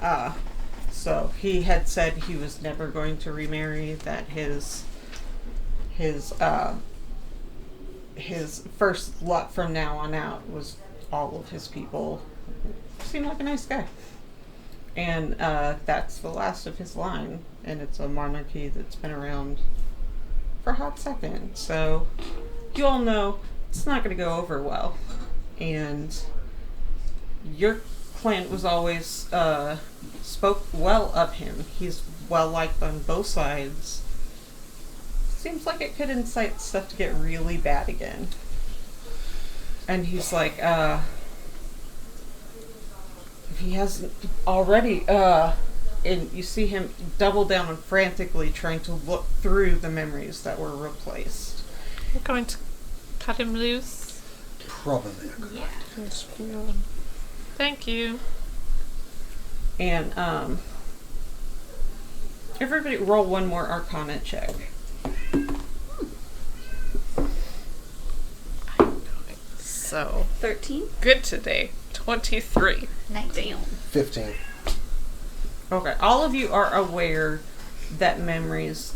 so he had said he was never going to remarry, that his first lot from now on out was all of his people. Seemed like a nice guy. And that's the last of his line, and it's a monarchy that's been around for a hot second. So you all know it's not going to go over well. And your clan was always spoke well of him. He's well liked on both sides. Seems like it could incite stuff to get really bad again. And he's like, if he hasn't already, and you see him double down and frantically trying to look through the memories that were replaced.
We're going to cut him loose.
Probably.
Yeah.
Thank you.
And everybody roll one more Arcana check.
So
13.
good today. 23.
19.
15.
Okay, all of you are aware that memories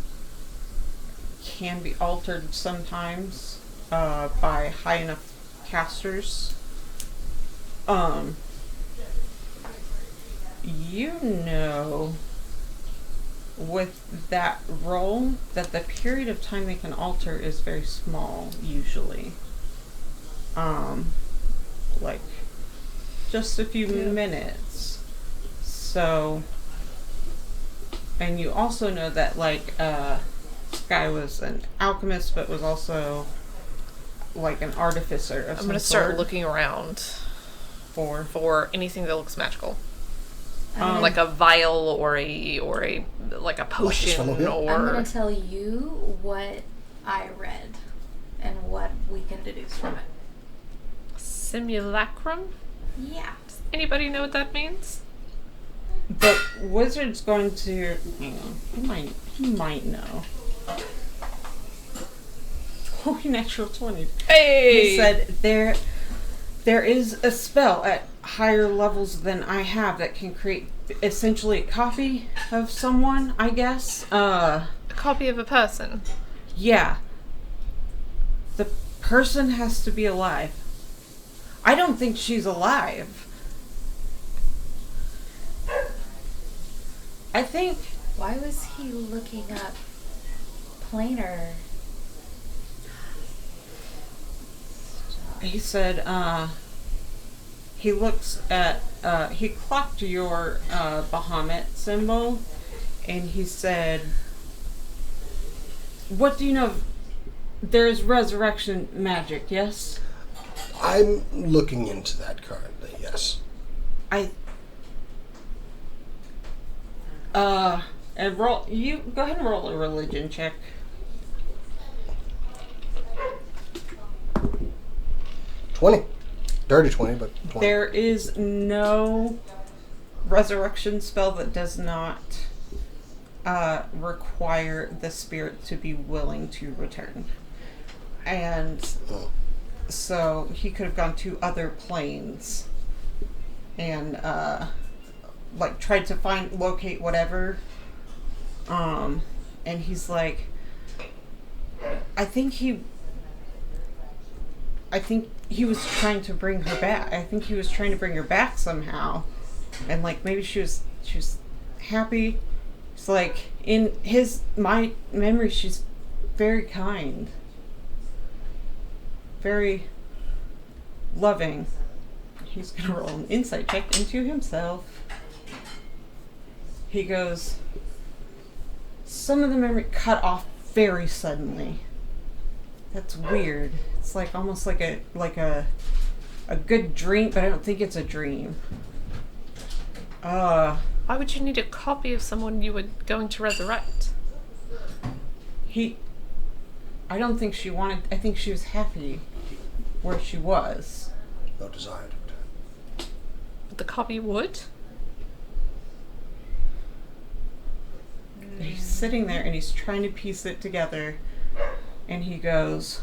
can be altered sometimes by high enough casters. You know, with that roll, that the period of time they can alter is very small, usually. Like, just a few minutes. So, and you also know that, like, this guy was an alchemist, but was also, like, an artificer of some sort.
I'm going to start looking around
for
anything that looks magical. Like a vial or a like a potion or...
I'm going to tell you what I read and what we can deduce from it.
Simulacrum?
Yeah.
Does anybody know what that means?
The wizard's going to... He might know. Oh, natural 20.
Hey!
He said there is a spell at higher levels than I have that can create essentially a copy of someone, I guess.
A copy of a person.
Yeah. The person has to be alive. I don't think she's alive. I think...
Why was he looking up planar.
He said, he looks at, he clocked your Bahamut symbol, and he said, what do you know? There's resurrection magic, yes?
I'm looking into that currently, yes.
And roll, you go ahead and roll a religion check.
20. Dirty 20, but 20.
There is no resurrection spell that does not require the spirit to be willing to return. And so he could have gone to other planes and like tried to locate whatever. And he's like, I think he was trying to bring her back. I think he was trying to bring her back somehow. And like maybe she was happy. It's like in my memory she's very kind. Very loving. He's gonna roll an insight check into himself. He goes, some of the memory cut off very suddenly. That's weird. It's like almost like a good dream, but I don't think it's a dream.
Why would you need a copy of someone you were going to resurrect?
I don't think she wanted. I think she was happy where she was.
No desire to return.
But the copy would?
He's sitting there and he's trying to piece it together, and he goes,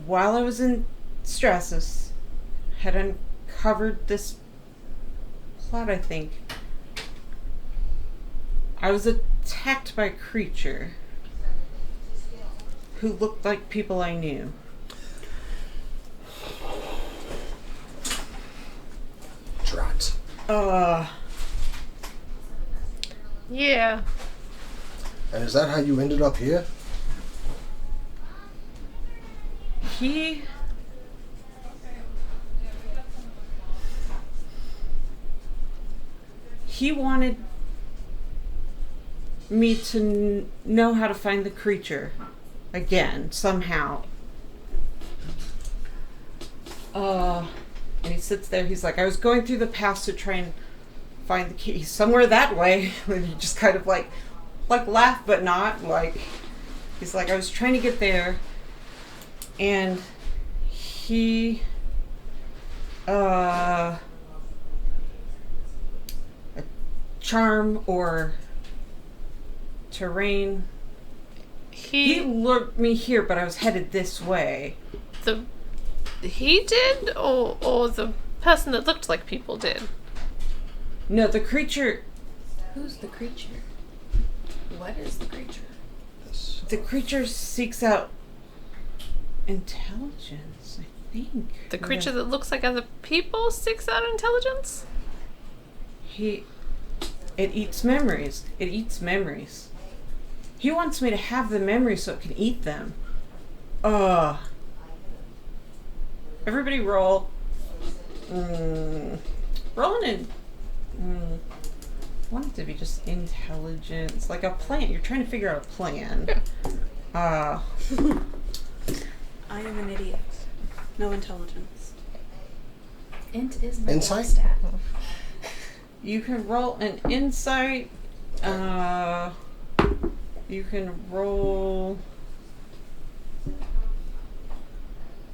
while I was in Strasus, had uncovered this plot, I think. I was attacked by a creature who looked like people I knew.
Drat.
Yeah.
And is that how you ended up here?
He wanted me to know how to find the creature again, somehow. And he sits there, he's like, I was going through the past to try and find the key. Somewhere that way. And he just kind of like laugh, but not. Like, he's like, I was trying to get there. And a charm or terrain. He lured me here, but I was headed this way.
He did, or the person that looked like people did?
No, the creature.
Who's the creature? What is the creature?
The creature seeks out intelligence, I think.
The creature that looks like other people seeks out intelligence?
It eats memories. It eats memories. He wants me to have the memories so it can eat them. Everybody roll. Rolling in. I want it to be just intelligence. Like a plan. You're trying to figure out a plan.
I am an idiot. No intelligence.
Int is my
Insight?
stat.
You can roll an insight. You can roll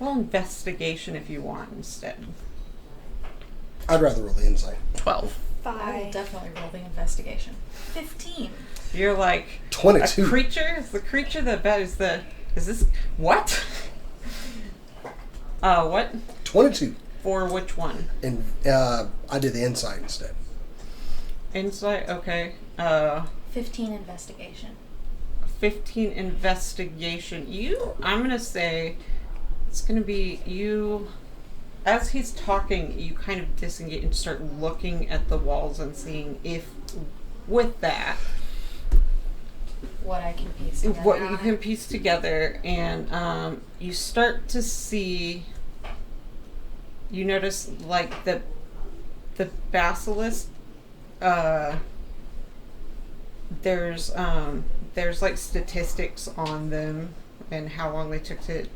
investigation if you want instead.
I'd rather roll the insight.
12.
I will definitely roll the investigation. 15.
You're like
22.
a creature? Is the creature is this what? What?
22.
For which one?
And I did the insight instead.
Insight, okay.
15 investigation.
15 investigation. I'm gonna say it's gonna be you. as he's talking, you kind of disengage and start looking at the walls and seeing if, with that,
What I can piece together.
what you can piece together, and you start to see. You notice like the basilisk. There's like statistics on them and how long they took to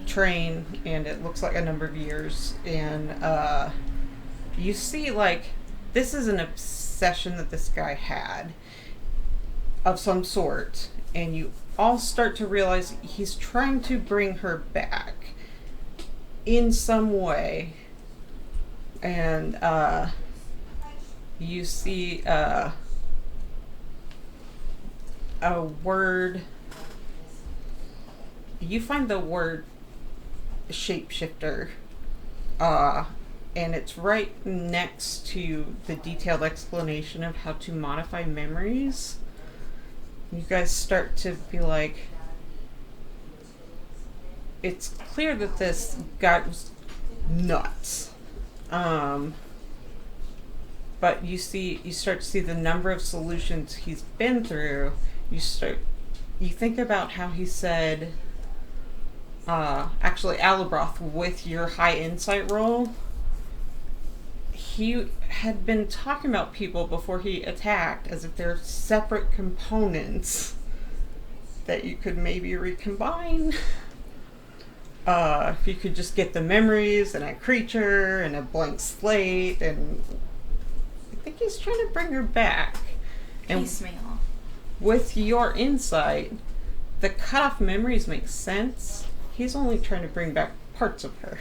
train, and it looks like a number of years, and you see like this is an obsession that this guy had of some sort, and you all start to realize he's trying to bring her back in some way, and you see a word. You find the word shapeshifter, and it's right next to the detailed explanation of how to modify memories. You guys start to be like, it's clear that this guy was nuts. But you start to see the number of solutions he's been through. You think about how he said, actually, Alibroth, with your high insight roll, he had been talking about people before he attacked as if they're separate components that you could maybe recombine. If you could just get the memories and a creature and a blank slate, and I think he's trying to bring her back. And
Piecemeal.
with your insight, the cut-off memories make sense. He's only trying to bring back parts of her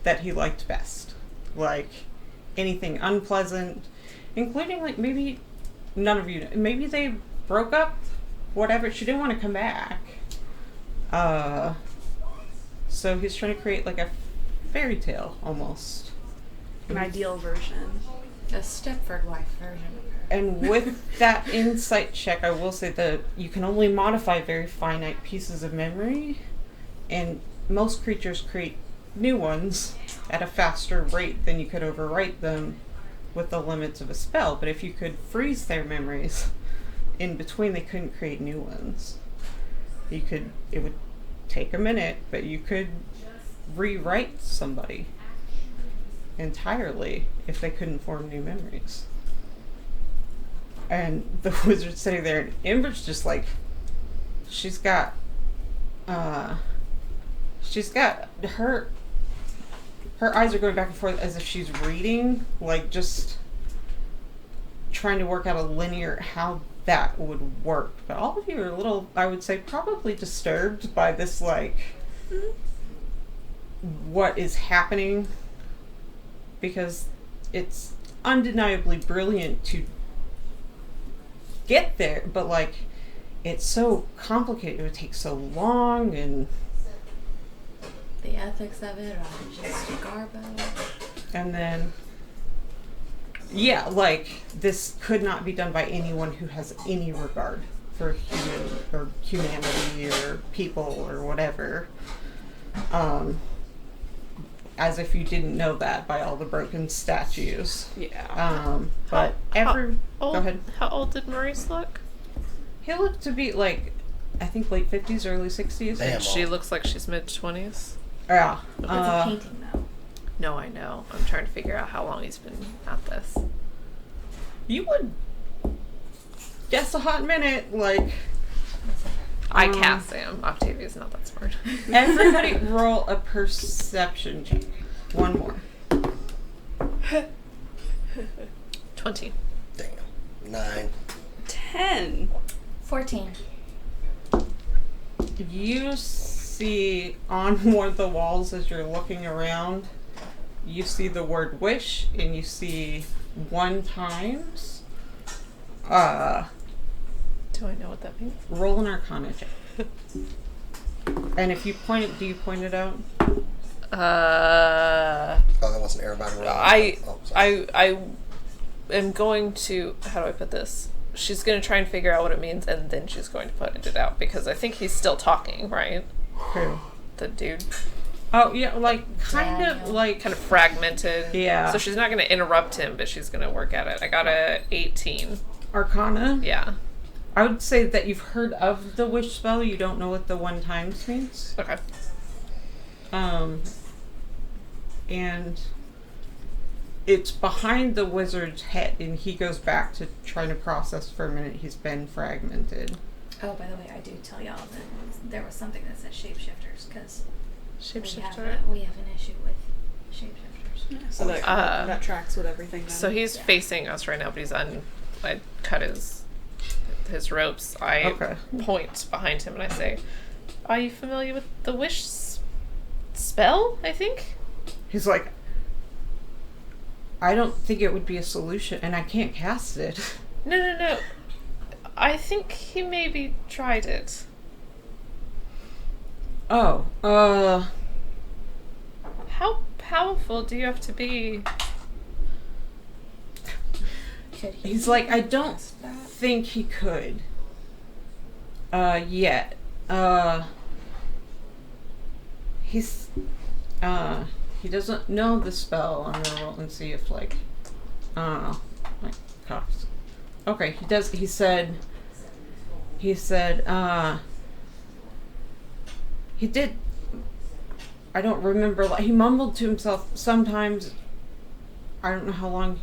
that he liked best. Like anything unpleasant, including like maybe none of you, maybe they broke up, whatever, she didn't want to come back. So he's trying to create like a fairy tale almost.
An ideal version.
A Stepford wife version of her.
And with that insight check, I will say that you can only modify very finite pieces of memory, and most creatures create new ones at a faster rate than you could overwrite them with the limits of a spell. But if you could freeze their memories in between, they couldn't create new ones. It would take a minute, but you could rewrite somebody entirely if they couldn't form new memories. And the wizard's sitting there, and Ember's just like, she's got her eyes are going back and forth as if she's reading, like just trying to work out a linear how that would work. But all of you are a little, I would say, probably disturbed by this, like, what is happening, because it's undeniably brilliant to get there, but like it's so complicated, it would take so long, and
The ethics of it are just garbage.
and then yeah, like this could not be done by anyone who has any regard for humanity or people or whatever. As if you didn't know that by all the broken statues.
Yeah.
But go ahead.
How old did Maurice look?
He looked to be like, I think late 50s, early 60s.
Damn.
She looks like she's mid-20s.
Yeah.
It's a painting, though.
No, I know. I'm trying to figure out how long he's been at this.
You would guess a hot minute, like.
I cast Sam. Octavia's not that smart.
Everybody roll a perception check. One more.
20.
Damn. 9.
10.
14.
You see on one of the walls as you're looking around, you see the word wish, and you see 1 times.
Do I know what that means?
Roll an Arcana check. And if you point it, do you point it out?
Oh, that wasn't everybody rolling.
I am going to, how do I put this? She's going to try and figure out what it means, and then she's going to put it out, because I think he's still talking, right?
Who?
The dude.
Oh, yeah, like, kind
Kind of fragmented.
Yeah.
So she's not going to interrupt him, but she's going to work at it. I got a 18.
Arcana?
Yeah.
I would say that you've heard of the wish spell, you don't know what the 1 times means.
Okay.
And it's behind the wizard's head, and he goes back to trying to process for a minute. He's been fragmented.
Oh, by the way, I do tell y'all that there was something that said shapeshifters, because
Shapeshifter.
we have an issue with shapeshifters.
Yeah, so that tracks with everything. Then.
So he's facing us right now, but he's I cut his ropes. I point behind him and I say, "Are you familiar with the wish spell?" I think.
He's like, I don't think it would be a solution, and I can't cast it.
No. I think he maybe tried it.
Oh,
How powerful do you have to be?
he's like, I don't think he could. Yet. He doesn't know the spell. I'm gonna roll and see if, like, my gosh. Okay, he does. He said, he did. I don't remember. He mumbled to himself sometimes. I don't know how long.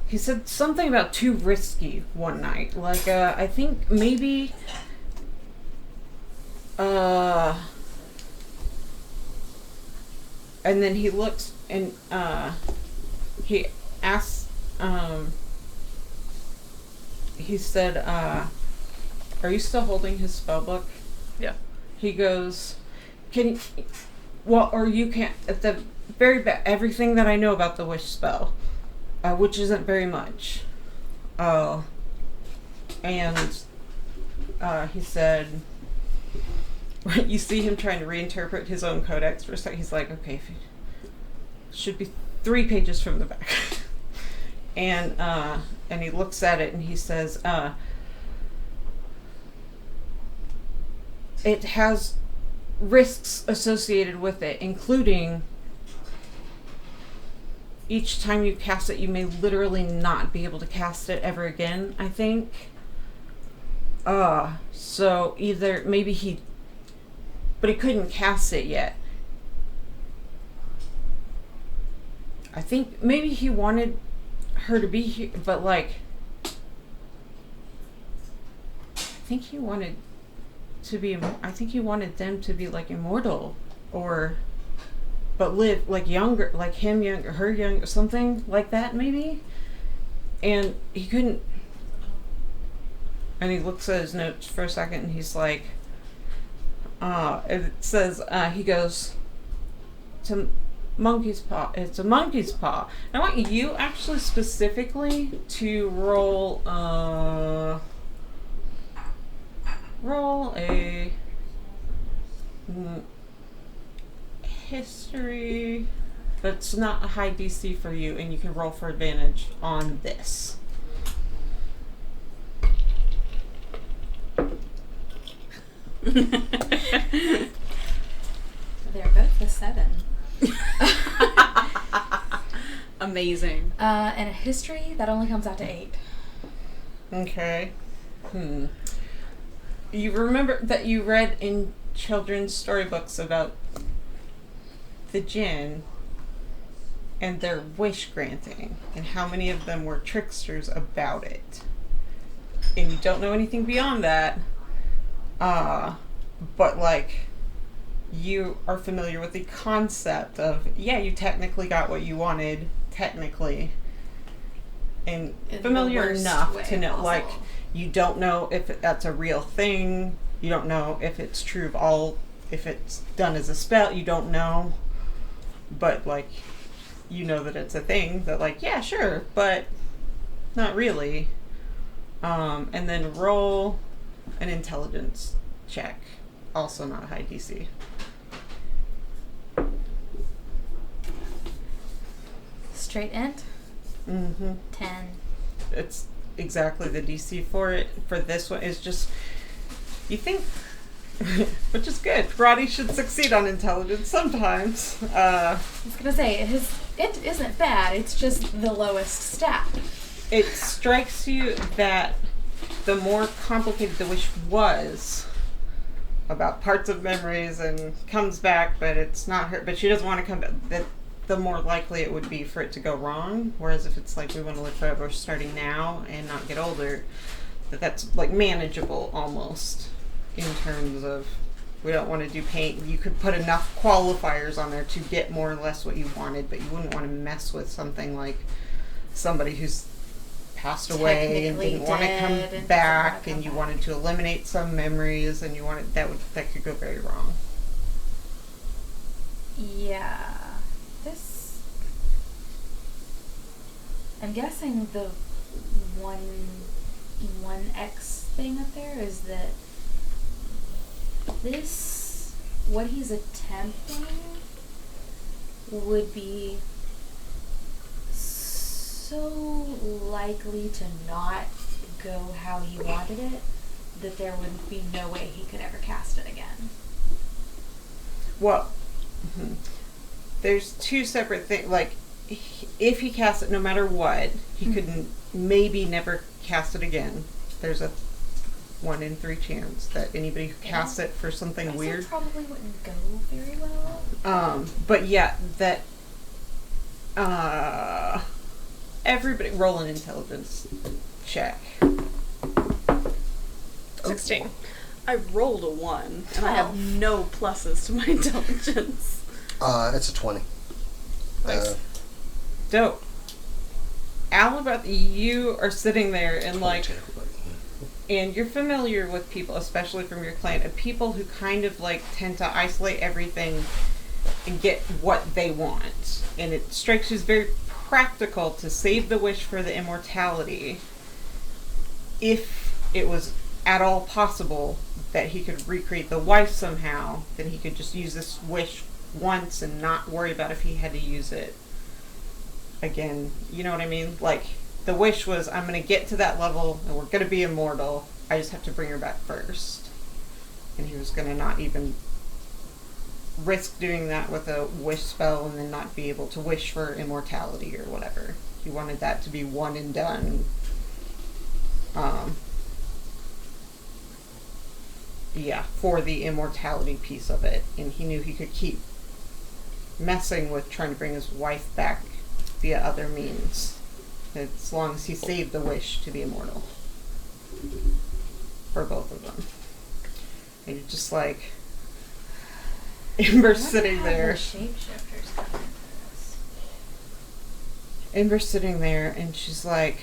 He said something about too risky one night. Like, I think maybe, and then he looks and, he asks, he said, are you still holding his spell book?
Yeah.
He goes, or you can't, at the very everything that I know about the wish spell, which isn't very much. And he said, you see him trying to reinterpret his own codex for a second. He's like, okay, should be 3 pages from the back. And he looks at it and he says, it has risks associated with it, including each time you cast it, you may literally not be able to cast it ever again, I think. So either maybe but he couldn't cast it yet. I think maybe he wanted her to be here, but like, I think he wanted them to be like immortal, but live like younger, like him younger, her younger, something like that maybe. And he couldn't. And he looks at his notes for a second and he's like, it says, he goes, it's a monkey's paw. It's a monkey's paw. I want you actually specifically to roll a history that's not a high DC for you, and you can roll for advantage on this.
They're both the 7.
Amazing.
And a history, that only comes out to 8.
Okay. You remember that you read in children's storybooks about the djinn and their wish granting, and how many of them were tricksters about it. And you don't know anything beyond that, but like, you are familiar with the concept of, you technically got what you wanted, technically, and familiar enough to know, like, you don't know if that's a real thing, you don't know if it's true of all, if it's done as a spell, you don't know, but like, you know that it's a thing, that like, yeah, sure, but not really. And then roll an intelligence check, also not high DC.
Straight int?
10. It's exactly the DC for it. For this one, it's just, you think Which is good. Roddy should succeed on intelligence sometimes.
I was gonna say, it isn't bad, it's just the lowest stat.
It strikes you that the more complicated the wish was about parts of memories and comes back, but it's not her, but she doesn't want to come back, that the more likely it would be for it to go wrong. Whereas if it's like we want to live forever starting now and not get older, that's like manageable almost in terms of we don't want to do paint. You could put enough qualifiers on there to get more or less what you wanted, but you wouldn't want to mess with something like somebody who's passed away and didn't want to come back, and you wanted to eliminate some memories, and you wanted that could go very wrong.
Yeah. I'm guessing the 1x thing up there is that this, what he's attempting, would be so likely to not go how he wanted it that there would be no way he could ever cast it again.
Well, there's two separate things. Like, if he casts it no matter what, he could maybe never cast it again. There's a 1 in 3 chance that anybody who casts it for something weird
probably wouldn't go very well.
But yeah, that everybody roll an intelligence check.
16.
I rolled a 1, and I have no pluses to my intelligence.
It's a 20.
Nice. Dope. Alabeth, you are sitting there and like, and you're familiar with people, especially from your clan, of people who kind of like tend to isolate everything and get what they want. And it strikes you as very practical to save the wish for the immortality if it was at all possible that he could recreate the wife somehow, then he could just use this wish once and not worry about if he had to use it again. You know what I mean? Like, the wish was, I'm going to get to that level and we're going to be immortal. I just have to bring her back first. And he was going to not even risk doing that with a wish spell and then not be able to wish for immortality or whatever. He wanted that to be one and done. Yeah, for the immortality piece of it. And he knew he could keep messing with trying to bring his wife back via other means, as long as he saved the wish to be immortal for both of them. And you're just like, Ember's sitting there.
Shapeshifters come into this.
Ember's sitting there, and she's like,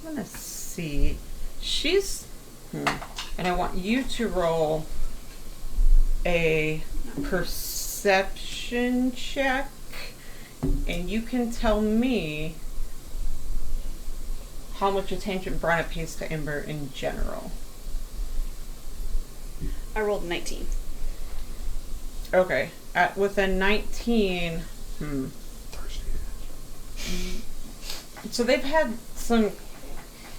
I'm gonna see. She's, and I want you to roll a perception check, and you can tell me how much attention Brenna pays to Ember in general.
I rolled a 19.
Okay. With a 19, so they've had some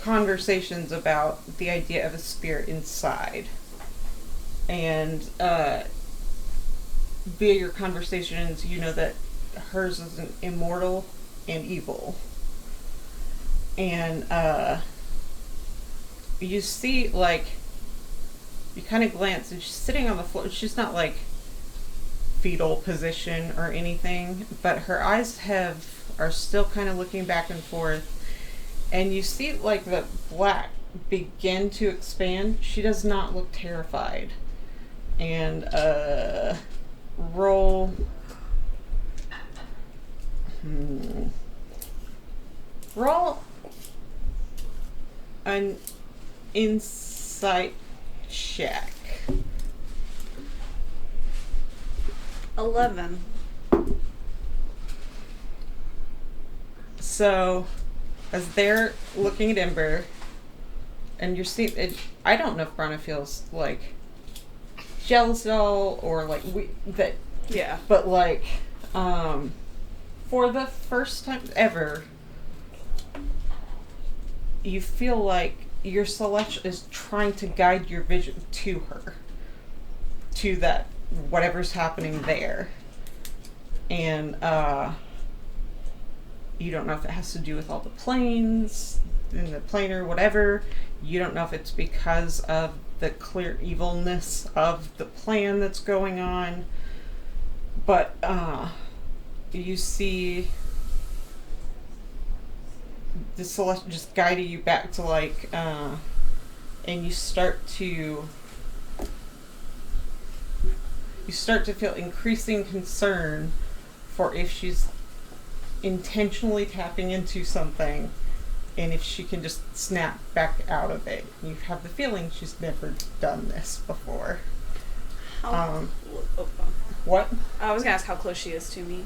conversations about the idea of a spirit inside. And via your conversations, you know that hers is an immortal and evil. And you see, like, you kind of glance, and she's sitting on the floor. She's not, like, fetal position or anything, but her eyes are still kind of looking back and forth. And you see, like, the black begin to expand. She does not look terrified. And, roll... Roll an insight check.
11.
So, as they're looking at Ember, and you're seeing it, I don't know if Brenna feels like jealous at all, or like
Yeah.
but like, for the first time ever, you feel like your celestial is trying to guide your vision to her, to that whatever's happening there, and you don't know if it has to do with all the planes and the planar whatever. You don't know if it's because of the clear evilness of the plan that's going on, but you see the celestial just guiding you back to like, and you start to feel increasing concern for if she's intentionally tapping into something and if she can just snap back out of it. You have the feeling she's never done this before. What?
I was gonna ask how close she is to me.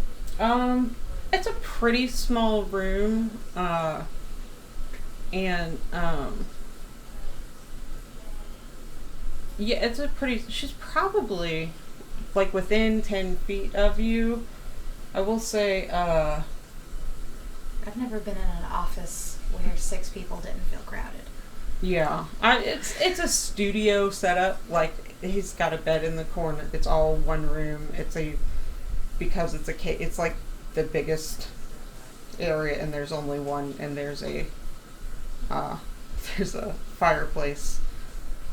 It's a pretty small room, and yeah, it's a pretty. She's probably like within 10 feet of you. I will say,
I've never been in an office where 6 people didn't feel crowded.
yeah, it's a studio setup. Like he's got a bed in the corner. It's all one room. It's like the biggest area, and there's only one, and there's a fireplace.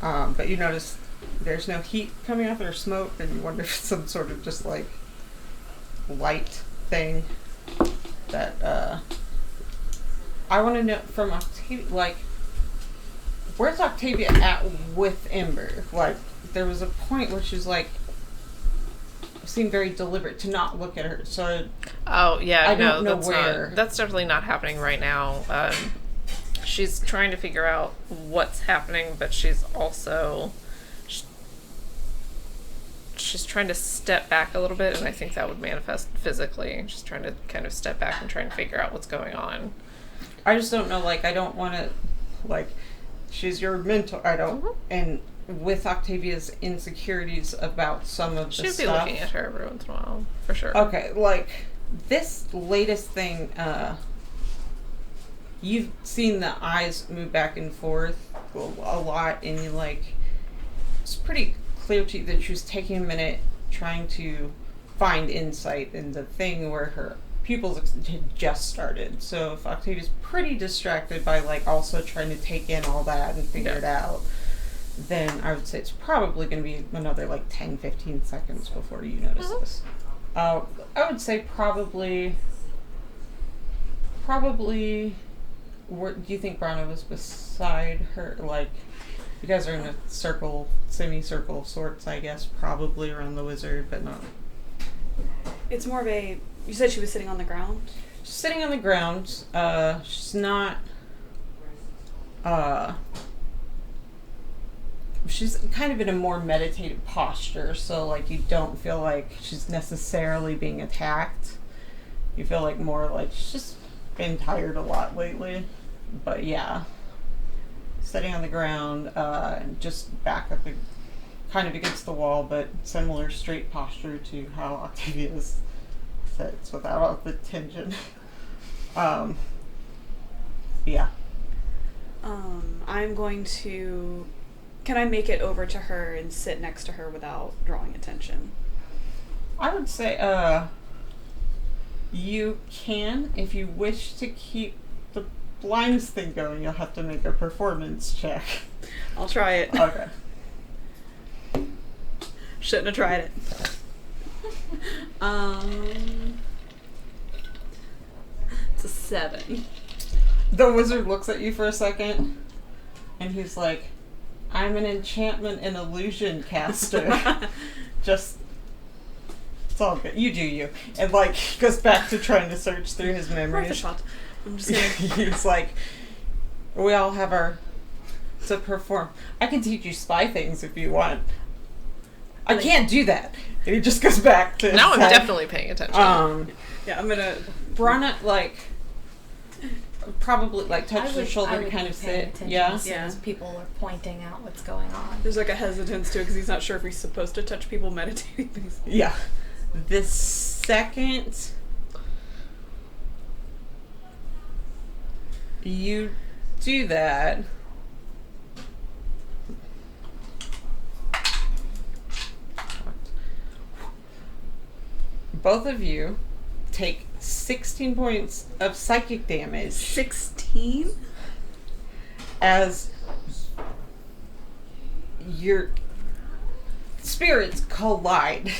But you notice there's no heat coming off or smoke, and you wonder if it's some sort of just like light thing that I want to know from Octavia, like, where's Octavia at with Ember? Like, there was a point where she was like, seemed very deliberate to not look at her. So
oh yeah,
I don't know
that's
where.
that's definitely not happening right now. She's trying to figure out what's happening, but she's also she's trying to step back a little bit, and I think that would manifest physically. She's trying to kind of step back and try and figure out what's going on.
I just don't know. Like, I don't want to. Like, she's your mentor. I don't.
Mm-hmm.
And with Octavia's insecurities about some of the
She'd
stuff.
be looking at her every once in a while, for sure.
Okay, like this latest thing. You've seen the eyes move back and forth a lot, and you like. It's pretty clear to you that she was taking a minute trying to find insight in the thing where her pupils had just started. So if Octavia's pretty distracted by like also trying to take in all that and figure it out, then I would say it's probably going to be another like 10-15 seconds before you notice this. I would say probably where do you think Brana was beside her? Like, you guys are in a circle, semicircle of sorts, I guess, probably around the wizard, but not.
It's more of a. You said she was sitting on the ground?
She's sitting on the ground. She's not. She's kind of in a more meditative posture, so like you don't feel like she's necessarily being attacked. You feel like more like she's just been tired a lot lately. But yeah. Sitting on the ground, just back up kind of against the wall, but similar straight posture to how Octavia's sits without all the tension. Yeah.
I'm going to. Can I make it over to her and sit next to her without drawing attention?
I would say, you can, if you wish to keep the blinds thing going, you'll have to make a performance check.
I'll try it.
Okay.
Shouldn't have tried it. It's a 7.
The wizard looks at you for a second, and he's like, I'm an enchantment and illusion caster. Just, it's all good. You do you. And like, he goes back to trying to search through his memories.
I'm just gonna.
He's like, we all have our, to perform. I can teach you spy things if you want. I can't do that. And he just goes back to.
Now I'm definitely paying attention.
Yeah, I'm gonna.
Brana, like, probably, like, touch their shoulder
I
and
would
kind
be
of
paying
sit.
attention
Yeah?
as soon as people are pointing out what's going on.
There's like a hesitance to it because he's not sure if he's supposed to touch people meditating things.
Yeah. The second you do that, both of you take 16 points of psychic damage
16?
as your spirits collide.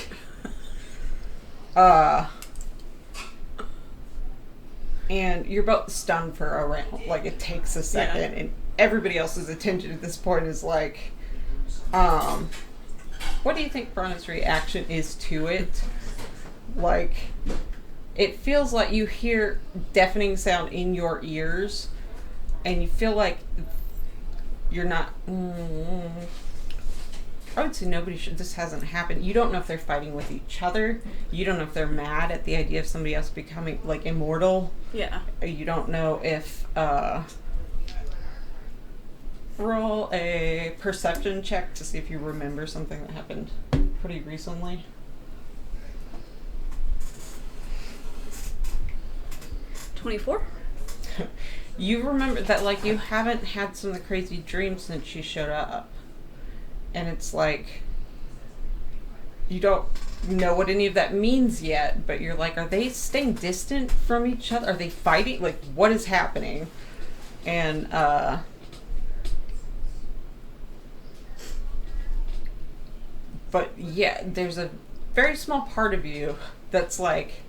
And you're both stunned for a round. Like, it takes a second, and everybody else's attention at this point is like, what do you think Bronna's reaction is to it? Like, it feels like you hear deafening sound in your ears, and you feel like you're not... I would say nobody should... This hasn't happened. You don't know if they're fighting with each other. You don't know if they're mad at the idea of somebody else becoming, like, immortal.
Yeah.
You don't know if... roll a perception check to see if you remember something that happened pretty recently.
24?
You remember that, like, you haven't had some of the crazy dreams since she showed up. And it's like, you don't know what any of that means yet, but you're like, are they staying distant from each other? Are they fighting? Like, what is happening? And, but yeah, there's a very small part of you that's like,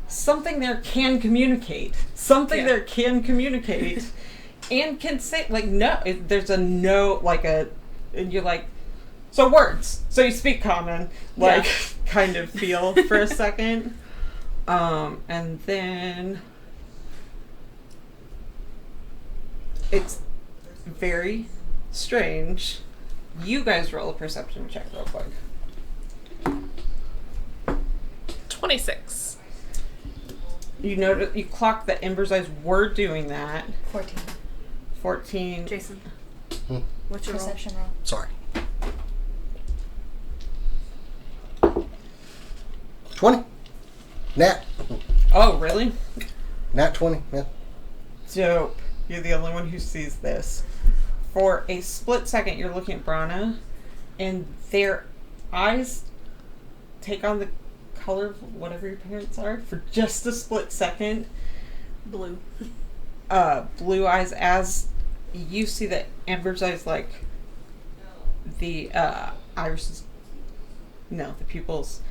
something there can communicate. Something there can communicate. And can say, like, no, there's a no, like a, and you're like, so words. So you speak common, like, kind of feel for a second. And then it's very strange. You guys roll a perception check real quick.
26.
You notice, you clock that Ember's eyes were doing that.
14.
14.
Jason, what's your
Perception roll.
Sorry. 20. Nat.
Oh, really?
Nat 20. Yeah.
Dope. You're the only one who sees this. For a split second, you're looking at Brana, and their eyes take on the color of whatever your parents are for just a split second.
Blue.
Blue eyes, as you see that Ember's eyes, like, the irises, no, the pupils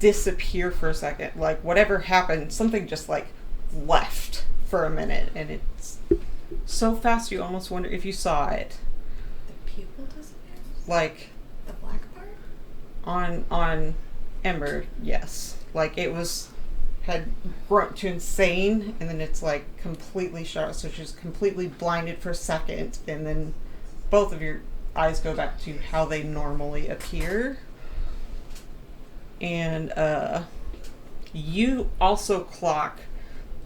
disappear for a second. Like, whatever happened, something just, like, left for a minute, and it's so fast you almost wonder if you saw it.
The pupil disappears?
Like,
The black part?
on Ember, yes. Like, it had grown to insane, and then it's like completely shut, so she's completely blinded for a second, and then both of your eyes go back to how they normally appear. And you also clock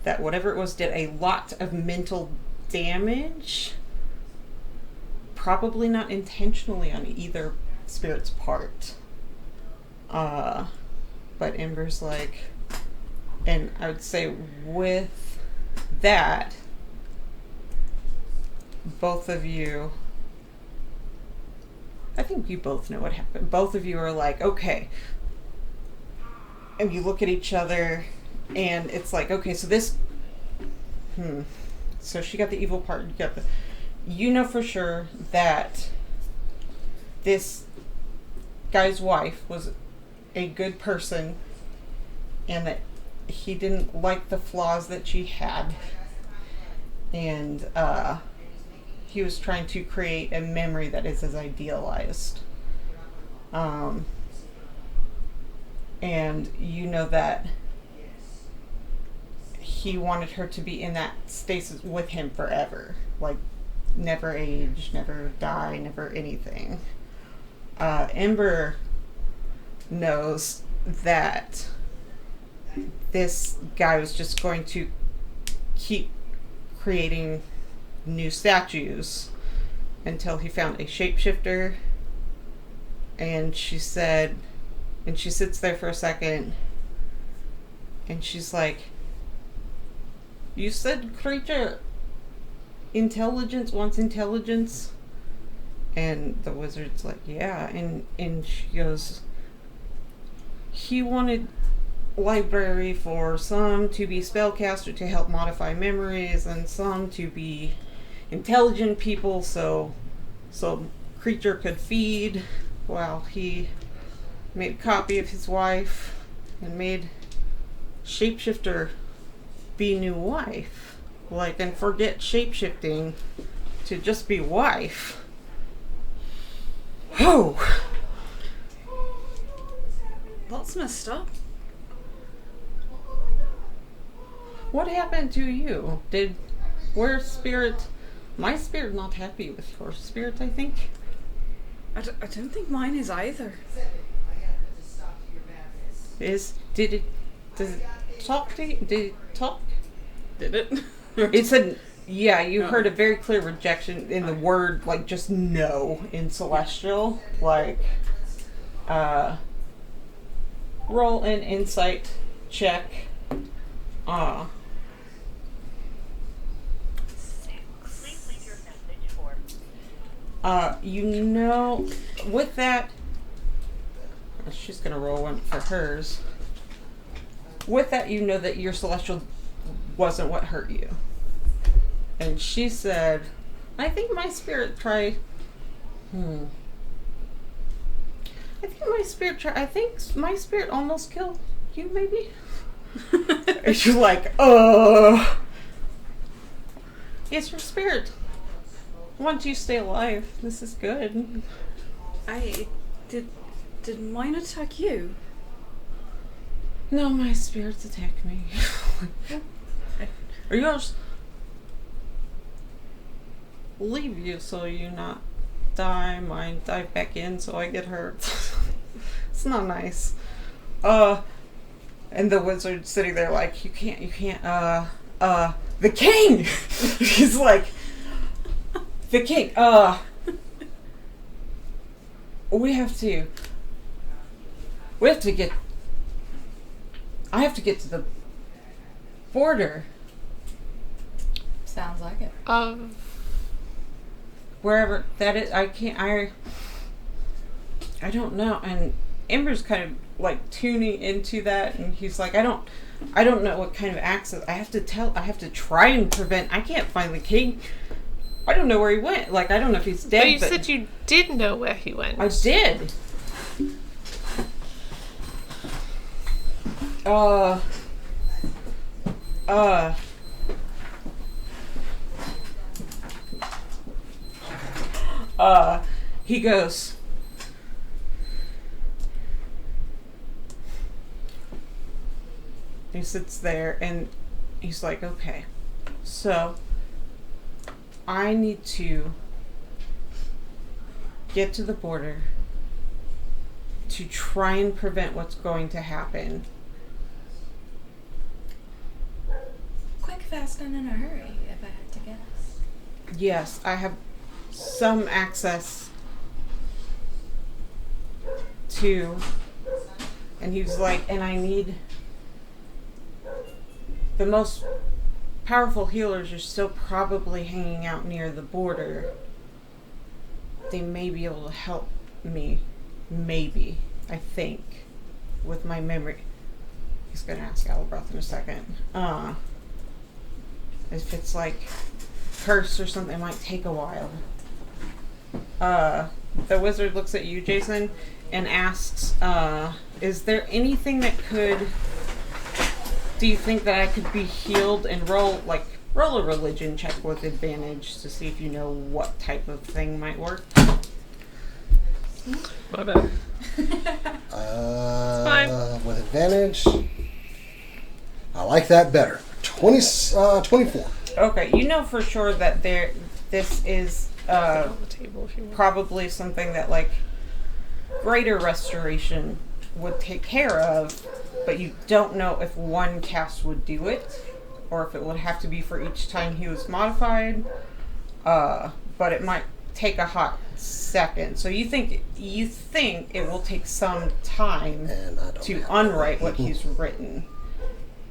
that whatever it was did a lot of mental damage, probably not intentionally on either spirit's part. But Ember's like, and I would say with that, both of you, I think you both know what happened. Both of you are like, okay. And you look at each other, and it's like, okay, so this, so she got the evil part, you got the, you know for sure that this guy's wife was a good person, and that he didn't like the flaws that she had, and he was trying to create a memory that is as idealized. And you know that he wanted her to be in that stasis with him forever. Like, never age, never die, never anything. Ember knows that this guy was just going to keep creating new statues until he found a shapeshifter. And she said, and she sits there for a second, and she's like, you said creature intelligence wants intelligence? And the wizard's like, yeah. And she goes, he wanted library for some to be spellcaster to help modify memories, and some to be intelligent people, so creature could feed, while he made a copy of his wife and made shapeshifter be new wife, and forget shapeshifting to just be wife. Oh,
That's messed up.
what happened to you? My spirit not happy with your spirit, I think.
I don't think mine is either.
Does it talk to you? Did it talk?
Did it?
It said, yeah, you heard a very clear rejection in the word, just no in Celestial. Roll an insight check. With that, she's gonna roll one for hers. With that, you know that your Celestial wasn't what hurt you. And she said, I think my spirit tried. I think my spirit almost killed you, maybe? And she's like, It's your spirit. Once you stay alive, this is good.
Did mine attack you?
No, my spirits attack me. Are yours? Leave you so you not die. Mine dive back in so I get hurt. It's not nice. And the wizard sitting there you can't, the king! He's like, the king, I have to get to the border.
Sounds like it.
Wherever that is, I don't know. And Ember's kind of tuning into that, and he's like, I don't know what kind of access. I have to try and prevent. I can't find the king. I don't know where he went. I don't know if he's dead.
But you said you did know where he went.
I did. He goes, he sits there and he's like, okay, so I need to get to the border to try and prevent what's going to happen.
Quick, fast, and in a hurry, if I had to guess.
Yes, I have some access to, and he was like, and I need the most powerful healers are still probably hanging out near the border. They may be able to help me, maybe, I think, with my memory. He's gonna ask Alabroth in a second. If it's curse or something, it might take a while. The wizard looks at you, Jason, and asks, is there anything that do you think that I could be healed, and roll a religion check with advantage to see if you know what type of thing might work?
My bad.
Fine. With advantage. I like that better. 24.
Okay, you know for sure that this is
On the table if you want.
probably something that greater restoration would take care of, but you don't know if one cast would do it or if it would have to be for each time he was modified. But it might take a hot second. So you think it will take some time to unwrite what he's written.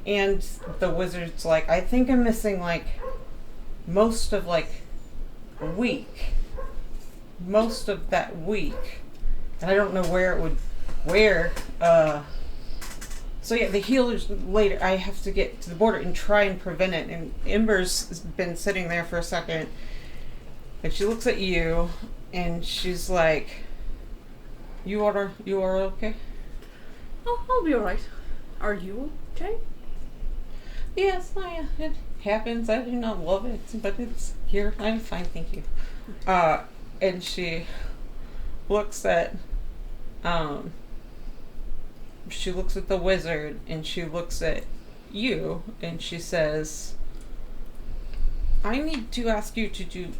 And the wizard's like, I think I'm missing most of week. Most of that week. And I don't know where So yeah, the healers later. I have to get to the border and try and prevent it. And Ember's been sitting there for a second, and she looks at you, and she's like, "You are okay."
Oh, I'll be alright. Are you okay?
Yes, it happens. I do not love it, but it's here. I'm fine, thank you. And she looks at, she looks at the wizard, and she looks at you, and she says, I need to ask you to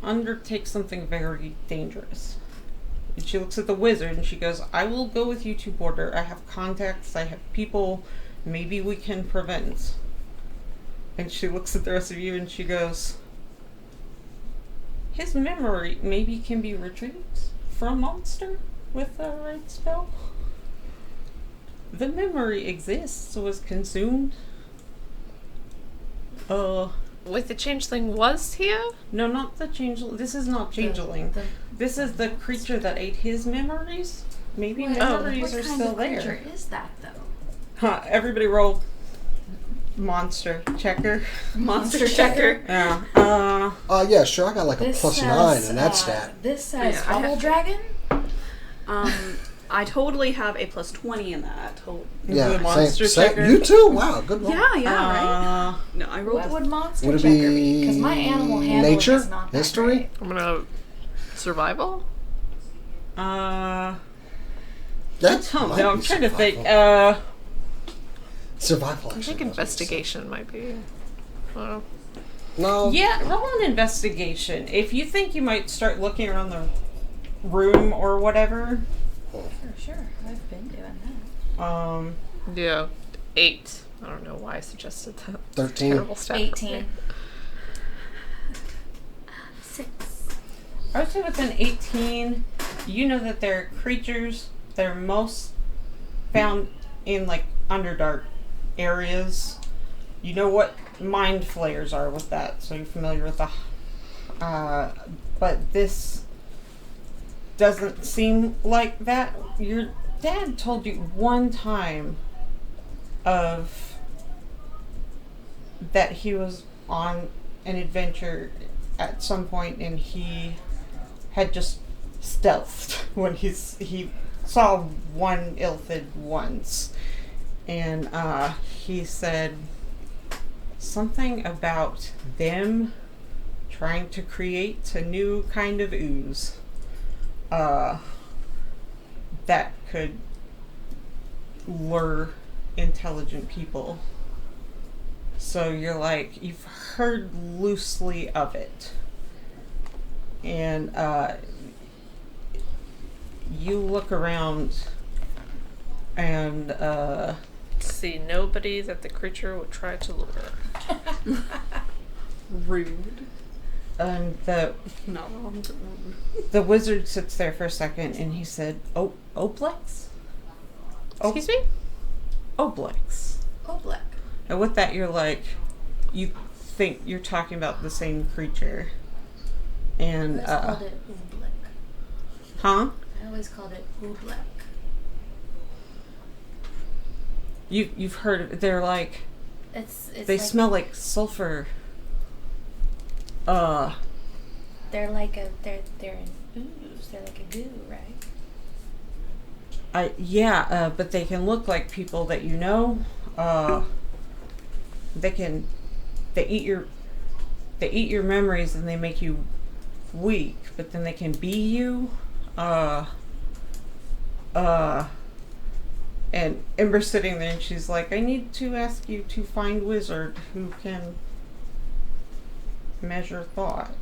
undertake something very dangerous. And she looks at the wizard, and she goes, I will go with you to border. I have contacts, I have people. Maybe we can prevent. And she looks at the rest of you and she goes, his memory maybe can be retrieved from a monster with the right spell. The memory exists, was consumed.
Wait, the changeling was here?
No, not the changeling. This is not changeling. This is the creature that ate his memories. Maybe memories are still there.
What kind of creature is that, though?
Huh, everybody roll monster checker.
Monster checker.
Yeah.
Yeah, sure. I got like a +9 in that stat.
This says
Yeah, I
bubble
have-
dragon.
I totally have a +20 in that.
Yeah,
The monster
same.
checker.
You too? Wow, good roll.
Yeah, right? No, I rolled
What
this.
would monster
Would it
checker be? Because my
be
animal handling
nature?
is not that
History?
great.
I'm gonna survival.
I
That's
don't
might
know.
be
I'm trying to think.
survival. Survival.
I
Actually,
think
doesn't
investigation might be. I don't know.
No.
Yeah, roll an investigation. If you think you might start looking around the room or whatever.
Sure. I've been doing that.
Yeah, 8. I don't know why I suggested that.
13.
Terrible stat.
18. 6.
I would say with an 18, you know that there are creatures that are most found in like Underdark areas. You know what mind flayers are with that, so you're familiar with the. But this doesn't seem like that. Your dad told you one time of that he was on an adventure at some point and he had just stealthed when he saw one Ilthid once, and he said something about them trying to create a new kind of ooze that could lure intelligent people. So you're like, you've heard loosely of it. And you look around and
See nobody that the creature would try to lure.
Rude.
and
Not wrong, but rude.
the wizard sits there for a second and he said, Oblex?
Excuse me?
Oblex.
Oh, black.
And with that you're like, you think you're talking about the same creature. And
I always called it oobleck.
huh?
I always called it oobleck.
You've heard of it. They're like,
It's
they
like,
smell like sulfur.
They're like they're an ooze. They're like a goo, right?
But they can look like people that you know. They eat your memories and they make you weak, but then they can be you. And Ember's sitting there and she's like, I need to ask you to find wizard who can measure thought.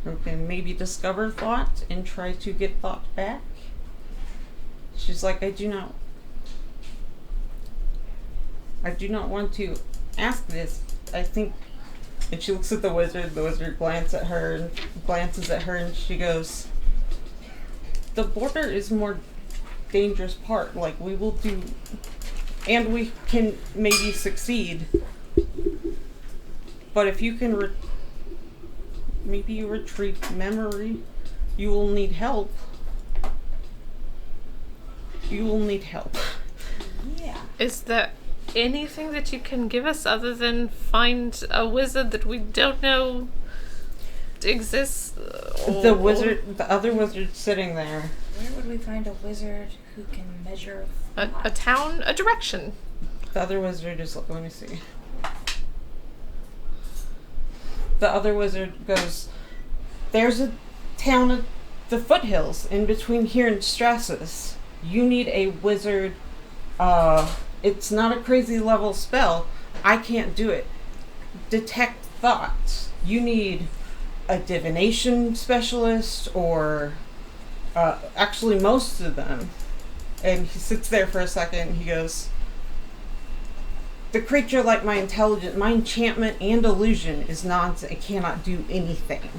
Who can maybe discover thought and try to get thought back. She's like, I do not want to ask this. I think, and she looks at the wizard glances at her and she goes, the border is more dangerous part. Like, we will do, and we can maybe succeed. But if you can maybe you retrieve memory, you will need help. You will need help.
Yeah.
Is there anything that you can give us other than find a wizard that we don't know exists?
The other wizard sitting there.
Where would we find a wizard who can measure
A town, a direction.
The other wizard is, let me see. The other wizard goes, there's a town of the foothills in between here and Strassus. You need a wizard. It's not a crazy level spell. I can't do it. Detect thoughts. You need a divination specialist, or actually most of them. And he sits there for a second and he goes, the creature like my intelligence, my enchantment and illusion is nonsense. It cannot do anything.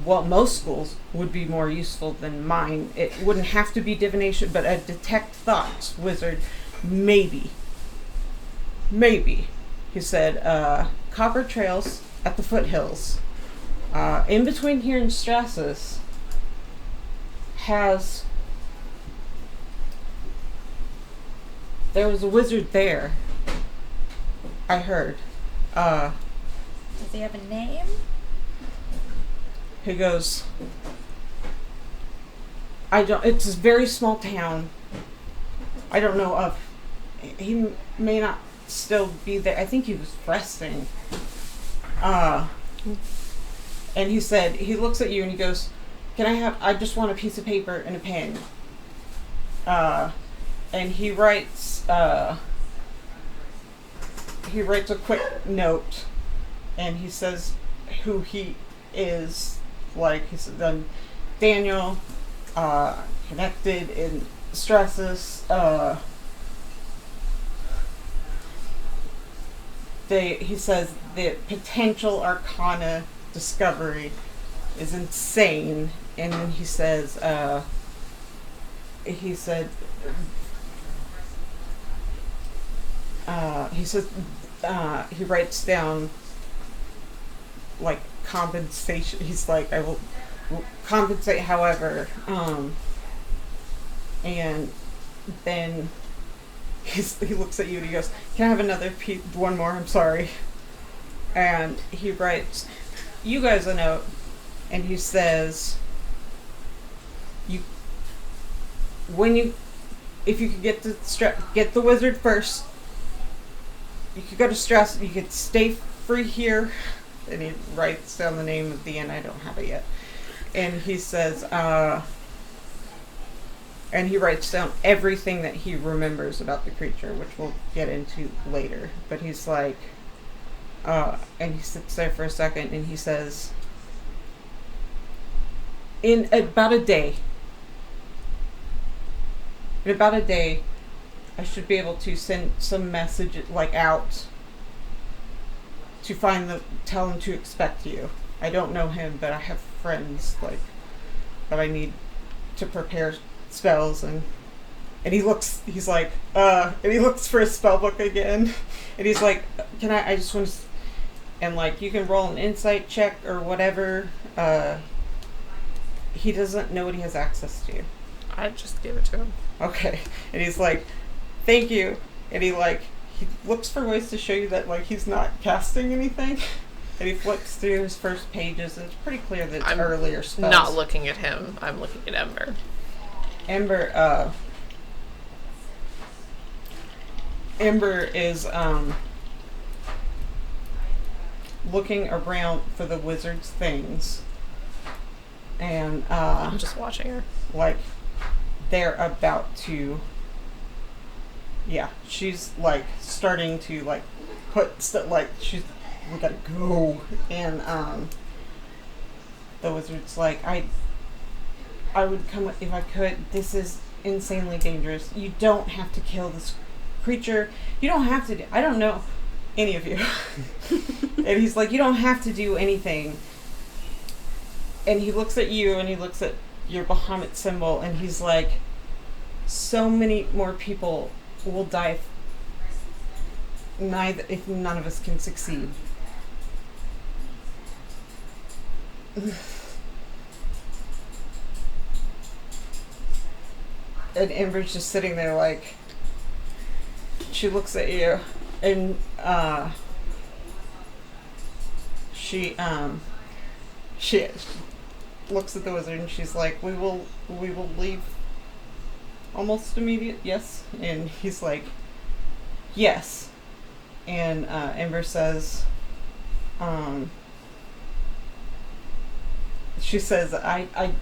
Well, most schools would be more useful than mine. It wouldn't have to be divination, but a detect thoughts wizard, maybe. He said, copper trails at the foothills. In between here and Strassus there was a wizard there. I heard.
Does he have a name?
He goes, it's a very small town. I don't know of, he may not still be there. I think he was resting. And he said, he looks at you and he goes, I just want a piece of paper and a pen. And he writes a quick note, and he says who he is. Like he said, Daniel, connected in Strassus. He says the potential arcana discovery is insane, and then he says, he writes down like compensation. He's like, I will compensate however, and then he looks at you and he goes, can I have another one more, I'm sorry. And he writes you guys a note, and he says, if you could get the wizard first, you could go to Strassus, you could stay free here. And he writes down the name of the inn. I don't have it yet. And he says, and he writes down everything that he remembers about the creature, which we'll get into later. But he's like, and he sits there for a second and he says, in about a day, I should be able to send some message out to tell him to expect you. I don't know him, but I have friends that I need to prepare spells, and he looks for his spell book again, and he's like, I just want to, and you can roll an insight check or whatever. He doesn't know what he has access to.
I just give it to him.
Okay. And he's like, thank you. And he looks for ways to show you that he's not casting anything. And he flips through his first pages, and it's pretty clear that it's earlier spells.
Not looking at him. I'm looking at Ember.
Ember is looking around for the wizard's things. And
I'm just watching her.
They're about to, she's starting to put stuff, we gotta go. And the wizard's like, I would come if I could. This is insanely dangerous. You don't have to kill this creature. You don't have to I don't know any of you. And he's like, you don't have to do anything. And he looks at you and he looks at your Bahamut symbol, and he's like, so many more people will die if none of us can and Amber's just sitting there like, she looks at you, and she looks at the wizard and she's like, we will leave almost immediate, yes? And he's like, yes. And Amber says, she says, I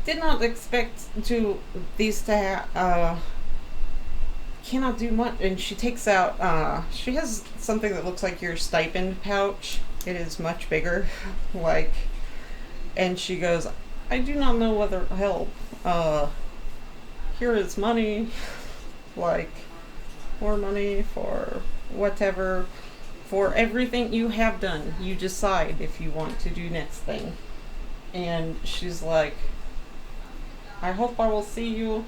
did not expect these to cannot do much. And she takes out, she has something that looks like your stipend pouch. It is much bigger, like, and she goes, I do not know whether to help. Here is money, like, more money for whatever, for everything you have done. You decide if you want to do next thing. And she's like, I hope I will see you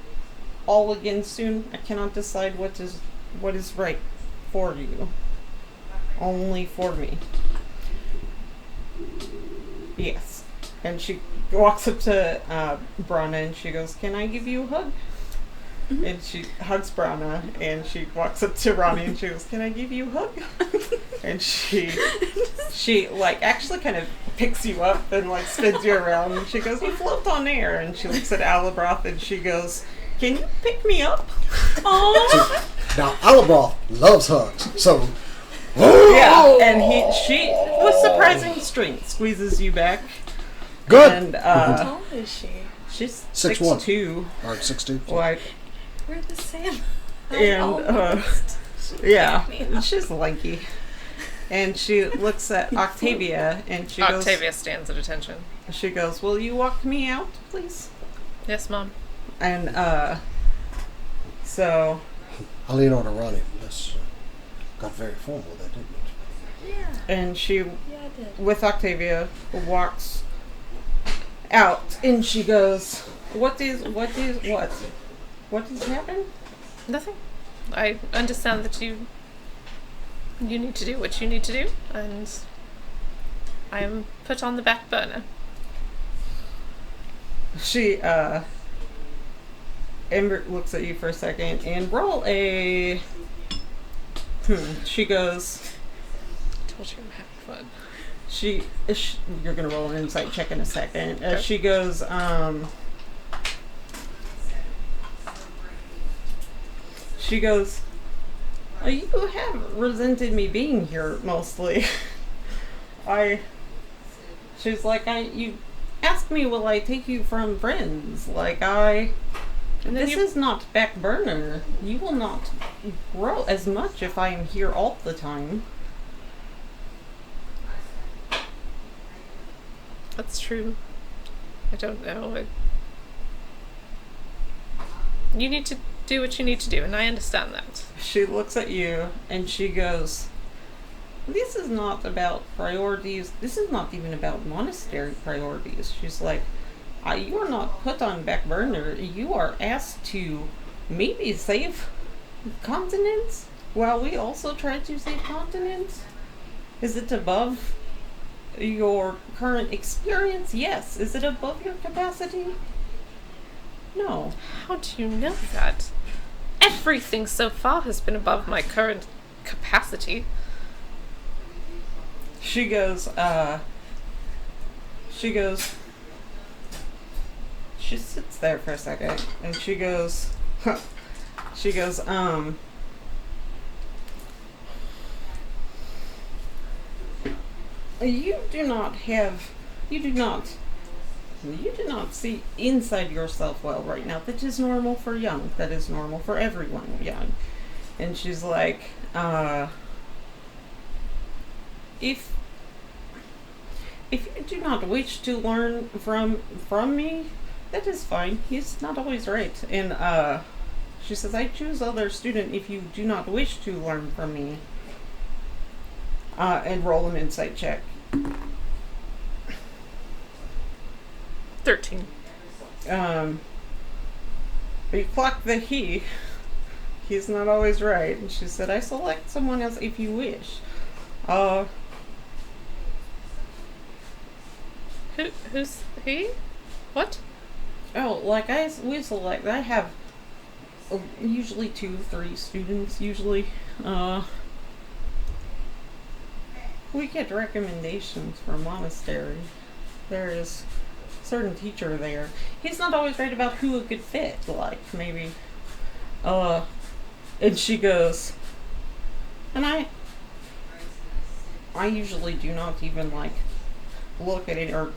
all again soon. I cannot decide what is right for you. Only for me. Yes. And she walks up to Brana and she goes, can I give you a hug? Mm-hmm. And she hugs Brana and she walks up to Ronnie and she goes, can I give you a hug? And she like actually kind of picks you up and like spins you around and she goes, you float on air. And she looks at Alabroth and she goes, can you pick me up?
Oh. Now Alabroth loves hugs, so
yeah, and she with surprising strength squeezes you back.
Good.
And
how tall is she?
She's
6'1". Or 6'2".
Like,
we're the same.
And yeah, she's lanky. And she looks at Octavia and she goes,
Octavia stands at attention.
She goes, will you walk me out, please?
Yes, Mom.
And so
I lean on to Ronnie. That's got very formal, that didn't it?
Yeah.
And she,
I did.
with Octavia, walks out and she goes, what has happened?
Nothing. I understand that you need to do what you need to do, and I am put on the back burner.
She, Amber looks at you for a second and roll a, she goes,
I told you I'm having fun.
You're gonna roll an insight check in a second.
Okay.
She goes, you have resented me being here mostly. She's like, you asked me, will I take you from friends? Like, this is not back burner. You will not grow as much if I am here all the time.
That's true. I don't know. You need to do what you need to do, and I understand that.
She looks at you and she goes, this is not about priorities. This is not even about monastery priorities. She's like, you are not put on back burner. You are asked to maybe save continents while we also try to save continents. Is it above your current experience? Yes. Is it above your capacity? No.
How do you know that? Everything so far has been above my current capacity.
She goes, she sits there for a second and she goes, you do not see inside yourself well right now. That is normal for young. That is normal for everyone young. And she's like, if you do not wish to learn from me, that is fine. He's not always right. And she says, I choose other student if you do not wish to learn from me. And roll an insight check.
13.
You clock the he's not always right. And she said, I select someone else if you wish.
Who's he? What?
Oh, like we select. I have usually 2-3 students. Usually, we get recommendations from monastery. There is a certain teacher there. He's not always right about who it could fit. Like maybe, and she goes, and I usually do not even like look at it or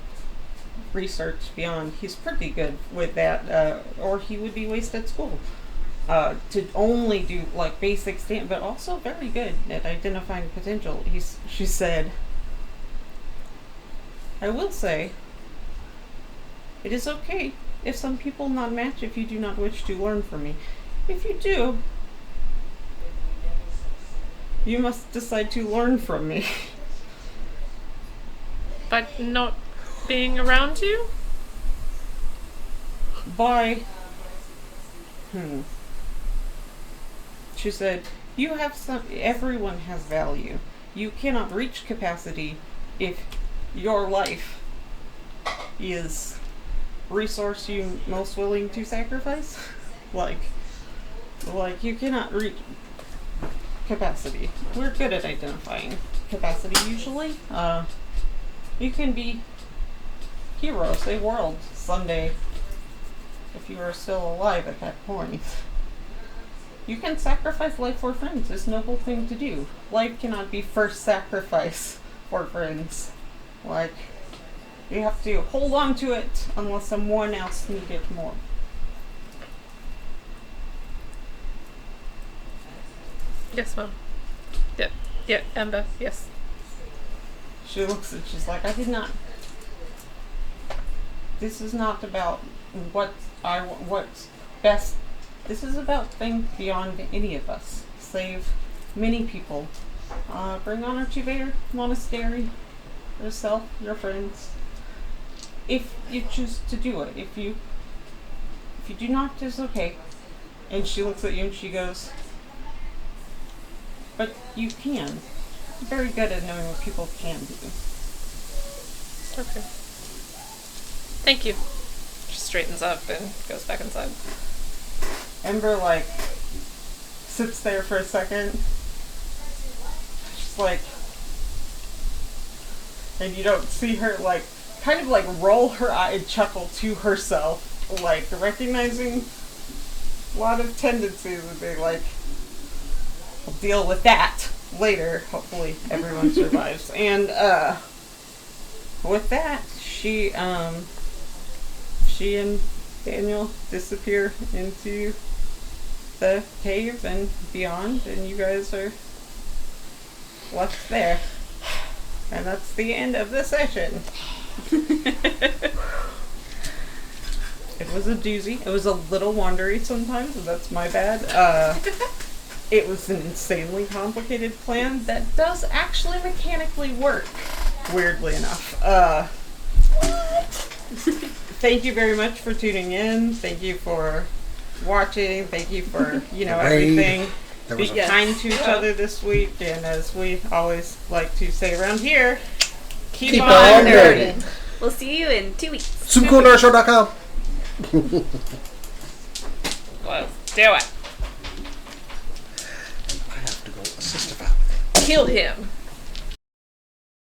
research beyond. He's pretty good with that, or he would be wasted at school. To only do like basic stand, but also very good at identifying potential. She said, I will say, it is okay if some people not match if you do not wish to learn from me. If you do, you must decide to learn from me.
But not being around you?
By She said, everyone has value. You cannot reach capacity if your life is resource you most willing to sacrifice. like you cannot reach capacity. We're good at identifying capacity usually. You can be hero, save world someday if you are still alive at that point. You can sacrifice life for friends. It's a noble thing to do. Life cannot be first sacrifice for friends. Like, you have to hold on to it unless someone else need it more.
Yes, Mom. Yeah, Amber, yes.
She looks at, she's like, this is not about what's best. This is about things beyond any of us. Save many people. Bring honor to their monastery, yourself, your friends. If you choose to do it. If you do not, it's okay. And she looks at you and she goes, but you can. You're very good at knowing what people can do.
Okay. Thank you. She straightens up and goes back inside.
Ember, like, sits there for a second. She's like, and you don't see her, like, kind of, like, roll her eye and chuckle to herself, like, recognizing a lot of tendencies and being like, I'll deal with that later. Hopefully everyone survives. And, with that, she and Daniel disappear into the cave and beyond, and you guys are left there. And that's the end of the session. It was a doozy. It was a little wandery sometimes, and that's my bad. It was an insanely complicated plan that does actually mechanically work, weirdly enough. Thank you very much for tuning in. Thank you for watching. Thank you for, everything. Be kind to each other this week. And as we always like to say around here, keep on nerding.
We'll see you in 2 weeks.
SuperCoolNerdShow.com.
Let's do it.
I have to go assist about it.
Kill him.